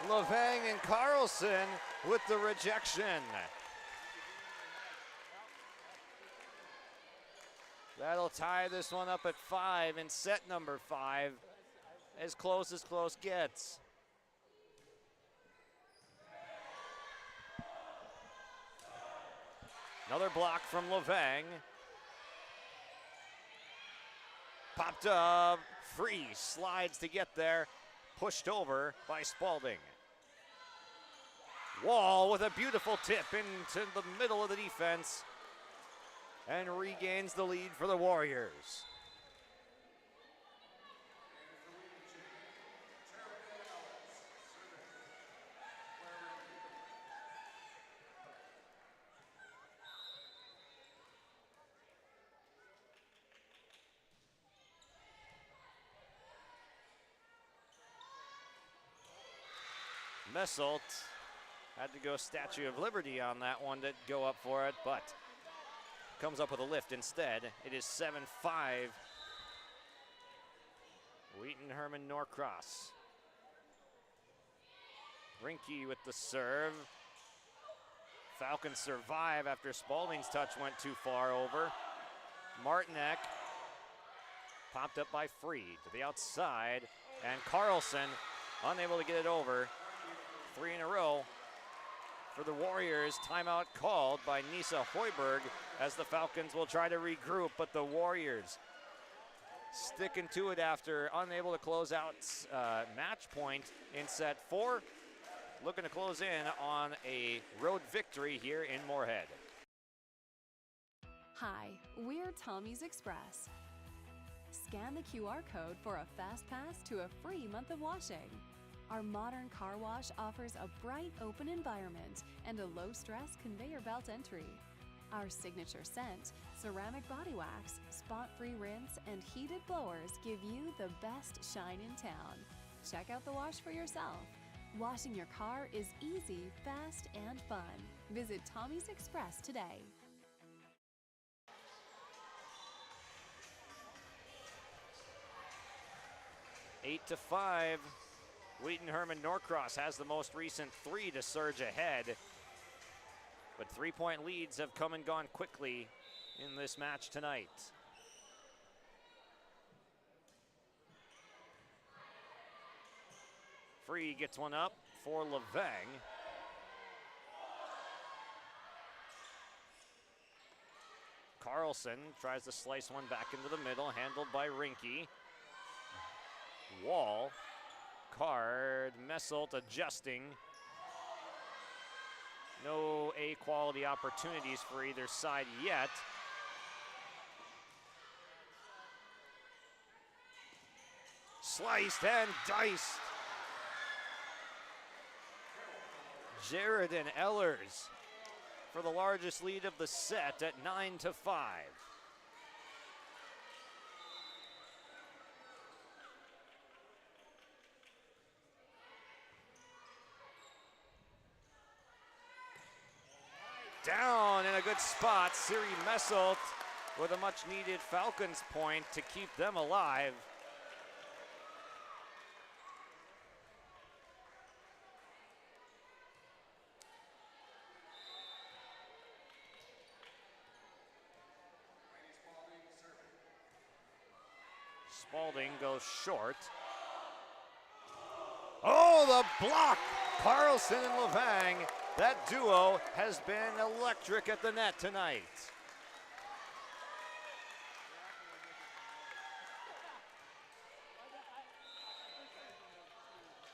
Levang and Carlson with the rejection. That'll tie this one up at 5 in set number 5. As close gets. Another block from Levang. Popped up, free, slides to get there. Pushed over by Spalding. Wall with a beautiful tip into the middle of the defense and regains the lead for the Warriors. Messelt had to go Statue of Liberty on that one to go up for it, but comes up with a lift instead. It is 7-5. Wheaton-Herman-Norcross. Rinky with the serve. Falcons survive after Spalding's touch went too far over. Martinek popped up by Free to the outside, and Carlson unable to get it over. 3 in a row for the Warriors. Timeout called by Nisa Hoiberg as the Falcons will try to regroup, but the Warriors sticking to it after unable to close out match point in set 4. Looking to close in on a road victory here in Moorhead. Hi, we're Tommy's Express. Scan the QR code for a fast pass to a free month of washing. Our modern car wash offers a bright, open environment and a low-stress conveyor belt entry. Our signature scent, ceramic body wax, spot-free rinse, and heated blowers give you the best shine in town. Check out the wash for yourself. Washing your car is easy, fast, and fun. Visit Tommy's Express today. Eight to 5. Wheaton-Herman-Norcross has the most recent 3 to surge ahead. But 3-point leads have come and gone quickly in this match tonight. Free gets one up for Levang. Carlson tries to slice one back into the middle, handled by Rinky. Wall card. Messelt adjusting. No A-quality opportunities for either side yet. Sliced and diced. Jared and Ellers for the largest lead of the set at 9-5. Down in a good spot, Siri Messelt with a much-needed Falcons point to keep them alive. Spalding goes short. Oh, the block! Carlson and Levang. That duo has been electric at the net tonight.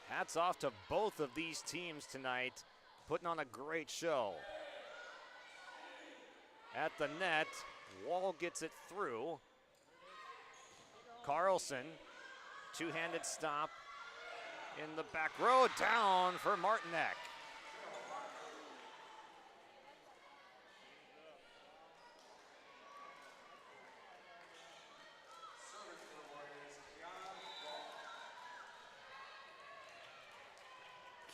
Hats off to both of these teams tonight, putting on a great show. At the net, Wall gets it through. Carlson, two-handed stop in the back row, down for Martinek.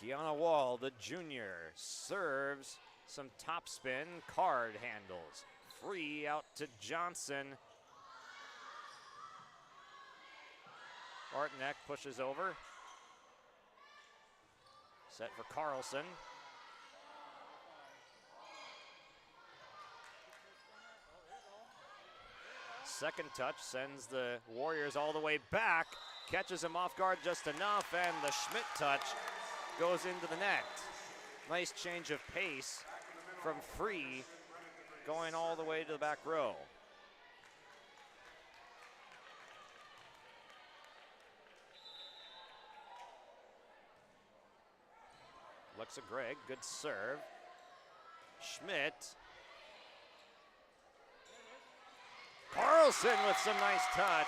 Kiana Wall, the junior, serves some topspin, card handles. Free out to Johnson. Martinek pushes over. Set for Carlson. Second touch sends the Warriors all the way back. Catches him off guard just enough, and the Schmidt touch goes into the net. Nice change of pace from Free going all the way to the back row. Alexa Gregg, good serve. Schmidt. Carlson with some nice touch.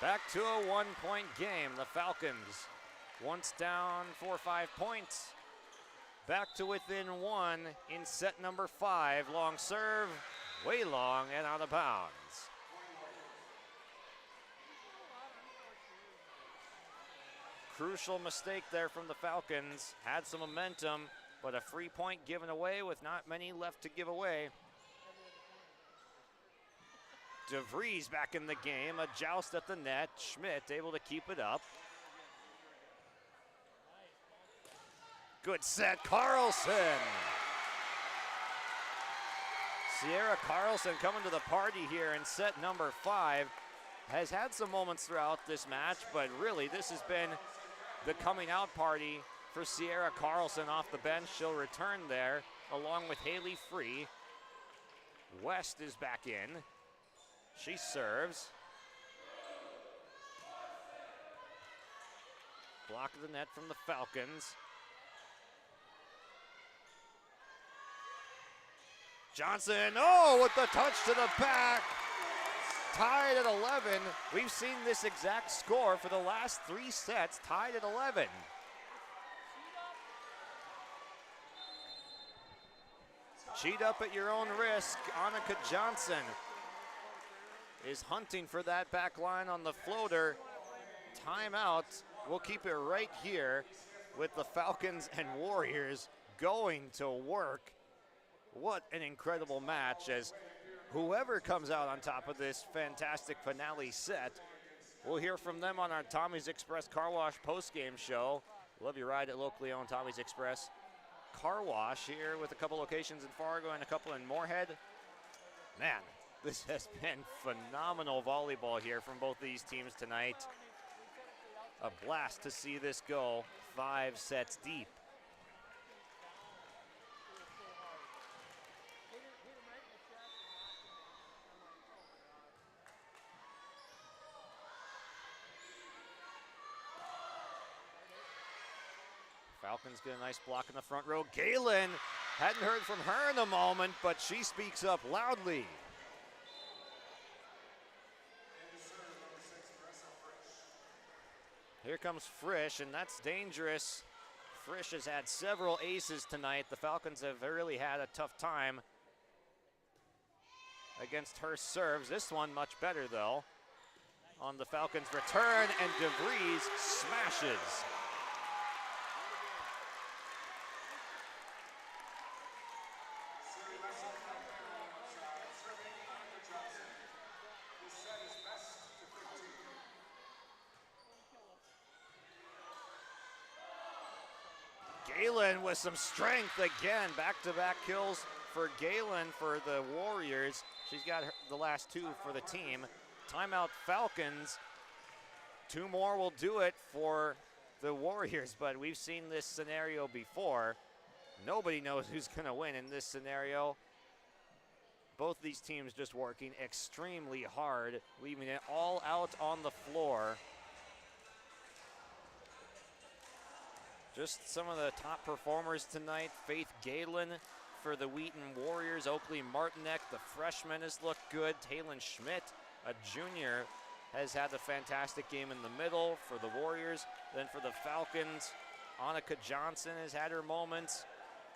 Back to a one-point game. The Falcons, once down 4 or 5 points, back to within one in set number 5. Long serve, way long and out of bounds. Crucial mistake there from the Falcons. Had some momentum, but a free point given away with not many left to give away. DeVries back in the game, a joust at the net. Schmidt able to keep it up. Good set, Carlson. Sierra Carlson coming to the party here in set number 5. Has had some moments throughout this match, but really this has been the coming out party for Sierra Carlson off the bench. She'll return there along with Haley Free. West is back in. She serves. Block of the net from the Falcons. Johnson, oh, with the touch to the back. Tied at 11. We've seen this exact score for the last 3 sets, tied at 11. Cheat up at your own risk. Annika Johnson is hunting for that back line on the floater. Timeout. We'll keep it right here with the Falcons and Warriors going to work. What an incredible match, as whoever comes out on top of this fantastic finale set, we'll hear from them on our Tommy's Express Car Wash postgame show. Love your ride at locally owned Tommy's Express Car Wash here with a couple locations in Fargo and a couple in Moorhead. Man, this has been phenomenal volleyball here from both these teams tonight. A blast to see this go 5 sets deep. Falcons get a nice block in the front row. Galen, hadn't heard from her in a moment, but she speaks up loudly. Here comes Frisch, and that's dangerous. Frisch has had several aces tonight. The Falcons have really had a tough time against her serves. This one much better, though. On the Falcons' return, and DeVries smashes. Galen with some strength again. Back-to-back kills for Galen for the Warriors. She's got the last two for the team. Timeout Falcons. Two more will do it for the Warriors, but we've seen this scenario before. Nobody knows who's going to win in this scenario. Both these teams just working extremely hard, leaving it all out on the floor. Just some of the top performers tonight. Faith Galen for the Wheaton Warriors. Oakley Martinek, the freshman, has looked good. Talon Schmidt, a junior, has had a fantastic game in the middle for the Warriors. Then for the Falcons, Annika Johnson has had her moments.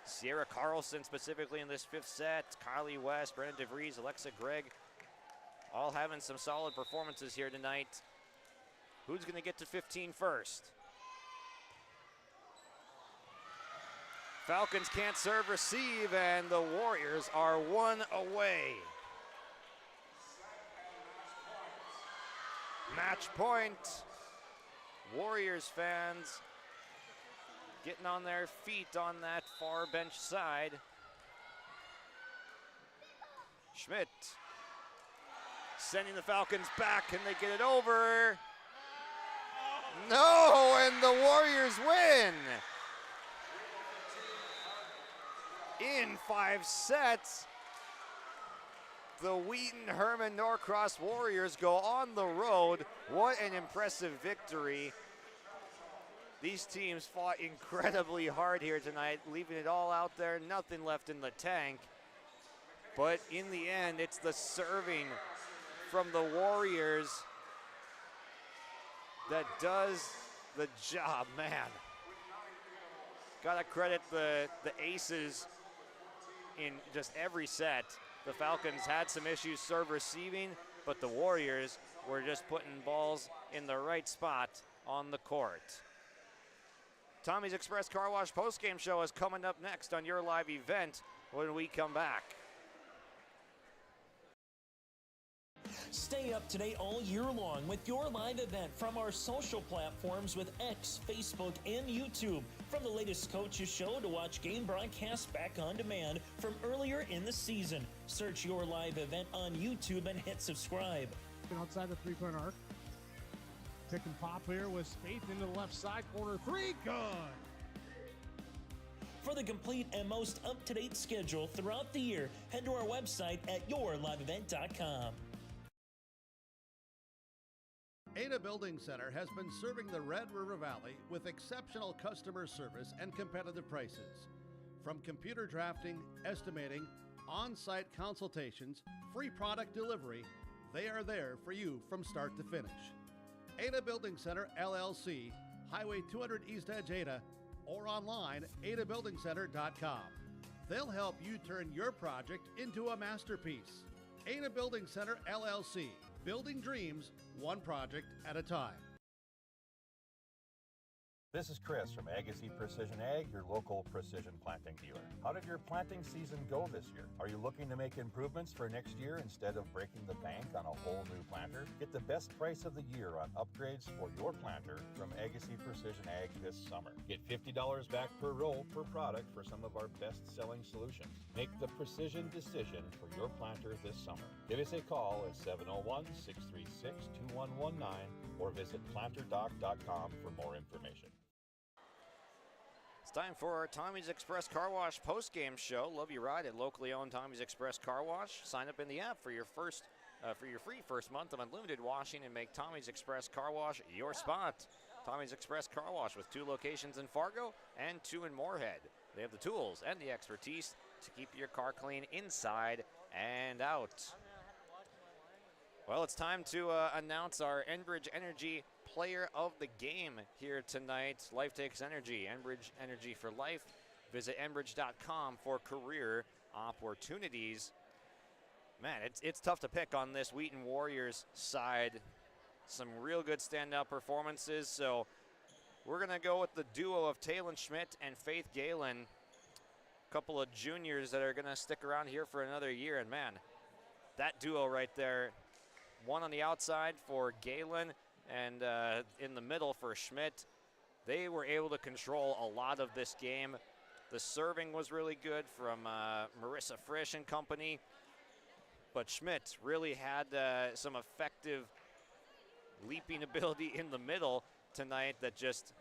Sierra Carlson specifically in this fifth set. Kylie West, Brandon DeVries, Alexa Gregg, all having some solid performances here tonight. Who's going to get to 15 first? Falcons can't serve receive, and the Warriors are one away. Match point. Warriors fans getting on their feet on that far bench side. Schmidt sending the Falcons back. Can they get it over? No, and the Warriors win. In 5 sets, the Wheaton-Herman-Norcross Warriors go on the road. What an impressive victory. These teams fought incredibly hard here tonight, leaving it all out there, nothing left in the tank. But in the end, it's the serving from the Warriors that does the job, man. Gotta credit the aces in just every set. The Falcons had some issues serve receiving, but the Warriors were just putting balls in the right spot on the court. Tommy's Express Car Wash postgame show is coming up next on your live event when we come back. Stay up to date all year long with your live event from our social platforms with X, Facebook, and YouTube. From the latest coaches show to watch game broadcasts back on demand from earlier in the season. Search your live event on YouTube and hit subscribe. Outside the three-point arc. Pick and pop here with Spaeth into the left side corner. Three, good. For the complete and most up-to-date schedule throughout the year, head to our website at yourliveevent.com. Ada Building Center has been serving the Red River Valley with exceptional customer service and competitive prices. From computer drafting, estimating, on-site consultations, free product delivery, they are there for you from start to finish. Ada Building Center, LLC, Highway 200 East Edge, Ada, or online, adabuildingcenter.com. They'll help you turn your project into a masterpiece. Ada Building Center, LLC, building dreams, one project at a time. This is Chris from Agassiz Precision Ag, your local precision planting dealer. How did your planting season go this year? Are you looking to make improvements for next year instead of breaking the bank on a whole new planter? Get the best price of the year on upgrades for your planter from Agassiz Precision Ag this summer. Get $50 back per row per product for some of our best-selling solutions. Make the precision decision for your planter this summer. Give us a call at 701-636-2119 or visit planterdoc.com for more information. It's time for our Tommy's Express Car Wash postgame show. Love your ride at locally owned Tommy's Express Car Wash. Sign up in the app for your free first month of unlimited washing and make Tommy's Express Car Wash your spot. Tommy's Express Car Wash with 2 locations in Fargo and 2 in Moorhead. They have the tools and the expertise to keep your car clean inside and out. Well, it's time to announce our Enbridge Energy Player of the Game here tonight. Life takes energy. Enbridge Energy for life. Visit enbridge.com for career opportunities. Man, it's tough to pick on this Wheaton Warriors side. Some real good standout performances. So we're going to go with the duo of Taylon Schmidt and Faith Galen. A couple of juniors that are going to stick around here for another year. And man, that duo right there, one on the outside for Galen and in the middle for Schmidt. They were able to control a lot of this game. The serving was really good from Marissa Frisch and company. But Schmidt really had some effective leaping ability in the middle tonight that just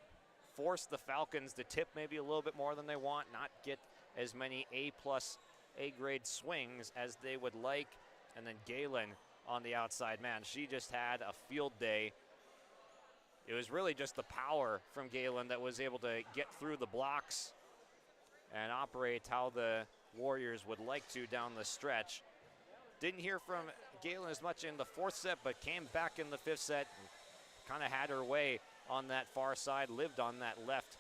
forced the Falcons to tip maybe a little bit more than they want, not get as many A-plus, A-grade swings as they would like. And then Galen on the outside, man, she just had a field day. It was really just the power from Galen that was able to get through the blocks and operate how the Warriors would like to down the stretch. Didn't hear from Galen as much in the 4th set, but came back in the 5th set, kind of had her way on that far side, lived on that left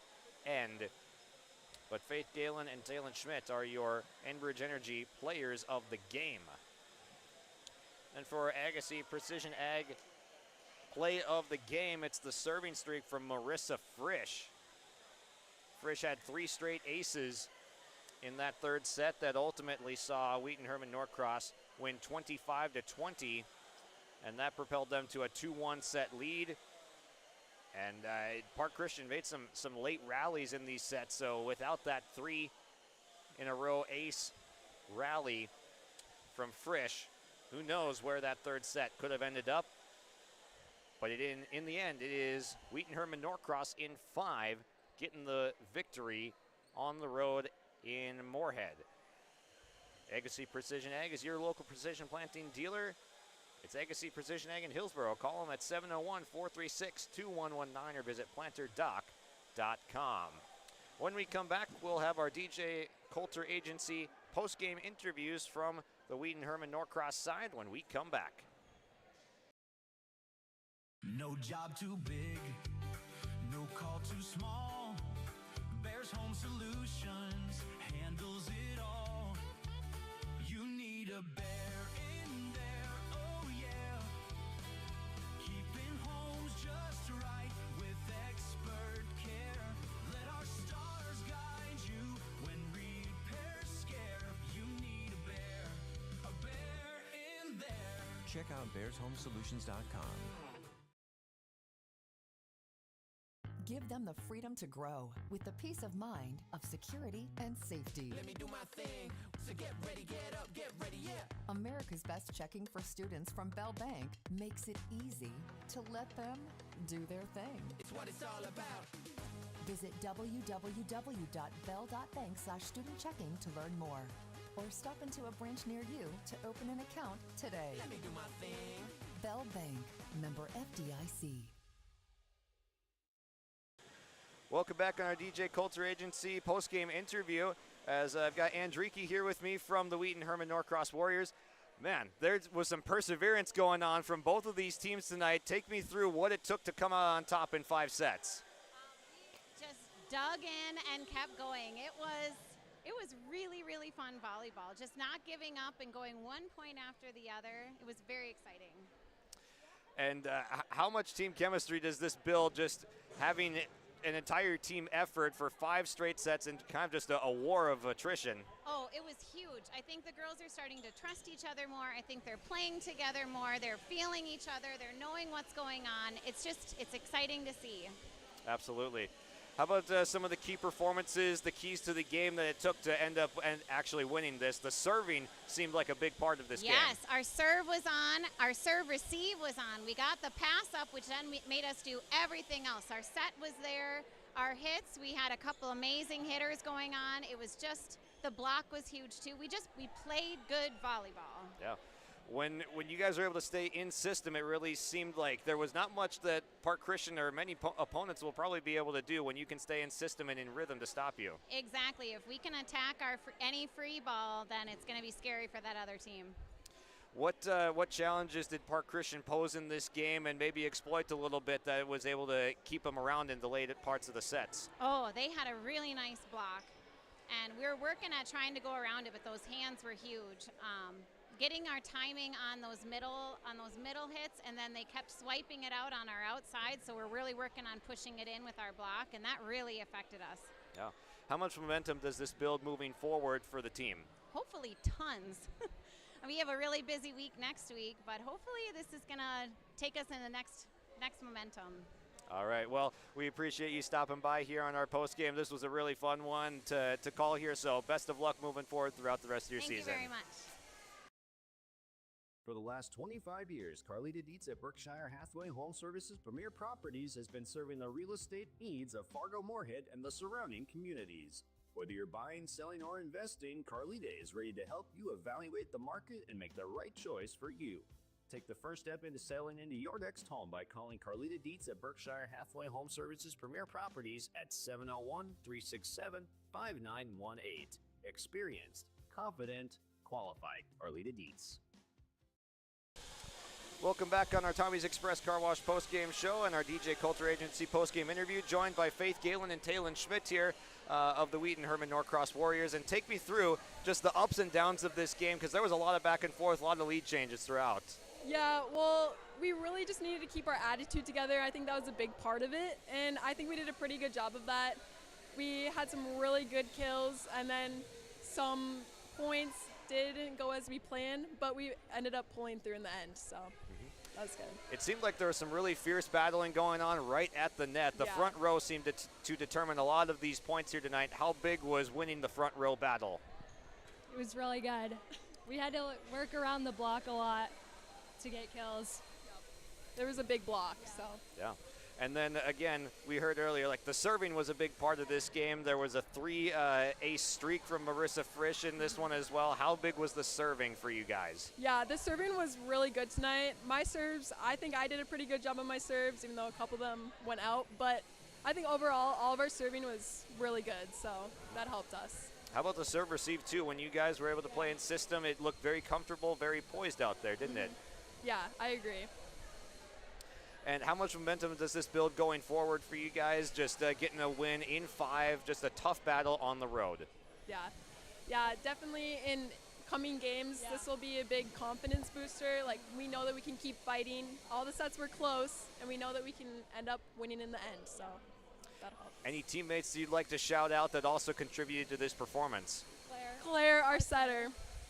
end. But Faith Galen and Taylon Schmidt are your Enbridge Energy Players of the Game. And for Agassiz Precision Ag Play of the Game, it's the serving streak from Marissa Frisch. Frisch had 3 straight aces in that 3rd set that ultimately saw Wheaton-Herman-Norcross win 25-20, and that propelled them to a 2-1 set lead. And Park Christian made some late rallies in these sets, so without that 3-in-a-row ace rally from Frisch, who knows where that 3rd set could have ended up. But in the end, it is Wheaton-Herman-Norcross in 5, getting the victory on the road in Moorhead. Agassiz Precision Ag is your local precision planting dealer. It's Agassiz Precision Ag in Hillsborough. Call them at 701-436-2119 or visit planterdoc.com. When we come back, we'll have our DJ Coulter Agency post-game interviews from the Wheaton-Herman-Norcross side when we come back. No job too big, no call too small. Bears Home Solutions handles it all. You need a bear in there, oh yeah. Keeping homes just right with expert care. Let our stars guide you when repairs scare. You need a bear in there. Check out bearshomesolutions.com. Give them the freedom to grow with the peace of mind of security and safety. Let me do my thing. So get ready, get up, get ready, yeah. America's Best Checking for Students from Bell Bank makes it easy to let them do their thing. It's what it's all about. Visit www.bell.bank/student-checking to learn more. Or stop into a branch near you to open an account today. Let me do my thing. Bell Bank, member FDIC. Welcome back on our DJ Coulter Agency post-game interview, as I've got Andriki here with me from the Wheaton-Herman-Norcross Warriors. Man, there was some perseverance going on from both of these teams tonight. Take me through what it took to come out on top in 5 sets. We just dug in and kept going. It was really, really fun volleyball. Just not giving up and going one point after the other. It was very exciting. And how much team chemistry does this build, just having an entire team effort for 5 straight sets and kind of just a war of attrition? Oh, it was huge. I think the girls are starting to trust each other more. I think they're playing together more. They're feeling each other. They're knowing what's going on. It's exciting to see. Absolutely. How about some of the key performances, the keys to the game that it took to end up and actually winning this? The serving seemed like a big part of this game. Yes, our serve was on. Our serve receive was on. We got the pass up, which then made us do everything else. Our set was there. Our hits, we had a couple amazing hitters going on. It was just, the block was huge too. We played good volleyball. Yeah. When you guys were able to stay in system, it really seemed like there was not much that Park Christian or many opponents will probably be able to do when you can stay in system and in rhythm to stop you. Exactly. If we can attack any free ball, then it's going to be scary for that other team. What challenges did Park Christian pose in this game and maybe exploit a little bit that was able to keep them around in the late parts of the sets? Oh, they had a really nice block, and we were working at trying to go around it, but those hands were huge. Getting our timing on those middle hits, and then they kept swiping it out on our outside, so we're really working on pushing it in with our block, and that really affected us. Yeah. How much momentum does this build moving forward for the team? Hopefully tons. We have a really busy week next week, but hopefully this is going to take us in the next momentum. All right. Well, we appreciate you stopping by here on our post game. This was a really fun one to call here, so best of luck moving forward throughout the rest of your season. Thank you very much. For the last 25 years, Carlita Dietz at Berkshire Hathaway Home Services Premier Properties has been serving the real estate needs of Fargo-Moorhead and the surrounding communities. Whether you're buying, selling, or investing, Carlita is ready to help you evaluate the market and make the right choice for you. Take the first step into selling into your next home by calling Carlita Dietz at Berkshire Hathaway Home Services Premier Properties at 701-367-5918. Experienced, confident, qualified. Carlita Dietz. Welcome back on our Tommy's Express Car Wash post-game show and our DJ Coulter Agency post-game interview, joined by Faith Galen and Talon Schmidt here of the Wheaton-Herman-Norcross Warriors. And take me through just the ups and downs of this game, because there was a lot of back and forth, a lot of lead changes throughout. Yeah, well, we really just needed to keep our attitude together. I think that was a big part of it, and I think we did a pretty good job of that. We had some really good kills, and then some points didn't go as we planned, but we ended up pulling through in the end, so that was good. It seemed like there was some really fierce battling going on right at the net. The front row seemed to determine a lot of these points here tonight. How big was winning the front row battle? It was really good. We had to work around the block a lot to get kills. There was a big block, so. Yeah. And then again, we heard earlier, like the serving was a big part of this game. There was a 3 ace streak from Marissa Frisch in this one as well. How big was the serving for you guys? Yeah, the serving was really good tonight. My serves, I think I did a pretty good job on my serves, even though a couple of them went out. But I think overall, all of our serving was really good, so that helped us. How about the serve receive too? When you guys were able to play in system, it looked very comfortable, very poised out there, didn't it? Yeah, I agree. And how much momentum does this build going forward for you guys? Just getting a win in 5, just a tough battle on the road. Yeah, definitely in coming games, this will be a big confidence booster. Like, we know that we can keep fighting. All the sets were close, and we know that we can end up winning in the end, so that'll help. Any teammates you'd like to shout out that also contributed to this performance? Claire, our setter.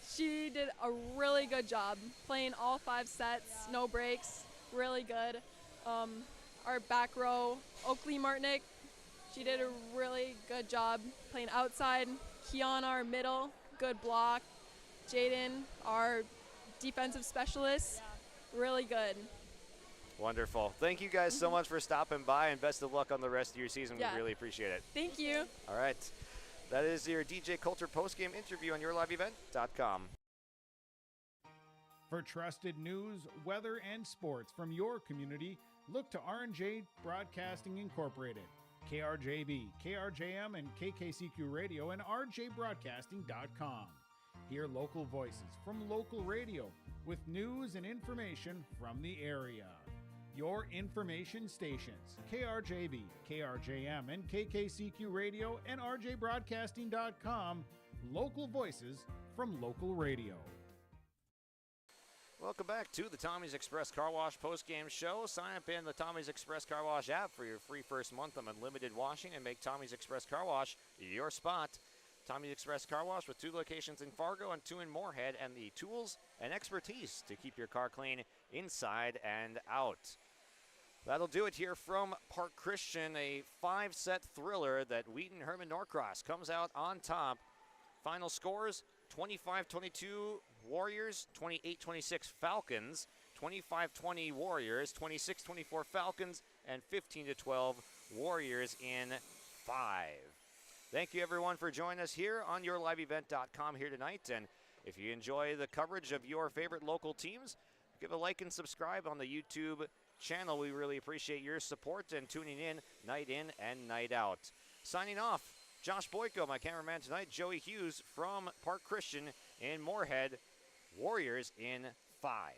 She did a really good job playing all 5 sets, no breaks, really good. Our back row, Oakley Martinick, she did a really good job playing outside. Kiana, our middle, good block. Jaden, our defensive specialist, really good. Wonderful. Thank you guys so much for stopping by, and best of luck on the rest of your season. Yeah. We really appreciate it. Thank you. All right. That is your DJ Coulter postgame interview on yourliveevent.com. For trusted news, weather, and sports from your community, look to R&J Broadcasting Incorporated, KRJB, KRJM, and KKCQ Radio, and rjbroadcasting.com. Hear local voices from local radio with news and information from the area. Your information stations, KRJB, KRJM, and KKCQ Radio, and rjbroadcasting.com. Local voices from local radio. Welcome back to the Tommy's Express Car Wash postgame show. Sign up in the Tommy's Express Car Wash app for your free first month of unlimited washing and make Tommy's Express Car Wash your spot. Tommy's Express Car Wash with 2 locations in Fargo and 2 in Moorhead, and the tools and expertise to keep your car clean inside and out. That'll do it here from Park Christian, a 5-set thriller that Wheaton-Herman-Norcross comes out on top. Final scores, 25-22 Warriors, 28-26 Falcons, 25-20 Warriors, 26-24 Falcons, and 15-12 Warriors in 5. Thank you, everyone, for joining us here on yourliveevent.com here tonight. And If you enjoy the coverage of your favorite local teams, give a like and subscribe on the YouTube channel. We really appreciate your support and tuning in and night out. Signing off, Josh Boyko, my cameraman tonight, Joey Hughes from Park Christian in Moorhead. Warriors in 5.